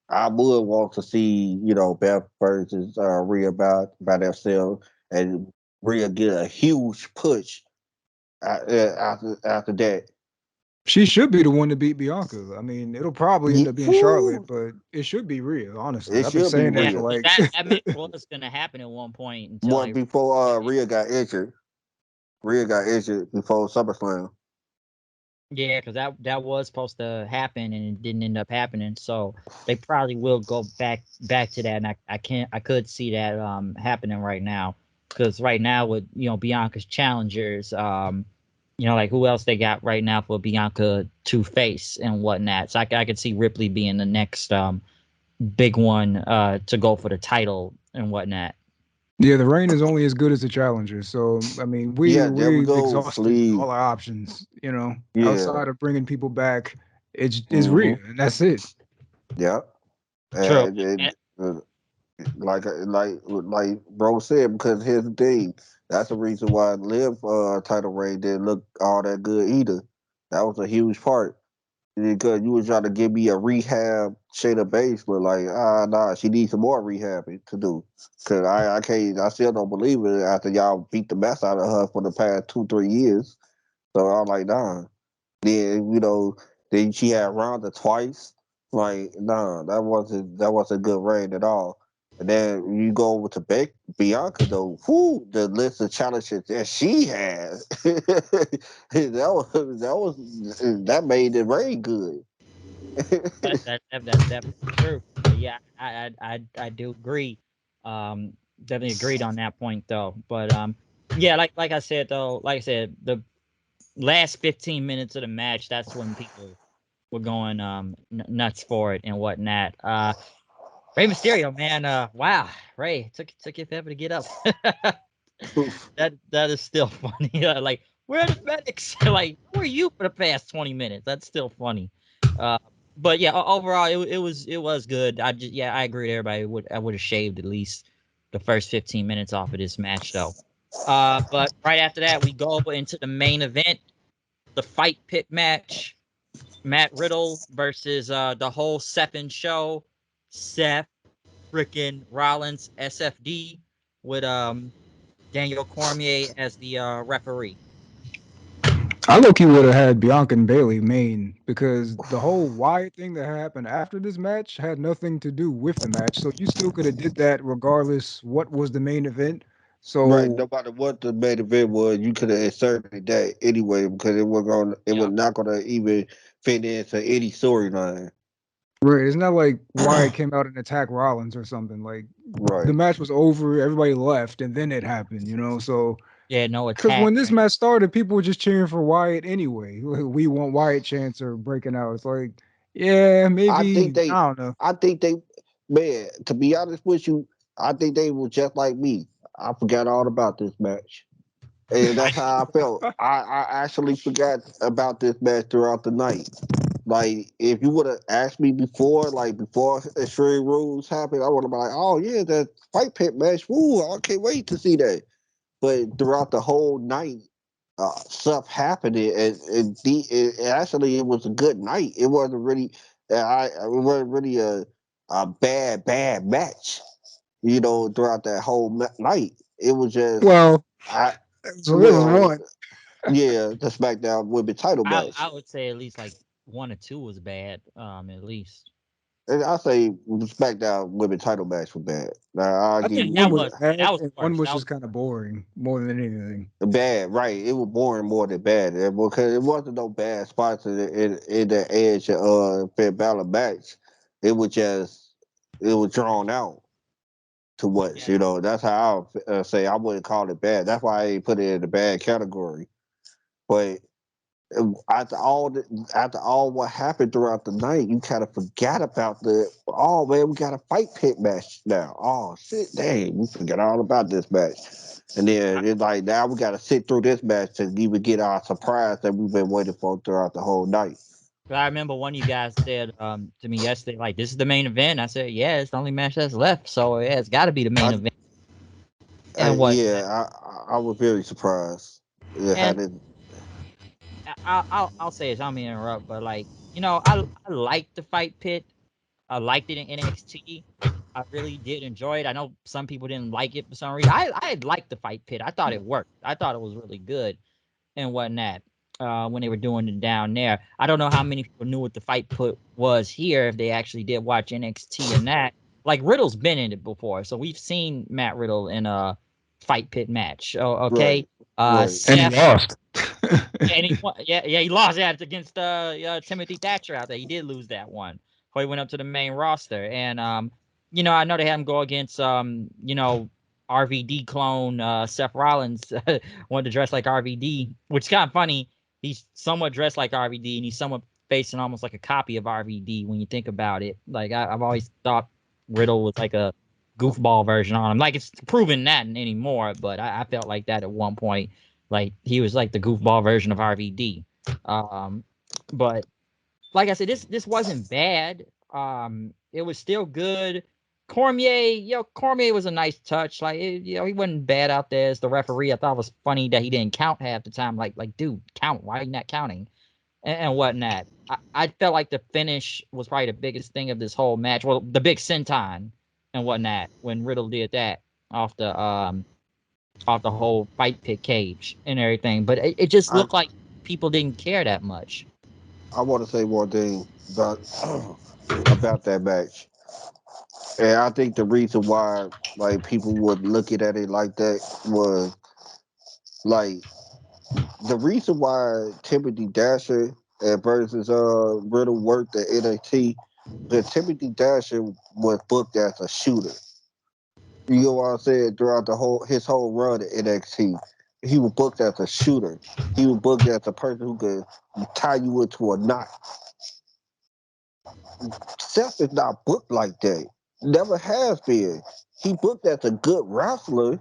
I would want to see, Beth versus Rhea by themselves, and Rhea get a huge push after that.
She should be the one to beat Bianca. I mean, it'll probably end up being Charlotte,
Woo!
but it should be Rhea. Honestly,
It
I've been
should be
saying that
Yeah,
for
Rhea.
'cause
like.
that match was gonna happen at one point until
What
like
before Rhea got injured? Rhea got injured before SummerSlam.
yeah, because that was supposed to happen and it didn't end up happening. So they probably will go back to that, and I could see that happening right now because right now with Bianca's challengers, like who else they got right now for Bianca to face and whatnot. So I could see Ripley being the next big one to go for the title and whatnot.
Yeah, the reign is only as good as the challenger. So I mean,
Yeah, there we
we've
go.
exhausted
Sleeve.
all our options.
Yeah.
Outside of bringing people back, it's
hmm
Rhea, and that's it.
Yeah.
True.
And like bro said, because here's the thing. That's the reason why Liv title reign didn't look all that good either. That was a huge part. Because you was trying to give me a rehab Shayna Baszler, like, nah, she needs some more rehabbing to do. Cause I can't, I still don't believe it after y'all beat the mess out of her for the past 2-3 years. So I'm like, nah. Then then she had Ronda twice. Like, nah, that wasn't good reign at all. And then you go over to Bianca though. Whoo, the list of challenges that she had. That made the reign good.
That's definitely true. Yeah, I do agree. Definitely agreed on that point though. But yeah, like I said though, like I said, the last 15 minutes of the match, that's when people were going nuts for it and whatnot. Rey Mysterio, man, wow, Ray took you forever to get up. That is still funny. Like, where are the medics? Like, where were you for the past 20 minutes? That's still funny. Uh, but yeah, overall, it was good. I agree with everybody. I would have shaved at least the first 15 minutes off of this match though. But right after that, we go into the main event, the fight pit match. Matt Riddle versus the whole Seth show. Seth freaking Rollins, SFD, with Daniel Cormier as the referee.
I low key would have had Bianca and Bayley main because the whole Wyatt thing that happened after this match had nothing to do with the match. So you still could have did that regardless what was the main event.
Right,
So
no matter what the main event was, you could have inserted that anyway because it was
Yep.
not gonna even fit into any storyline.
right, it's not like Wyatt came out and attacked Rollins or something. Like the
Right.
match was over, everybody left, and then it happened. So
Yeah, no
because
attack.
when this match started, people were just cheering for Wyatt anyway. Like, we want Wyatt chants are breaking out. It's like, yeah,
I think
maybe
they,
I don't know.
I think they, man. To be honest with you, I think they were just like me. I forgot all about this match, and that's how I felt. I actually forgot about this match throughout the night. Like if you would have asked me before, like before Extreme Rules happened, I would have been like, "Oh yeah, that fight pit match. Woo! I can't wait to see that." But throughout the whole night, stuff happening, and actually it was a good night. It wasn't really, it wasn't really a bad match. Throughout that whole night, it was just,
Well,
I
so there was
well,
one.
yeah, the SmackDown Women's Title
I
match.
would say at least like one or two was bad. At least.
And I say the SmackDown Women's Title match was bad. Now I'll
I
give
think
you
one
That
was
was that
bad
was the
and one
worst.
was
That was
just kind of boring more than anything.
bad, right? It was boring more than bad, because it wasn't no bad spots in the Edge Finn Balor match. It was just it was drawn out too much.
yeah.
That's how I say I wouldn't call it bad. That's why I ain't put it in the bad category. But after all what happened throughout the night, you kind of forgot about oh man, we got a fight pit match now. Oh shit, dang, we forgot all about this match. And then it's like now we got to sit through this match to even get our surprise that we've been waiting for throughout the whole night.
I remember one of you guys said to me yesterday, like, "This is the main event." I said, "Yeah, it's the only match that's left, so yeah, it's got to be the main
I,
event." And what?
yeah, I was very surprised. It
And
had it.
I'll say this. I don't mean to interrupt, but like I like the fight pit. I liked it in NXT. I really did enjoy it. I know some people didn't like it for some reason. I liked the fight pit. I thought it worked. I thought it was really good and whatnot when they were doing it down there. I don't know how many people knew what the fight pit was here if they actually did watch NXT and that. Like Riddle's been in it before, so we've seen Matt Riddle in a fight pit match. Oh, okay.
Right.
And he
Seth,
lost.
and he won, yeah, he lost that against Timothy Thatcher out there. He did lose that one. Before he went up to the main roster, and I know they had him go against RVD clone Seth Rollins wanted to dress like RVD, which is kind of funny. He's somewhat dressed like RVD, and he's somewhat facing almost like a copy of RVD when you think about it. Like I've always thought Riddle was like a goofball version on him. Like it's proven that anymore, but I felt like that at one point. Like he was like the goofball version of RVD. But like I said, this wasn't bad. It was still good. Cormier was a nice touch. Like he wasn't bad out there as the referee. I thought it was funny that he didn't count half the time. Like dude, count. Why are you not counting? And whatnot. I felt like the finish was probably the biggest thing of this whole match. Well, the big senton and whatnot when Riddle did that off the whole fight pit cage and everything. But it just
I
looked like people didn't care that much.
I want to say one thing about about that match, and I think the reason why like people would looking at it like that was like the reason why Timothy Dasher and versus Riddle worked at NXT, because Timothy Dasher was booked as a shooter. You know what I'm saying? Throughout his whole run at NXT, he was booked as a shooter. He was booked as a person who could tie you into a knot. Seth is not booked like that. Never has been. He booked as a good wrestler.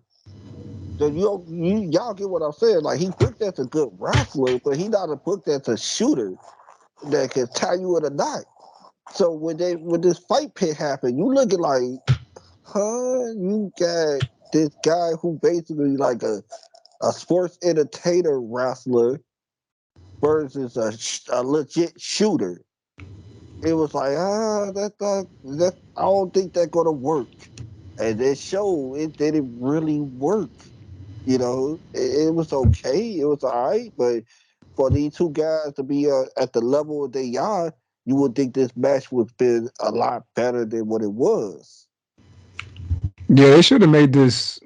So y'all get what I'm saying? Like he booked as a good wrestler, but he not a booked as a shooter that can tie you in a knot. So when this fight pit happened, you looking like, huh? You got this guy who basically like a sports entertainer wrestler versus a legit shooter. It was like, that I don't think that's gonna work. And it showed it didn't really work. It was okay, it was all right, but for these two guys to be at the level they are, you would think this match would have been a lot better than what it was.
Yeah, they should have made this,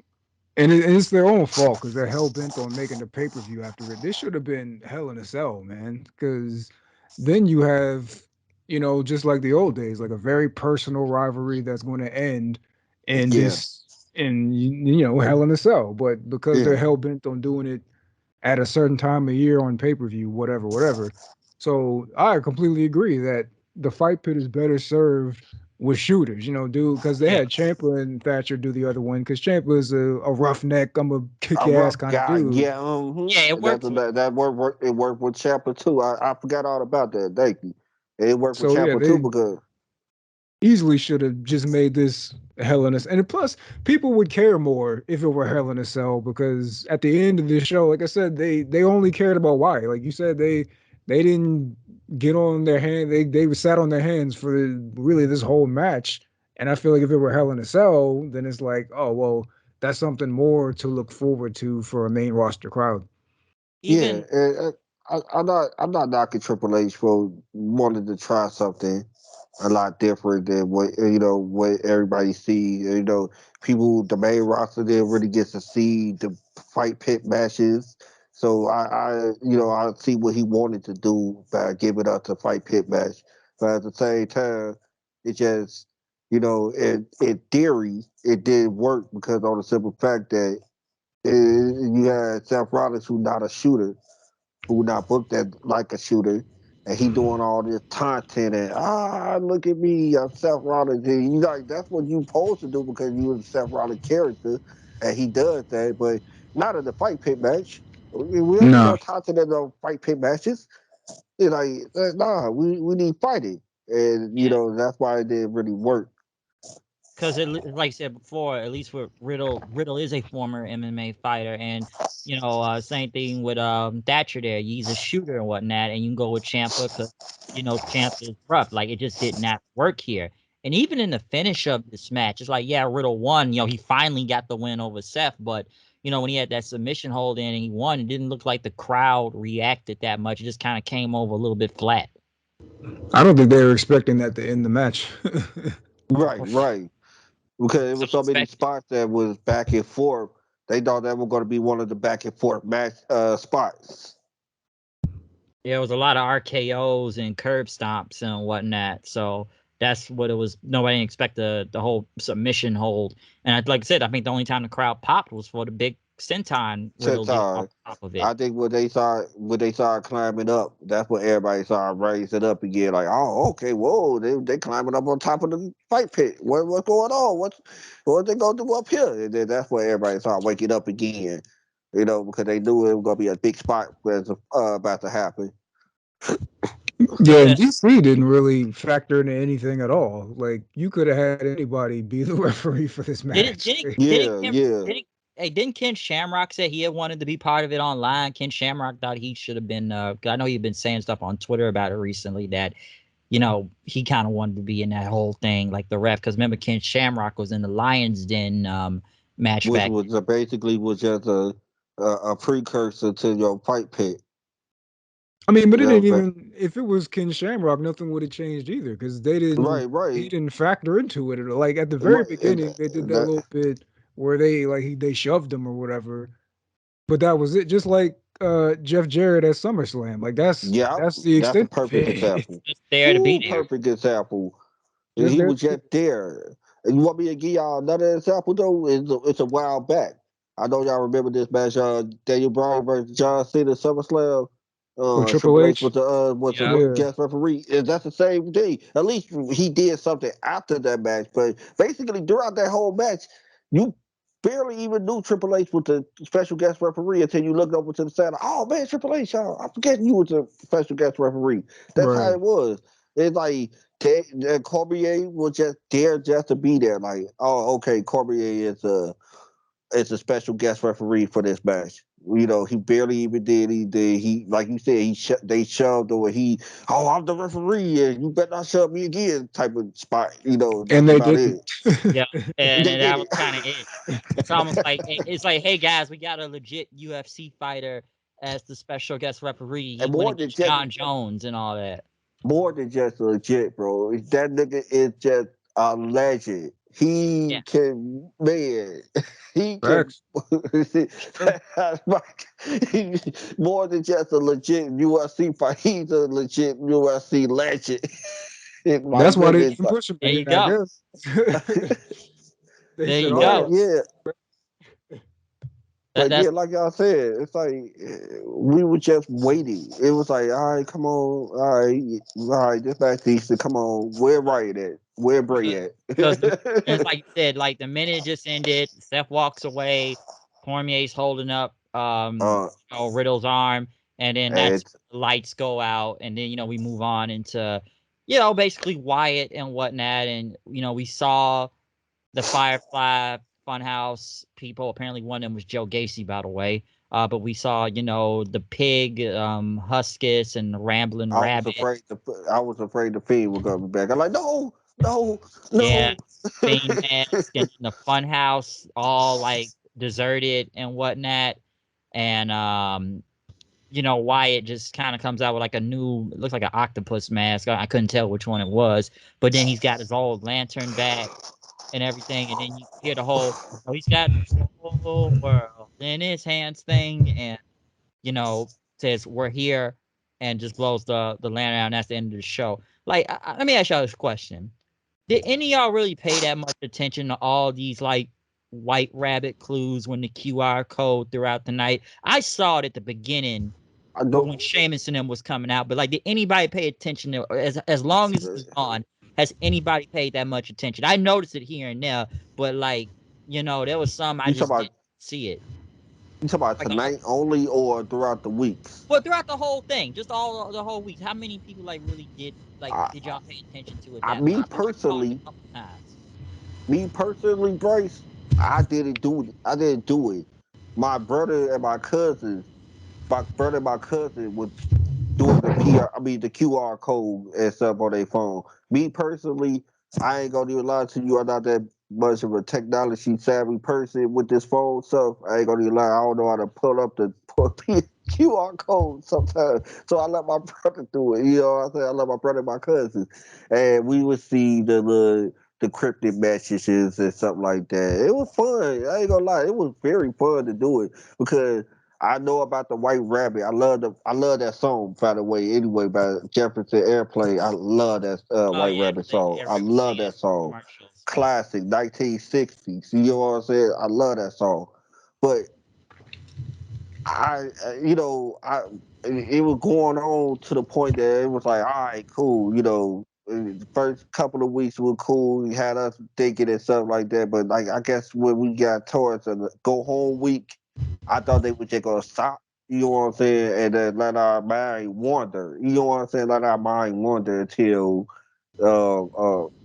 and it's their own fault because they're hell bent on making the pay per view after it. This should have been Hell in a Cell, man. Because then you have, just like the old days, like a very personal rivalry that's going to end in
Yeah,
Hell in a Cell. But because they're
yeah,
hell bent on doing it at a certain time of year on pay per view, whatever. So I completely agree that the fight pit is better served with shooters, because they
Yeah,
had Champa and Thatcher do the other one because Champa is a roughneck, I'm a kick
a
your ass
rough
kind of
guy.
dude.
Yeah,
yeah, it worked for
that worked. It worked with Champa too. I forgot all about that. Thank you. It worked with
So yeah,
Champa too
they
because
easily should have just made this Hell in a Cell. And plus, people would care more if it were Hell in a Cell because at the end of the show, like I said, they only cared about why. Like you said, they didn't get on their hand. They sat on their hands for really this whole match. And I feel like if it were Hell in a Cell, then it's like, oh well, that's something more to look forward to for a main roster crowd.
yeah,
even
and I'm not knocking Triple H for wanting to try something a lot different than what everybody sees. People the main roster didn't really get to see the fight pit matches. So I see what he wanted to do by giving up the fight pit match. But at the same time, it just in theory it did work because on the simple fact that you had Seth Rollins who's not a shooter, who not booked that like a shooter, and he doing all this taunting and look at me, I'm Seth Rollins. And you like that's what you supposed to do because you was a Seth Rollins character, and he does that, but not in the fight pit match. We don't need
No.
no taunting in no fight pit matches. It's like nah, we need fighting, and
yeah,
that's why it didn't really work.
because like I said before, at least with Riddle is a former MMA fighter, and same thing with Thatcher there. He's a shooter and whatnot, and you can go with Champa because Champa is rough. Like it just did not work here. And even in the finish of this match, it's like, yeah, Riddle won. He finally got the win over Seth. But, when he had that submission hold in and he won, it didn't look like the crowd reacted that much. It just kind of came over a little bit flat.
I don't think they were expecting that to end the match.
Right. Because it was so many spots that was back and forth. They thought that was going to be one of the back and forth match spots.
Yeah, it was a lot of RKOs and curb stomps and whatnot. So that's what it was. Nobody didn't expect the whole submission hold. And like I said, I think the only time the crowd popped was for the big senton Riddle getting on top of it.
I think when they saw climbing up, that's what everybody saw raising up again. Like, oh, okay, whoa, they climbing up on top of the fight pit. What's going on? What they gonna do up here? And then that's what everybody saw waking up again. Because they knew it was gonna be a big spot was about to happen.
Yeah, and DC didn't really factor into anything at all. Like, you could have had anybody be the referee for this match.
Didn't Ken Shamrock say he had wanted to be part of it online? Ken Shamrock thought he should have been. I know he'd been saying stuff on Twitter about it recently that, he kind of wanted to be in that whole thing, like the ref. Because remember, Ken Shamrock was in the Lions Den match,
which was basically just a precursor to your fight pit.
I mean, but it didn't even. If it was Ken Shamrock, nothing would have changed either because they didn't.
Right.
He didn't factor into it. Like at the very beginning, they did that little bit where they shoved him or whatever, but that was it. Just like Jeff Jarrett at SummerSlam. Like that's the extent.
That's a perfect example.
Just there to be there.
Perfect example. He was just there. And you want me to give y'all another example though? It's a while back. I know y'all remember this match, Daniel Bryan versus John Cena SummerSlam.
Triple H
was the guest referee. That's the same thing. At least he did something after that match, but basically throughout that whole match, you barely even knew Triple H was the special guest referee until you looked over to the side. Oh man, Triple H, y'all, I forget you was a special guest referee. That's how it was. It's like Cormier was just there just to be there. Like, oh, okay, Cormier is a special guest referee for this match. He barely even did anything. He, like you said, they shoved or I'm the referee and you better not shove me again type of spot.
And they did.
Yeah, and that was kind of it. It's almost like hey guys, we got a legit UFC fighter as the special guest referee. He went against John Jones and all that.
More than just legit, bro. That nigga is just a legend. He can, man. He can. More than just a legit UFC fight. He's a legit UFC legend.
That's why they didn't push him.
There you go. There you go.
Yeah. But like y'all said, it's like we were just waiting. It was like, all right, come on, all right, this match decent. Come on, where Riot at? Where Bray at?
It's like you said, like the minute it just ended, Seth walks away, Cormier's holding up Riddle's arm, and then the lights go out, and then we move on into basically Wyatt and whatnot, and we saw the Firefly Funhouse people. Apparently one of them was Joe Gacy, by the way. But we saw, the pig, Huskus, and the rambling rabbit.
I was afraid the Fiend was gonna be back. I'm like, no.
Yeah, Fiend mask and the Funhouse all like deserted and whatnot. And Wyatt just kind of comes out with like it looks like an octopus mask. I couldn't tell which one it was, but then he's got his old lantern back and everything, and then you hear the whole he's got the whole world in his hands thing, and says we're here, and just blows the lantern out, and that's the end of the show. Like, let me ask y'all this question: did any of y'all really pay that much attention to all these like white rabbit clues when the QR code throughout the night? I saw it at the beginning when Sheamus and them was coming out, but like, did anybody pay attention to as long as it was on? Has anybody paid that much attention? I noticed it here and there, but like, there was some I just didn't see it.
You talking about tonight only or throughout the weeks?
Well, throughout the whole thing, just all the whole week. How many people like really did y'all pay attention to it?
Me personally, Bryce, I didn't do it. My brother and my cousin was doing the QR code and stuff on their phone. Me personally, I ain't gonna even lie to you. I'm not that much of a technology savvy person with this phone stuff. I ain't gonna even lie. I don't know how to pull up the QR code sometimes. So I let my brother do it. You know what I'm saying? I let my brother and my cousins. And we would see the cryptic messages and something like that. It was fun. I ain't gonna lie. It was very fun to do it because I know about the White Rabbit. I love that song, by the way. Anyway, by Jefferson Airplane. I love that
Oh
White
yeah,
Rabbit song. I
every
love that song.
commercials.
Classic, 1960s. You know what I'm saying? I love that song. But it was going on to the point that it was like, all right, cool. The first couple of weeks were cool. You had us thinking and stuff like that. But like, I guess when we got towards the go home week, I thought they were just gonna stop. You know what I'm saying? And then let our mind wander. You know what I'm saying? Let our mind wander until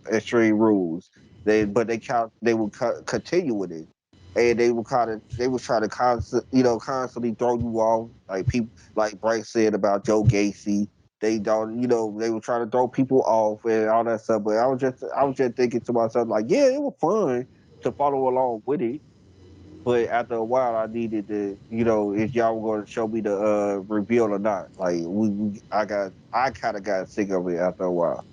Extreme Rules. They would continue with it, and they was trying to constantly throw you off, like people like Bryce said about Joe Gacy. They don't, they were trying to throw people off and all that stuff. But I was just thinking to myself, like, yeah, it was fun to follow along with it. But after a while, I needed to, if y'all were going to show me the reveal or not. Like I kind of got sick of it after a while.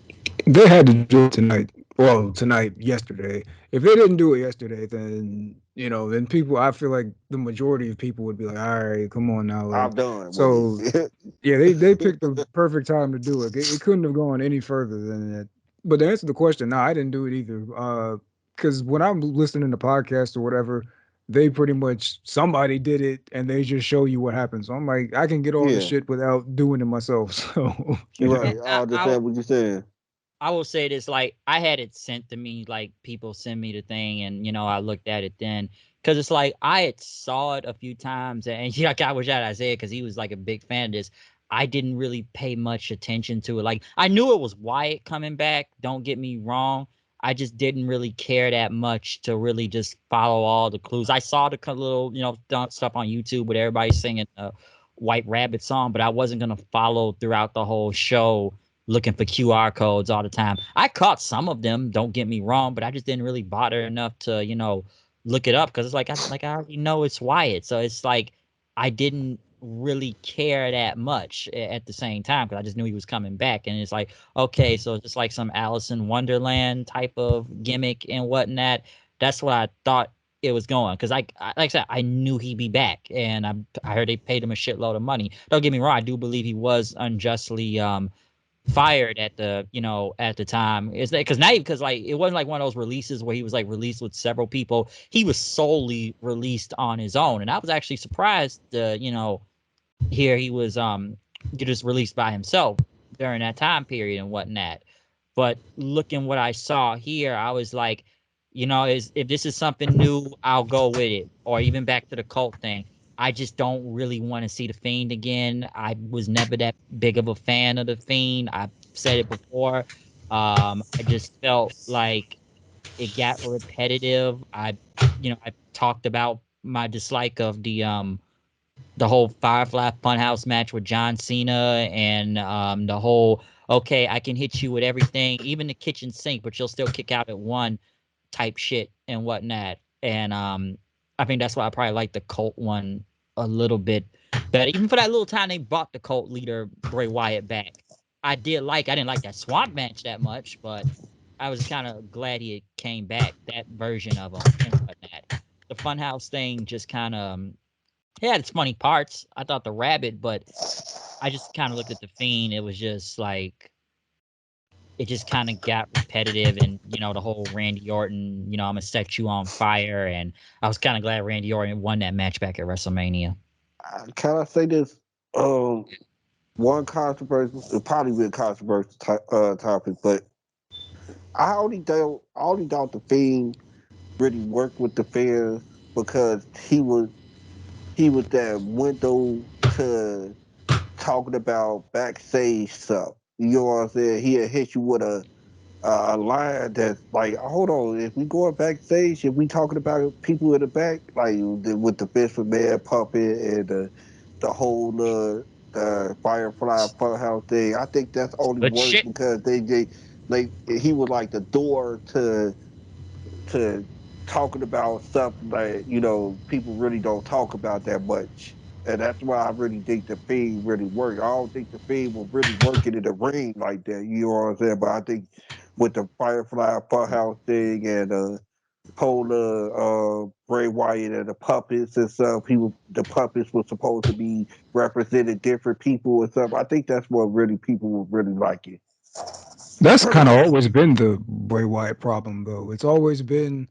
They had to do it tonight. Well, tonight, yesterday. If they didn't do it yesterday, then then people. I feel like the majority of people would be like, "All right, come on now." Like,
I'm done with
so
it.
yeah, they picked the perfect time to do it. It couldn't have gone any further than that. But to answer the question, no, I didn't do it either. Because when I'm listening to podcasts or whatever, they pretty much somebody did it and they just show you what happens. So I'm like, I can get all the
Yeah,
shit without doing it myself. So
you're
And
right. I understand what you're saying.
I will say this, like, I had it sent to me, like, people send me the thing, and, I looked at it then. Because it's like, I had saw it a few times, and yeah, like, I wish I Isaiah, because he was, like, a big fan of this. I didn't really pay much attention to it. Like, I knew it was Wyatt coming back, don't get me wrong. I just didn't really care that much to really just follow all the clues. I saw the little, stuff on YouTube with everybody singing the White Rabbit song, but I wasn't going to follow throughout the whole show looking for QR codes all the time. I caught some of them, don't get me wrong, but I just didn't really bother enough to, look it up because it's like I already know it's Wyatt. So it's like I didn't really care that much at the same time because I just knew he was coming back. And it's like, okay, so it's just like some Alice in Wonderland type of gimmick and whatnot. That's what I thought it was going because like I said, I knew he'd be back, and I heard they paid him a shitload of money. Don't get me wrong, I do believe he was unjustly fired at the time. Is that because like it wasn't like one of those releases where he was like released with several people. He was solely released on his own, and I was actually surprised here he was just released by himself during that time period and whatnot. But looking what I saw here, I was like, is if this is something new, I'll go with it. Or even back to the cult thing. I just don't really want to see the Fiend again. I was never that big of a fan of the Fiend. I've said it before. I just felt like it got repetitive. I talked about my dislike of the whole Firefly Funhouse match with John Cena and the whole okay, I can hit you with everything, even the kitchen sink, but you'll still kick out at one type shit and whatnot. And I think that's why I probably like the cult one a little bit better. Even for that little time they brought the cult leader Bray Wyatt back. I didn't like that swamp match that much, but I was kind of glad he came back, that version of him and whatnot. The Funhouse thing just kind of it had its funny parts. I thought the rabbit, but I just kind of looked at the Fiend. It was just like it just kind of got repetitive, and the whole Randy Orton, I'm gonna set you on fire, and I was kind of glad Randy Orton won that match back at WrestleMania.
Can I say this? Um, One controversial, it probably be a controversial topic, but I only doubt the Fiend really worked with the fans because he was that window to talking about backstage stuff. You know what I'm saying? He'll hit you with a line that's like, hold on, if we going backstage, if we talking about people in the back, like with the Fish Man puppet and the whole Firefly Funhouse thing, I think that's only
Good
worked
shit.
because like he was like the door to talking about stuff that people really don't talk about that much. And that's why I really think the Fiend really worked. I don't think the Fiend was really working in the ring like that. You know what I'm saying? But I think with the Firefly Funhouse thing and whole Bray Wyatt and the puppets and stuff, the puppets were supposed to be representing different people and stuff. I think that's what really people were really liking.
That's kind of always been the Bray Wyatt problem, though. It's always been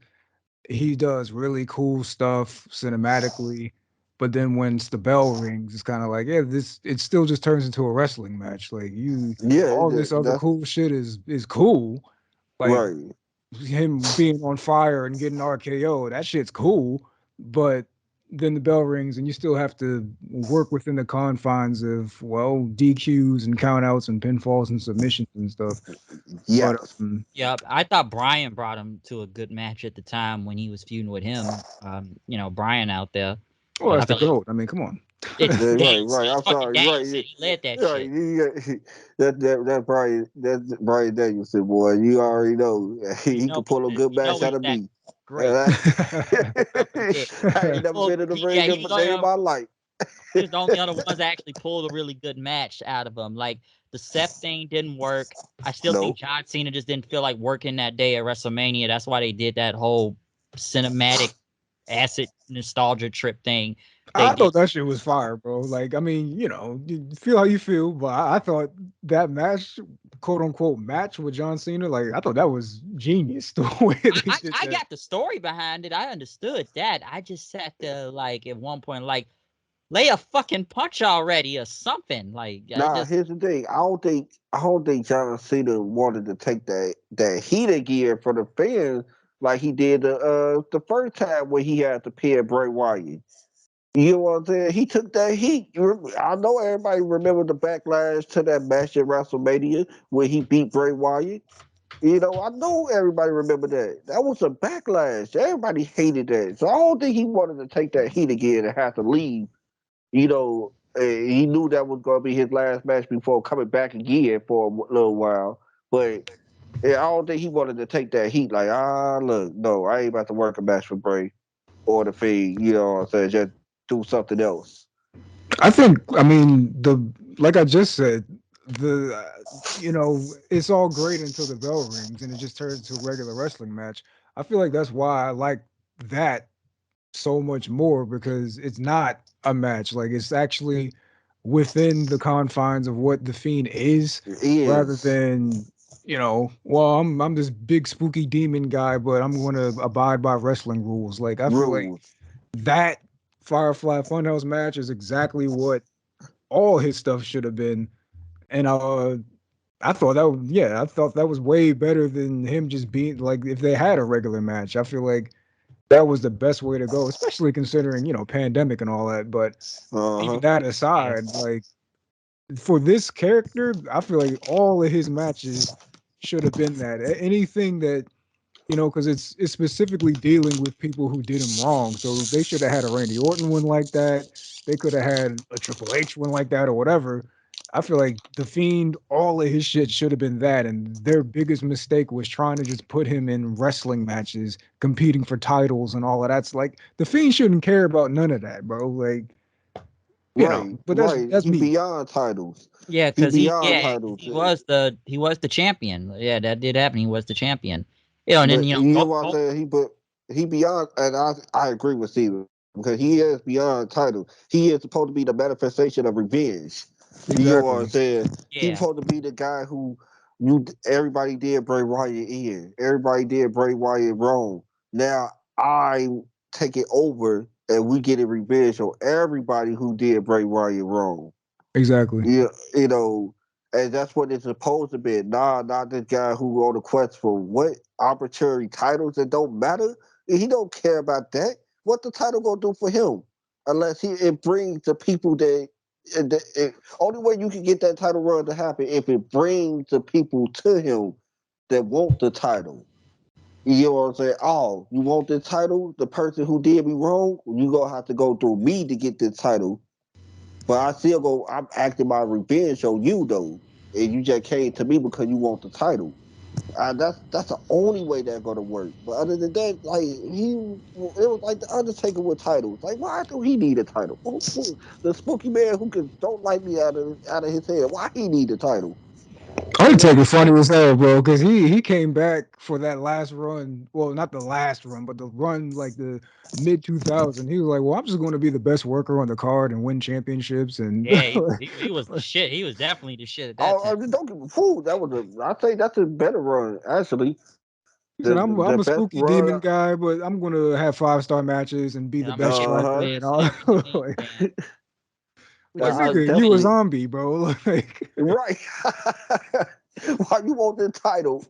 he does really cool stuff cinematically, but then once the bell rings, it's kind of like, yeah, this it still just turns into a wrestling match. Like
Yeah,
all this other
that's
cool shit is cool. Like
right.
him being on fire and getting RKO, that shit's cool. But then the bell rings and you still have to work within the confines of DQs and countouts and pinfalls and submissions and stuff. But
Yes.
Yep, I thought Brian brought him to a good match at the time when he was feuding with him. Brian out there.
well,
But I
that's the
feel like
goat. I mean, come on.
Yeah, right,
Daniels,
right. I'm
fucking
sorry. Right,
Daniels said he led that
right.
shit.
That's Brian Danielson, boy. You already know
You
he
know
can pull a good
you know
match out
he's
of
that
me.
great. Yeah.
I ain't never
Well,
been in the
yeah,
ring
he
a day in my life.
he was the only other ones that actually pulled a really good match out of him. Like the Seth thing didn't work. I still think
No.
John Cena just didn't feel like working that day at WrestleMania. That's why they did that whole cinematic acid nostalgia trip thing. They
I
did.
thought that shit was fire, bro. Like, I mean, you feel how you feel, but I thought that match, quote unquote, match with John Cena, like, I thought that was genius the way they did
I
that.
got the story behind it. I understood that. I just sat there like at one point, like, lay a fucking punch already or something. Like I
Nah,
just
here's the thing. I don't think John Cena wanted to take that heat again for the fans like he did the first time when he had to pin Bray Wyatt. You know what I'm saying? He took that heat. I know everybody remember the backlash to that match at WrestleMania when he beat Bray Wyatt. I know everybody remember that. That was a backlash. Everybody hated that. So I don't think he wanted to take that heat again and have to leave. He knew that was going to be his last match before coming back again for a little while. But yeah, I don't think he wanted to take that heat. Like, look, no, I ain't about to work a match for Bray or the Fiend. You know what I'm saying? Just do something else.
I think, I mean, like I just said, it's all great until the bell rings and it just turns into a regular wrestling match. I feel like that's why I like that so much more because it's not a match. Like it's actually within the confines of what the Fiend is,
He
rather
is
than I'm this big spooky demon guy, but I'm going to abide by wrestling rules. Like I feel like
rules.
that Firefly Funhouse match is exactly what all his stuff should have been, and I thought that was way better than him just being like if they had a regular match. I feel like that was the best way to go, especially considering, pandemic and all that. But
Uh
even
huh.
that
yeah.
aside, like for this character, I feel like all of his matches should have been that. Anything that, because it's specifically dealing with people who did him wrong. So they should have had a Randy Orton one like that. They could have had a Triple H one like that or whatever. I feel like the Fiend, all of his shit should have been that, and their biggest mistake was trying to just put him in wrestling matches, competing for titles and all of that's like the Fiend shouldn't care about none of that, bro. Like,
Right,
but
right.
that's
He
me.
beyond titles.
Yeah,
He
because
beyond
'cause
titles.
he was the champion. Yeah, that did happen. He was the champion. And then
But you know what I'm saying? He beyond, and I agree with Steven because he is beyond title. He is supposed to be the manifestation of revenge. You know what I'm
Exactly.
saying? He's
yeah,
supposed to be the guy who everybody did Bray Wyatt in. Everybody did Bray Wyatt wrong. Now I take it over and we get a revenge on everybody who did Bray Wyatt wrong.
Exactly.
You know, and that's what it's supposed to be. Nah, not this guy who on the quest for what arbitrary titles that don't matter. He don't care about that. What the title gonna do for him? Unless it brings the people that only way you can get that title run to happen if it brings the people to him that want the title. You know what I'm saying? Oh, you want the title? The person who did me wrong, you gonna have to go through me to get this title, but I still go. I'm acting my revenge on you though, and you just came to me because you want the title. That's the only way that's gonna work. But other than that, like it was like the Undertaker with titles. Like, why do he need a title? The spooky man who can don't like me out of his head. Why he need a title?
Undertaker funny as hell, bro, because he came back for that last run. Well, not the last run, but the run like the mid 2000. He was like, "Well, I'm just going to be the best worker on the card and win championships." And
Yeah, he was the shit. He was definitely the shit at that
Oh,
time.
I mean, don't give a fool. That was I think that's a better run actually.
he said,
The
I'm a
best
spooky demon
run.
guy, but I'm going to have 5-star matches and be
And
the
I'm gonna
best
get
Uh
the
huh.
striker and
best and
all."
everything.
like,
And
like,
because
I
nigga, you a
even
definitely
zombie, bro. like,
right. Why you want the title?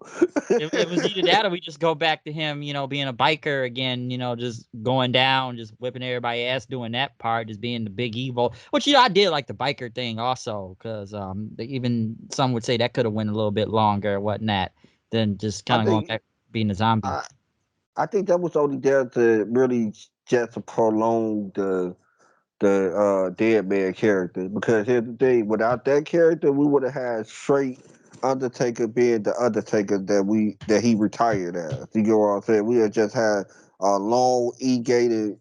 it was either that or we just go back to him, being a biker again, just going down, just whipping everybody ass, doing that part, just being the big evil. Which I did like the biker thing also, because even some would say that could have went a little bit longer or whatnot than just
I
kind of going
think
back being a zombie.
I I think that was only there to really just to prolong the dead man character. Because here's the thing, without that character, we would have had straight Undertaker being the Undertaker that he retired as. You get what I'm saying? We had just had a long elongated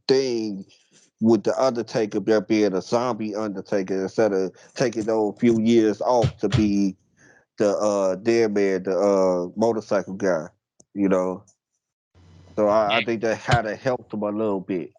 thing with the Undertaker being a zombie Undertaker instead of taking those few years off to be the dead man, the motorcycle guy. You know. So I think that had to help him a little bit.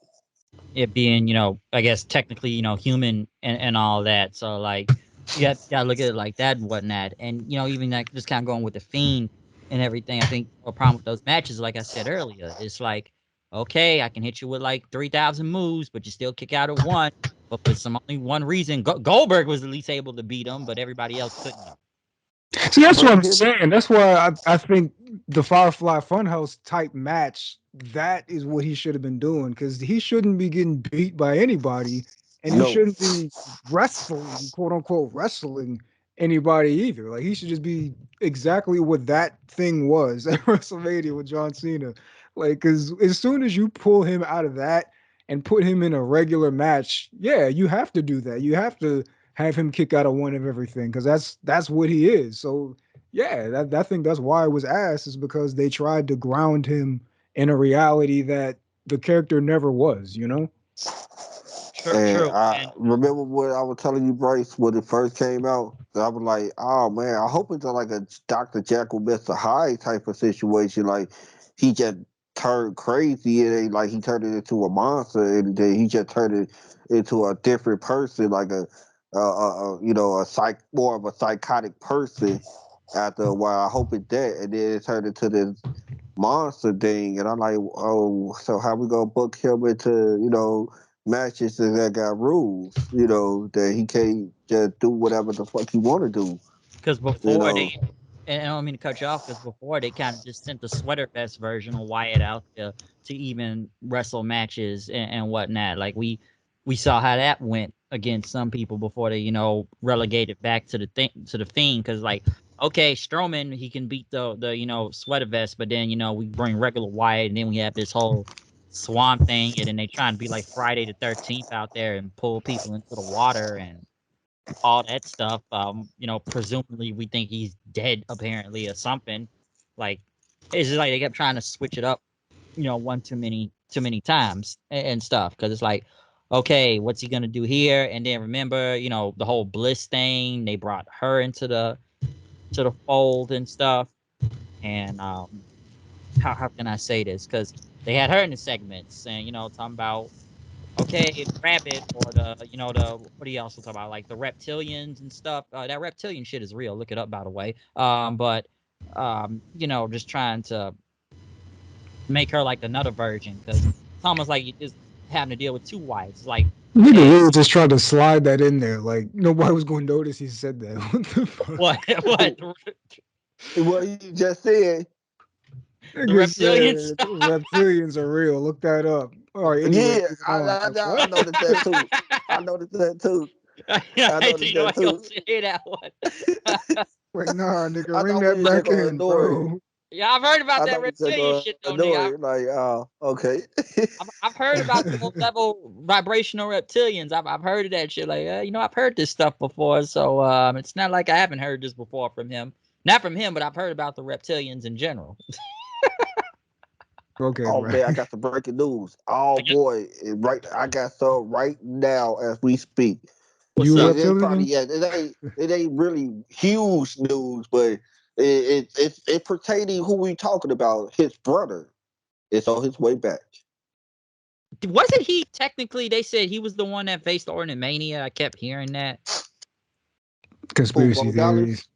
It being, I guess technically, human and all that. So like you gotta look at it like that and whatnot. And even like just kind of going with the Fiend and everything. I think a problem with those matches, like I said earlier, it's like, okay, I can hit you with like 3,000 moves, but you still kick out at one. But for some only one reason, Goldberg was at least able to beat him, but everybody else couldn't.
see, that's what
But
I'm
here's
saying. That's why I think the Firefly Funhouse type match, that is what he should have been doing, because he shouldn't be getting beat by anybody, and he
no.
shouldn't be wrestling, quote unquote, wrestling anybody either. Like, he should just be exactly what that thing was at WrestleMania with John Cena. Like, because as soon as you pull him out of that and put him in a regular match, yeah, you have to do that. You have to have him kick out of one of everything, because that's what he is. So yeah, I think that's why it was asked, is because they tried to ground him in a reality that the character never was, you know?
True,
And
true.
I
And
remember what I was telling you, Bryce, when it first came out. I was like, "Oh man, I hope it's not like a Dr. Jekyll, Mr. Hyde type of situation. Like he just turned crazy, and like he turned it into a monster, and then he just turned it into a different person, like a more of a psychotic person. After a while, I hope it that, and then it turned into this monster thing, and I'm like, oh, so how we gonna book him into matches that got rules, that he can't just do whatever the fuck he want to do,
because
you
before
know?
they, and I don't mean to cut you off, because before they kind of just sent the sweater vest version of Wyatt out there to even wrestle matches and whatnot. Like we saw how that went against some people before they relegated back to the Fiend. Because like, okay, Strowman, he can beat the sweater vest, but then we bring regular Wyatt, and then we have this whole swamp thing, and then they try and be like Friday the 13th out there and pull people into the water and all that stuff. Presumably we think he's dead apparently or something. Like it's just like they kept trying to switch it up, one too many times and stuff. Because it's like, okay, what's he gonna do here? And then remember, the whole Bliss thing. They brought her into the fold and stuff. And how can I say this? Because they had her in the segments and talking about, okay, rabbit or the what do you also talk about, like the reptilians and stuff. That reptilian shit is real. Look it up, by the way. But just trying to make her like another version, because it's almost like you just having to deal with two wives. It's like,
Nigga
hey,
really just tried to slide that in there. Like, nobody was going to notice he said that. What the fuck?
what what
What he just said.
the
Nigga
reptilians?
said reptilians are real. Look that up. All right, anyway,
Yeah,
moving on. Like,
I
what?
noticed that too. I noticed that too. I
I
noticed
think I
that
gonna
too.
say that one.
Like, nah, nigga,
I
ring
thought we
that
was just
back
gonna
in,
ignore it.
bro.
Yeah, I've heard about
I
that
thought we was just
reptilian
gonna
shit though,
ignore
nigga.
it. Like, okay.
I've heard about the low level vibrational reptilians. I've heard of that shit. Like, I've heard this stuff before. So it's not like I haven't heard this before from him. Not from him, but I've heard about the reptilians in general.
Okay,
Oh
right.
man, I got some breaking news. Oh boy, I got some right now as we speak.
What's
You
up?
It ain't probably
reptilian?
yet. It ain't really huge news, but it's pertaining who we talking about. His brother is on his way back.
Wasn't he technically? They said he was the one that faced Orton in Mania. I kept hearing that.
Who,
Conspiracy
Bo Dallas?
theories.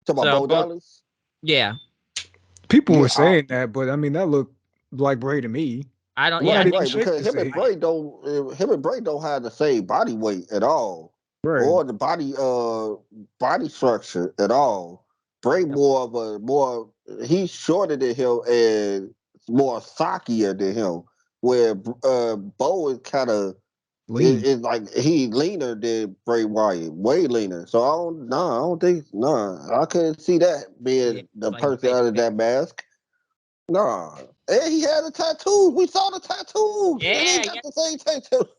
Talking about
So
Bo
both,
Dallas?
yeah.
People
Yeah,
were saying that, but I mean, that looked like Bray to me.
I don't.
He's
Yeah,
right,
not
I
even
think.
right.
shaped
Because
the same.
him and Bray don't have the same body weight at all,
Right.
or the body structure at all. Bray he's shorter than him and more stockier than him. Where Bo is kind of
Lean.
it's like he leaner than Bray Wyatt, way leaner. So I don't think I couldn't see that
Yeah,
being the
like
person
face
under
fit.
that mask. Nah. And he had a tattoo. We saw the tattoos. And he
Yeah,
got
yeah.
the same tattoo.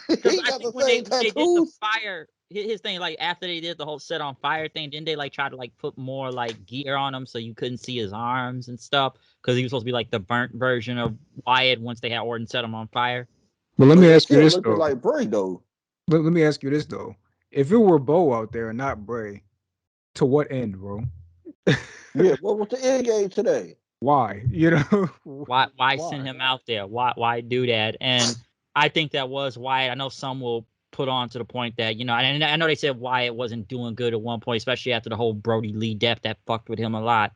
Because
He
I
got the
think when they
same
when they did the
tattoos.
fire, his thing, like after they did the whole set on fire thing, didn't they like try to like put more like gear on him so you couldn't see his arms and stuff? Because he was supposed to be like the burnt version of Wyatt once they had Orton set him on fire.
But let
But
me
it
ask you
still
this
looked
though.
like Bray though.
Let me ask you this though. If it were Bo out there and not Bray, to what end, bro?
Yeah, what was the end game today?
Why? You know?
Why send
Why?
him out there? Why do that? And I think that was Wyatt. I know some will put on to the point that, and I know they said Wyatt wasn't doing good at one point, especially after the whole Brody Lee death that fucked with him a lot.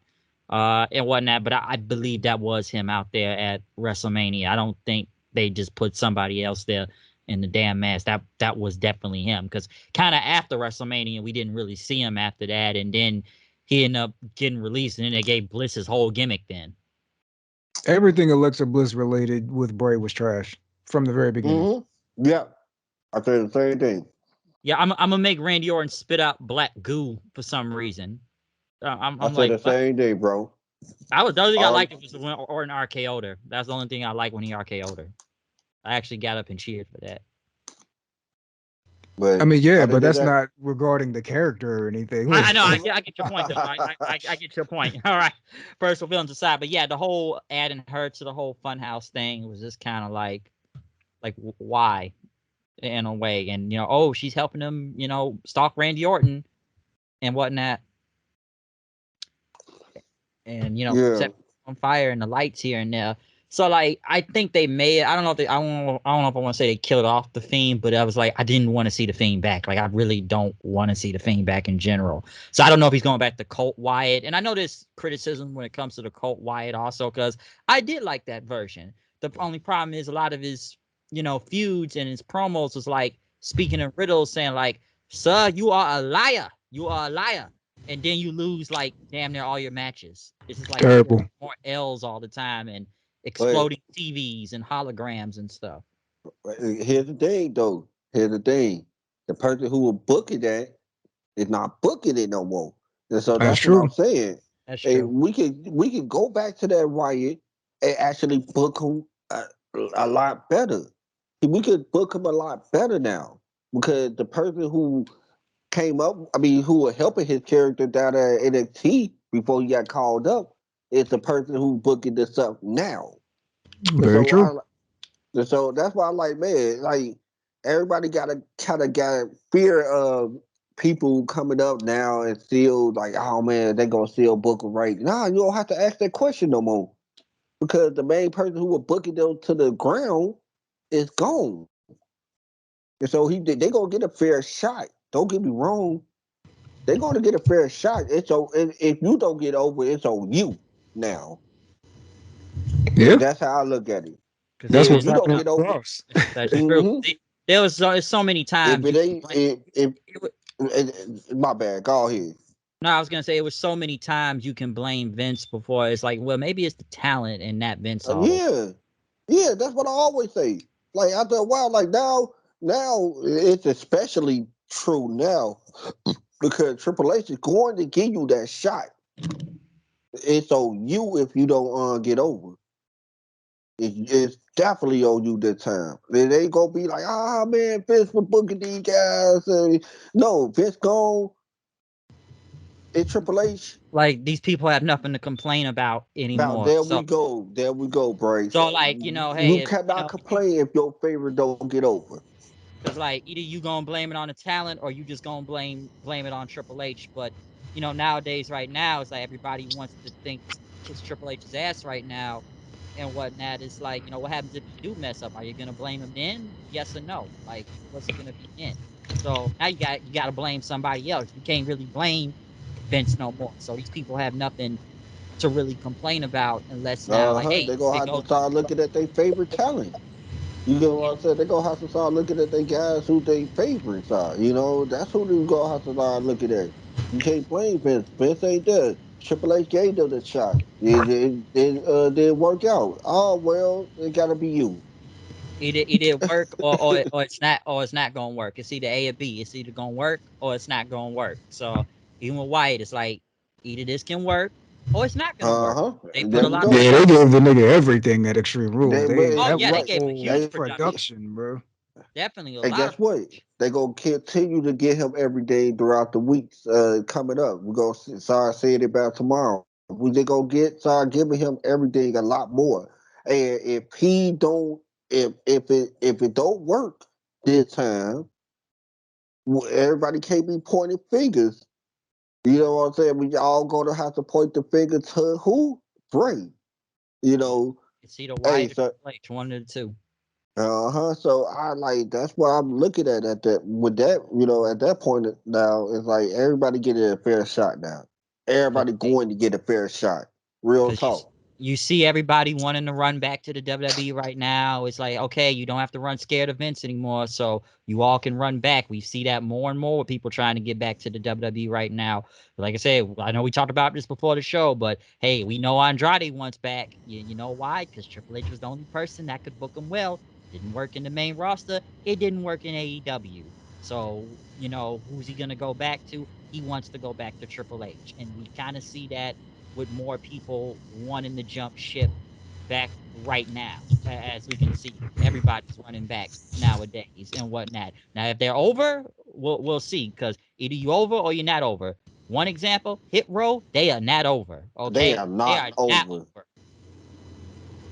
And whatnot. But I believe that was him out there at WrestleMania. I don't think they just put somebody else there in the damn mask. That was definitely him. Because kind of after WrestleMania, we didn't really see him after that. And then he ended up getting released, and then they gave Bliss his whole gimmick then.
Everything Alexa Bliss related with Bray was trash from the very beginning.
Mm-hmm. Yeah. I said the same thing.
Yeah, I'm gonna make Randy Orton spit out black goo for some reason.
I
I'm
said
like,
the
what?
same thing, bro.
The only thing I
All
liked was when Orton RKO'd her. That's the only thing I like when he RKO'd her. I actually got up and cheered for that.
I
but
mean, yeah,
other
but
than
that's
that,
not regarding the character or anything.
I know. I get your point though. I get your point. All right, personal feelings aside, but yeah, the whole adding her to the whole Funhouse thing was just kind of like why in a way, and oh, she's helping him, stalk Randy Orton and whatnot. And
yeah.
set on fire and the lights here and there. So like I think they made I don't know if they I don't know if I want to say they killed off the Fiend, but I was like I didn't want to see the Fiend back. Like I really don't want to see the Fiend back in general. So I don't know if he's going back to Colt Wyatt. And I know there's criticism when it comes to the Colt Wyatt also because I did like that version. The only problem is a lot of his feuds and his promos was like speaking of Riddle saying like, "Sir, you are a liar. You are a liar." And then you lose like damn near all your matches. It's just like
Terrible.
more L's all the time and
But
exploding TVs and holograms and stuff.
here's the thing, though. Here's the thing. The person who will book it at is not booking it no more. And so
That's
that's what I'm
true.
saying.
That's
And
true.
we could go back to that Wyatt and actually book him a lot better. We could book him a lot better now because the person who who was helping his character down at NXT before he got called up is the person who's booking this up now. And
Very true.
so that's why I like, man, like everybody gotta kind of got fear of people coming up now and still like, oh man, they gonna still book them right. Nah, you don't have to ask that question no more because the main person who was booking them to the ground is gone. And so they gonna get a fair shot. Don't get me wrong, they're gonna get a fair shot. If you don't get over, it's on you now.
Yeah,
That's how I look at it.
Because
that's
If
what's
even
you don't
happening
get
to
over,
Kross.
that's true.
mm-hmm.
There was so many
If
times
it
you can
ain't,
blame.
my bad. Go ahead.
No, I was gonna say it was so many times you can blame Vince before. It's like, well, maybe it's the talent and not Vince all the.
Yeah, yeah. That's what I always say. Like after a while, like now it's especially true now because Triple H is going to give you that shot. It's on you if you don't get over. It's definitely on you this time. It ain't gonna be like, man, Vince for booking these guys. No, Vince gone. It's Triple H.
Like these people have nothing to complain about
Now
anymore.
there we go. There we go, Brace.
So like hey,
You
if
cannot complain if your favorite don't get over.
because like either you gonna blame it on the talent or you just gonna blame it on Triple H. But nowadays, right now, it's like everybody wants to think kiss Triple H's ass right now and whatnot. It's like what happens if you do mess up? Are you gonna blame him then? Yes or no? Like what's it gonna be then? So now you got to blame somebody else. You can't really blame Vince no more. So these people have nothing to really complain about unless now like hey
They're gonna
it
have to
goes
start looking at their favorite talent. You know what I'm saying? They're gonna have to start looking at their guys who their favorites are. That's who they're gonna have to start looking at. You can't blame Vince. Vince ain't there. Triple H gave them the shot. It didn't work out. Oh well, it gotta be you.
either work or it's not gonna work. It's either A or B. It's either gonna work or it's not gonna work. So even with Wyatt, it's like either this can work or it's not gonna work. They put
There
a
we
lot of
go.
Yeah, they gave the nigga everything at Extreme Rules.
They
They
oh
were
that
yeah, they
was
right.
gave him a
full
huge
They
production.
production, bro.
Definitely a
And
lot
guess
of
what?
production.
They're gonna continue to get him every day throughout the weeks coming up. We're gonna start saying it about tomorrow. They're gonna start giving him everything a lot more. And if he don't, if it don't work this time, everybody can't be pointing fingers. You know what I'm saying? We all gonna have to point the finger to who? Bray. You know,
It's either
hey,
Wyatt or
so
Triple H, one of the two.
So I like that's what I'm looking at that with that at that point now it's like everybody getting a fair shot now. Everybody going to get a fair shot. Real
Because
talk.
you see everybody wanting to run back to the WWE right now. It's like, okay, you don't have to run scared of Vince anymore. So you all can run back. We see that more and more with people trying to get back to the WWE right now. But like I said, I know we talked about this before the show, but hey, we know Andrade wants back. You know why? Because Triple H was the only person that could book him well. Didn't work in the main roster. It didn't work in AEW. So, who's he going to go back to? He wants to go back to Triple H. And we kind of see that with more people wanting to jump ship back right now. As we can see, everybody's running back nowadays and whatnot. Now, if they're over, we'll see, because either you over or you're not over. One example, Hit Row, they are not over.
They
Okay,
are
they
not
are not
over.
over.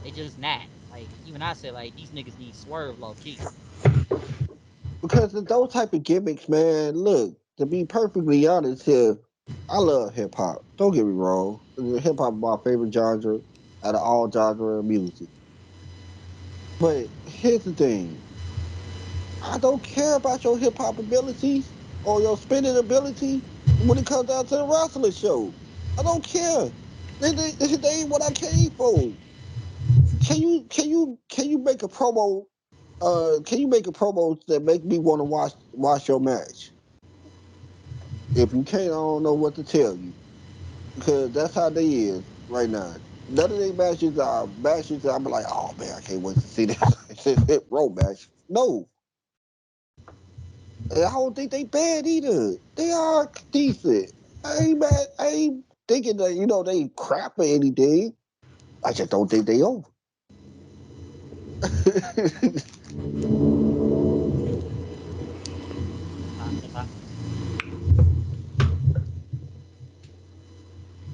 They just not. Like even I said, like these niggas need swerve low key.
Because of those type of gimmicks, man, look, to be perfectly honest here, I love hip hop. Don't get me wrong. Hip hop is my favorite genre out of all genre of music. But here's the thing. I don't care about your hip hop abilities or your spinning ability when it comes down to the wrestling show. I don't care. They ain't what I came for. Can you make a promo? Can you make a promo that make me want to watch your match? If you can't, I don't know what to tell you because that's how they is right now. None of their matches that I'm like, oh man, I can't wait to see this hit row match. No, and I don't think they bad either. They are decent. I ain't mad. I ain't thinking that they crap or anything. I just don't think they over.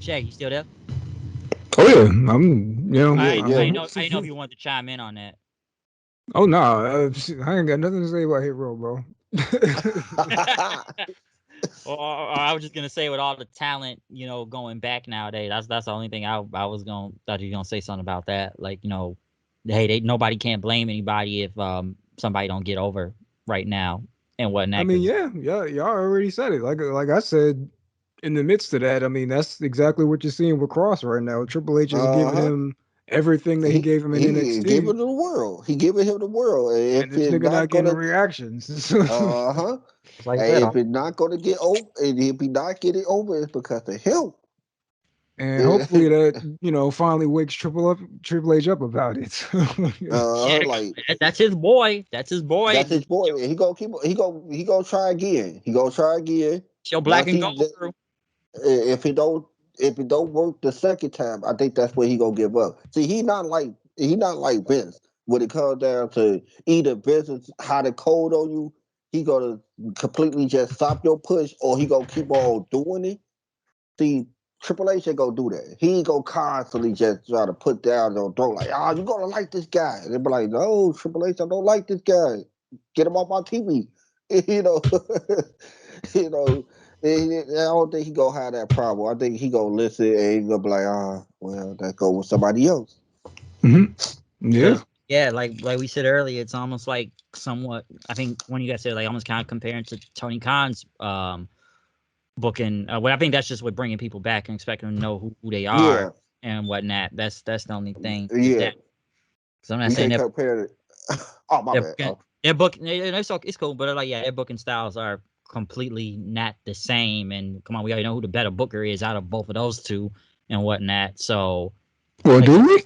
Shay, you still there?
Oh yeah, I'm
Yeah,
I
yeah.
know if you wanted to chime in on that.
oh no, I ain't got nothing to say about Hit Row, bro.
Or I was just gonna say with all the talent, going back nowadays, that's the only thing I was gonna thought you were gonna say something about that. Like, hey, nobody can't blame anybody if somebody don't get over right now and
I
whatnot.
mean,
Because
yeah, y'all already said it. Like I said, in the midst of that, I mean, that's exactly what you're seeing with Cross right now. Triple H is giving
Uh-huh.
him everything that he gave him in
He
NXT,
giving the world. He giving him the world. And
and
if
this
it's
nigga
not
not getting
gonna
reactions.
uh-huh.
like I
And
said,
if it's not gonna get over and if he not getting over, it's because of him.
And hopefully that finally wakes Triple H up about it.
yeah,
Like
that's his boy. That's his boy.
that's his boy. And he gonna keep he gonna try again. He gonna try again.
Show
Now
black and
see
gold
that
crew.
if it don't work the second time, I think that's where he gonna give up. See, he not like Vince. When it comes down to either Vince is hot and cold on you, he gonna completely just stop your push, or he gonna keep on doing it. see, Triple H ain't gonna do that. He ain't gonna constantly just try to put down your throat like, oh, you gonna like this guy. And they be like, no, Triple H, I don't like this guy. Get him off my TV. You know, you know. I don't think he gonna have that problem. I think he gonna listen and he gonna be like, well, that go with somebody else.
Mm-hmm. Yeah.
Yeah, like we said earlier, it's almost like somewhat. I think when you guys said like almost kind of comparing to Tony Khan's booking. Well, I think that's just with bringing people back and expecting them to know who they are and whatnot. That's the only thing.
Yeah.
So I'm not
We
saying
can't compare it. Oh, my bad.
Their booking, it's cool, but like, yeah, their booking styles are completely not the same. And come on, we already know who the better booker is out of both of those two and whatnot. So,
well,
like,
do we?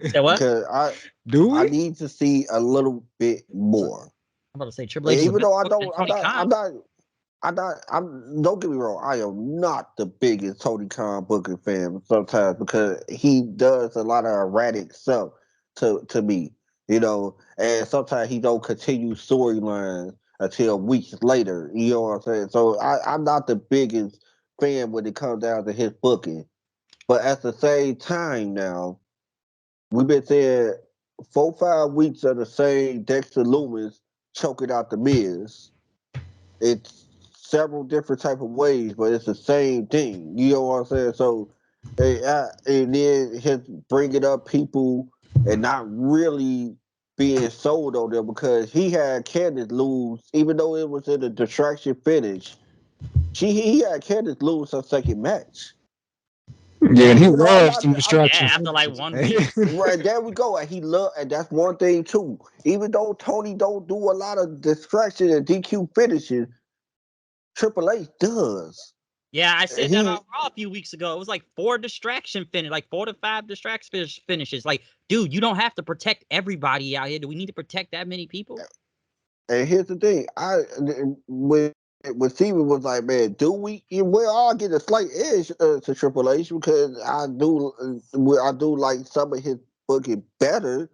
Say what?
Because I need to see a little bit more.
I'm about to say Triple H.
Even though don't get me wrong, I am not the biggest Tony Khan booking fan sometimes because he does a lot of erratic stuff to me, you know, and sometimes he don't continue storylines until weeks later, you know what I'm saying? So I'm not the biggest fan when it comes down to his booking. But at the same time now, we've been saying 4-5 weeks of the same Dexter Loomis choking out the Miz. It's several different type of ways, but it's the same thing. You know what I'm saying? So, and then his bringing up people and not really being sold on them because he had Candice lose, even though it was in a distraction finish. He had Candice lose her second match.
Yeah, and he loves some distractions.
Yeah, after like 1 week.
Right, there we go. And and that's one thing too. Even though Tony don't do a lot of distraction and DQ finishes, Triple H does.
Yeah, I said that on Raw a few weeks ago. It was like 4 distraction finish, like 4 to 5 distraction finishes. Like, dude, you don't have to protect everybody out here. Do we need to protect that many people?
And here's the thing: when Steven was like, "Man, do we? We'll all get a slight edge to Triple H because I do like some of his booking better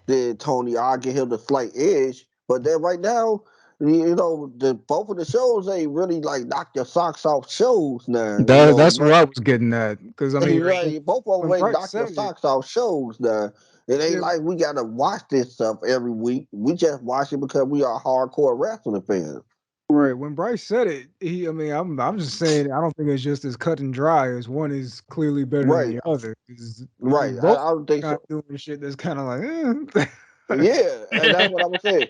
than Tony. I'll give him the slight edge, but then right now." You know, both of the shows ain't really like knock your socks off shows now.
That's what I was getting at. Because I mean,
right, both of them ain't knock your socks off shows now. It ain't like we gotta watch this stuff every week. We just watch it because we are hardcore wrestling fans.
Right. When Bryce said it, I'm just saying I don't think it's just as cut and dry as one is clearly better than the other.
Right. I don't think so.
Doing shit that's kind of like,
yeah, and that's what I was saying.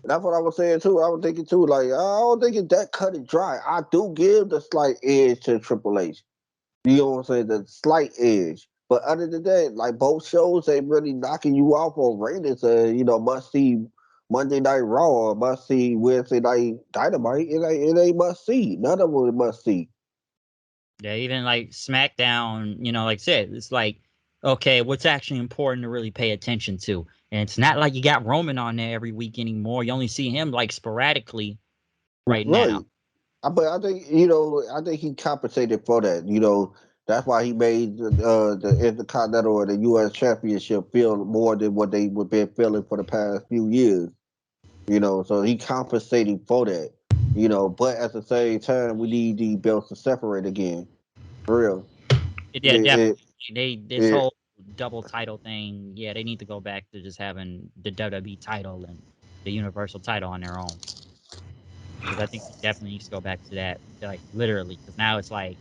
That's what I was saying too. I was thinking too, like I don't think it's that cut and dry. I do give the slight edge to Triple H. You know what I'm saying? The slight edge. But other than that, like both shows ain't really knocking you off on ratings. Must see Monday Night Raw or must see Wednesday Night Dynamite. It ain't must see. None of them must see.
Yeah, even like SmackDown, like I said, it's like, okay, what's actually important to really pay attention to? And it's not like you got Roman on there every week anymore. You only see him like sporadically right now.
But I think he compensated for that. That's why he made the Intercontinental or the U.S. Championship feel more than what they were been feeling for the past few years. So he compensated for that. But at the same time, we need the belts to separate again. For real.
Yeah, definitely. This whole double title thing, yeah, they need to go back to just having the WWE title and the Universal title on their own. Because I think he definitely needs to go back to that, like literally. Because now it's like,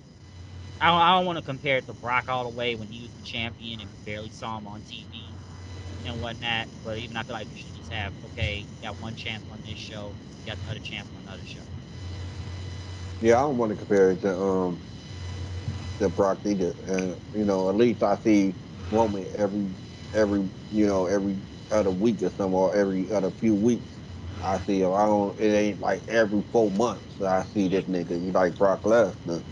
I don't want to compare it to Brock all the way when he was the champion and we barely saw him on TV and whatnot. But even I feel like we should just have, okay, you got one champ on this show, you got the other champ on another show.
Yeah, I don't want to compare it to Brock either. At least I see Roman every other week or something, or every other few weeks. I see him. I don't. It ain't like every 4 months I see this nigga. You like Brock Lesnar.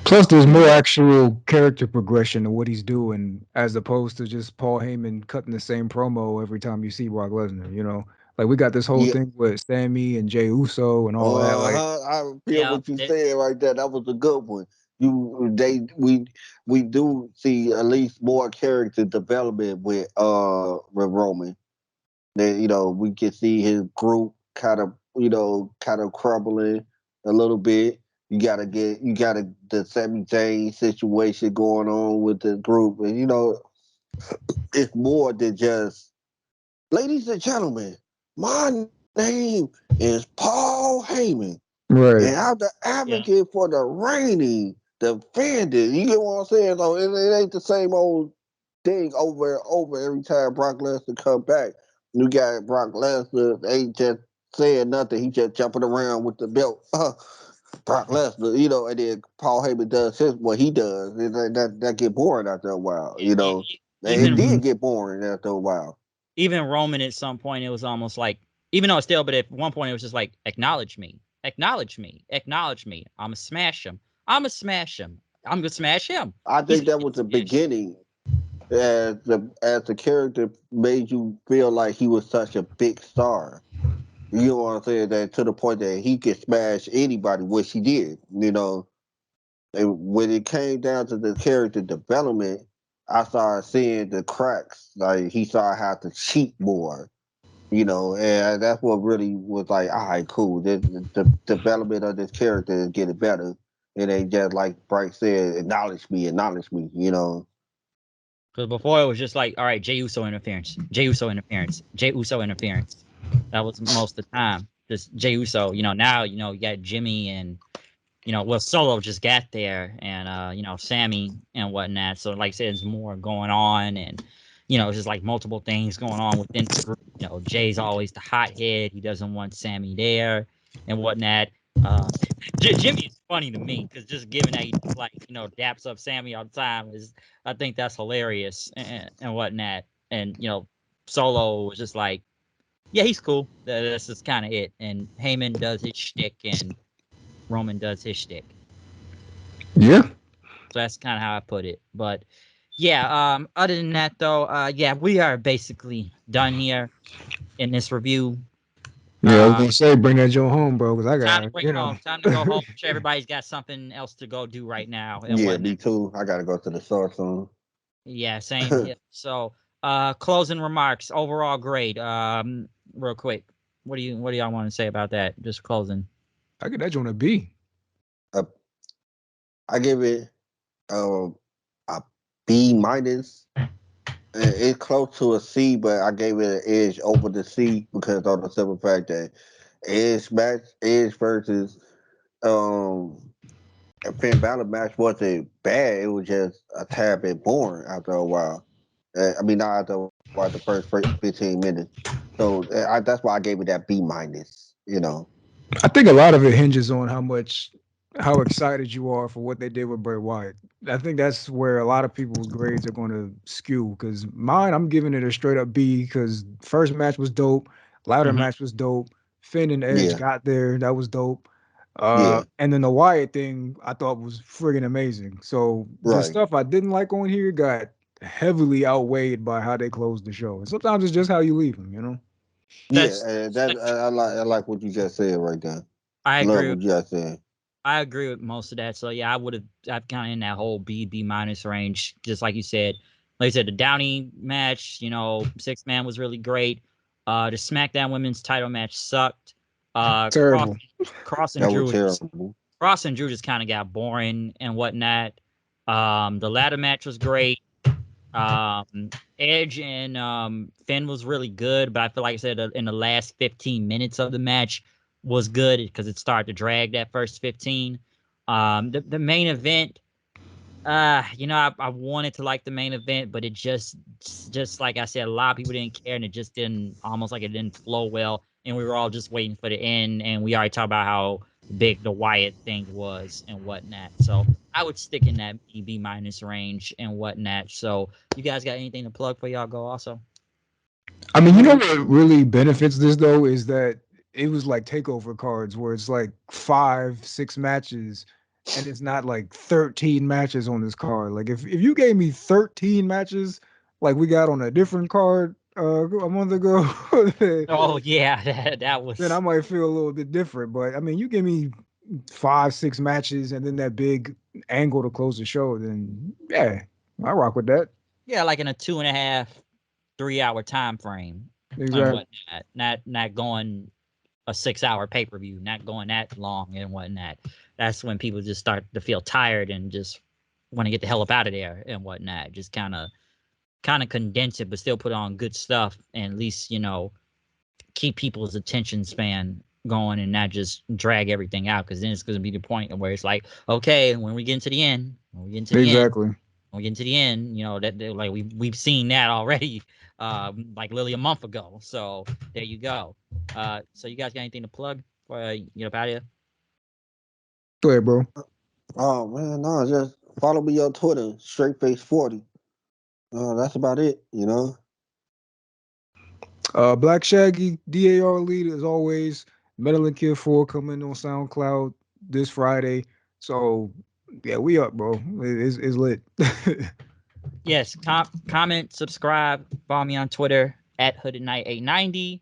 Plus, there's more actual character progression to what he's doing as opposed to just Paul Heyman cutting the same promo every time you see Brock Lesnar. Like we got this whole thing with Sammy and Jey Uso and all that. Like,
I feel what you said right there. That was a good one. We do see at least more character development with Roman. We can see his group kind of crumbling a little bit. You gotta the Sami Zayn situation going on with the group, and it's more than just, ladies and gentlemen, my name is Paul Heyman,
Right.
and I'm the advocate for the reigning, defending. You get what I'm saying? So it ain't the same old thing over and over every time Brock Lesnar come back. You got Brock Lesnar ain't just saying nothing. He just jumping around with the belt. Brock Lesnar, and then Paul Heyman does what he does. And that get boring after a while, It did get boring after a while.
Even Roman at some point, it was almost like, even though it's still, but at one point it was just like, acknowledge me, acknowledge me, acknowledge me. I'm gonna smash him. I'm gonna smash him. I'm gonna smash him.
I think that was the beginning, as the character made you feel like he was such a big star. You know what I'm saying? That to the point that he could smash anybody, which he did. And when it came down to the character development, I started seeing the cracks. Like he started how to cheat more. And that's what really was like, all right, cool. The development of this character is getting better. It ain't just like Bright said, acknowledge me.
Because before it was just like, all right, Jey Uso interference, Jey Uso interference, Jey Uso interference. That was most of the time. Just Jey Uso. Now you got Jimmy and Solo just got there, and Sammy and whatnot. So like I said, there's more going on, and just like multiple things going on within the group. Jay's always the hothead. He doesn't want Sammy there and whatnot. Jimmy is funny to me because just given that he daps up Sammy all the time I think that's hilarious and whatnot. And Solo was just like, yeah, he's cool. That's just kind of it. And Heyman does his shtick and Roman does his shtick.
Yeah.
So that's kind of how I put it. But yeah, other than that though, yeah, we are basically done here in this review.
Yeah, I was gonna say, bring that joint home, bro, because I got
time to bring home. Time to go home. I'm sure everybody's got something else to go do right now. And
Yeah,
whatnot.
me too. I gotta go to the store soon.
Yeah, same here. So, closing remarks, overall grade. Real quick, what do y'all want to say about that? Just closing.
I get that joint a B.
I give it a B minus. It's close to a C, but I gave it an edge over the C because of the simple fact that Edge versus Finn Balor match wasn't bad. It was just a tad bit boring after a while. Not after the first 15 minutes. So that's why I gave it that B minus.
I think a lot of it hinges on how excited you are for what they did with Bray Wyatt. I think that's where a lot of people's grades are going to skew. Because mine, I'm giving it a straight up B. Because first match was dope, ladder match was dope. Finn and Edge got there, that was dope. And then the Wyatt thing I thought was friggin' amazing. So the stuff I didn't like on here got heavily outweighed by how they closed the show. And sometimes it's just how you leave them.
I like what you just said right there.
I agree.
Love what you just said.
I agree with most of that. So yeah, I've kind of in that whole B minus range, just like you said. Like I said, the Downy match, 6-man was really great. The SmackDown Women's Title match sucked.
Terrible.
Kross and Drew just kind of got boring and whatnot. The ladder match was great. Edge and Finn was really good, but I feel like I said in the last 15 minutes of the match was good because it started to drag that first 15. The main event, I wanted to like the main event, but it just like I said, a lot of people didn't care, and it just didn't flow well, and we were all just waiting for the end, and we already talked about how big the Wyatt thing was and whatnot. So I would stick in that B minus range and whatnot. So you guys got anything to plug for y'all go also?
I mean, you know what really benefits this though is that it was like takeover cards where it's like 5-6 matches and it's not like 13 matches on this card. Like if you gave me 13 matches like we got on a different card a month ago,
oh yeah, that was.
Then I might feel a little bit different. But I mean, you give me 5-6 matches and then that big angle to close the show, then yeah, I rock with that.
Yeah, like in a 2.5-3 hour time frame.
Exactly.
And whatnot. Not going a 6-hour pay-per-view, not going that long and whatnot. That's when people just start to feel tired and just want to get the hell up out of there and whatnot. Just kind of condense it, but still put on good stuff, and at least, you know, keep people's attention span going and not just drag everything out, because then it's going to be the point where it's like, okay, when we get into the end,
Exactly.
when we get into the end, you know, that like we've seen that already, like literally a month ago. So there you go. So you guys got anything to plug for you know, out here?
Go ahead, bro.
Oh man, no, just follow me on Twitter, straightface40. That's about it, you know.
Black Shaggy, DAR lead as always. Metal and Kid 4 coming on SoundCloud this Friday. So yeah, we up, bro. It's lit.
Yes, comment, subscribe, follow me on Twitter at Hooded Knight 890.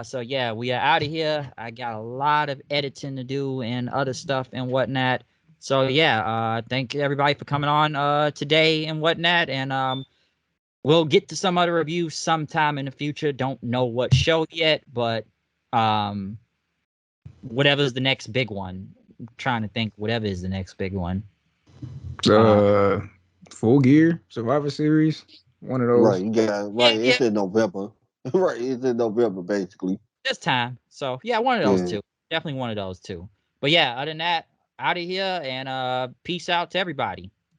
So yeah, we are out of here. I got a lot of editing to do and other stuff and whatnot. So yeah, thank everybody for coming on today and whatnot. And we'll get to some other reviews sometime in the future. Don't know what show yet, but whatever's the next big one. I'm trying to think whatever is the next big one.
Full Gear, Survivor Series, one of those.
Right, you got right.
Yeah,
It's in November. Right, it's in November basically.
this time. So yeah, one of those
Yeah.
two. Definitely one of those two. But yeah, other than that, out of here, and peace out to everybody.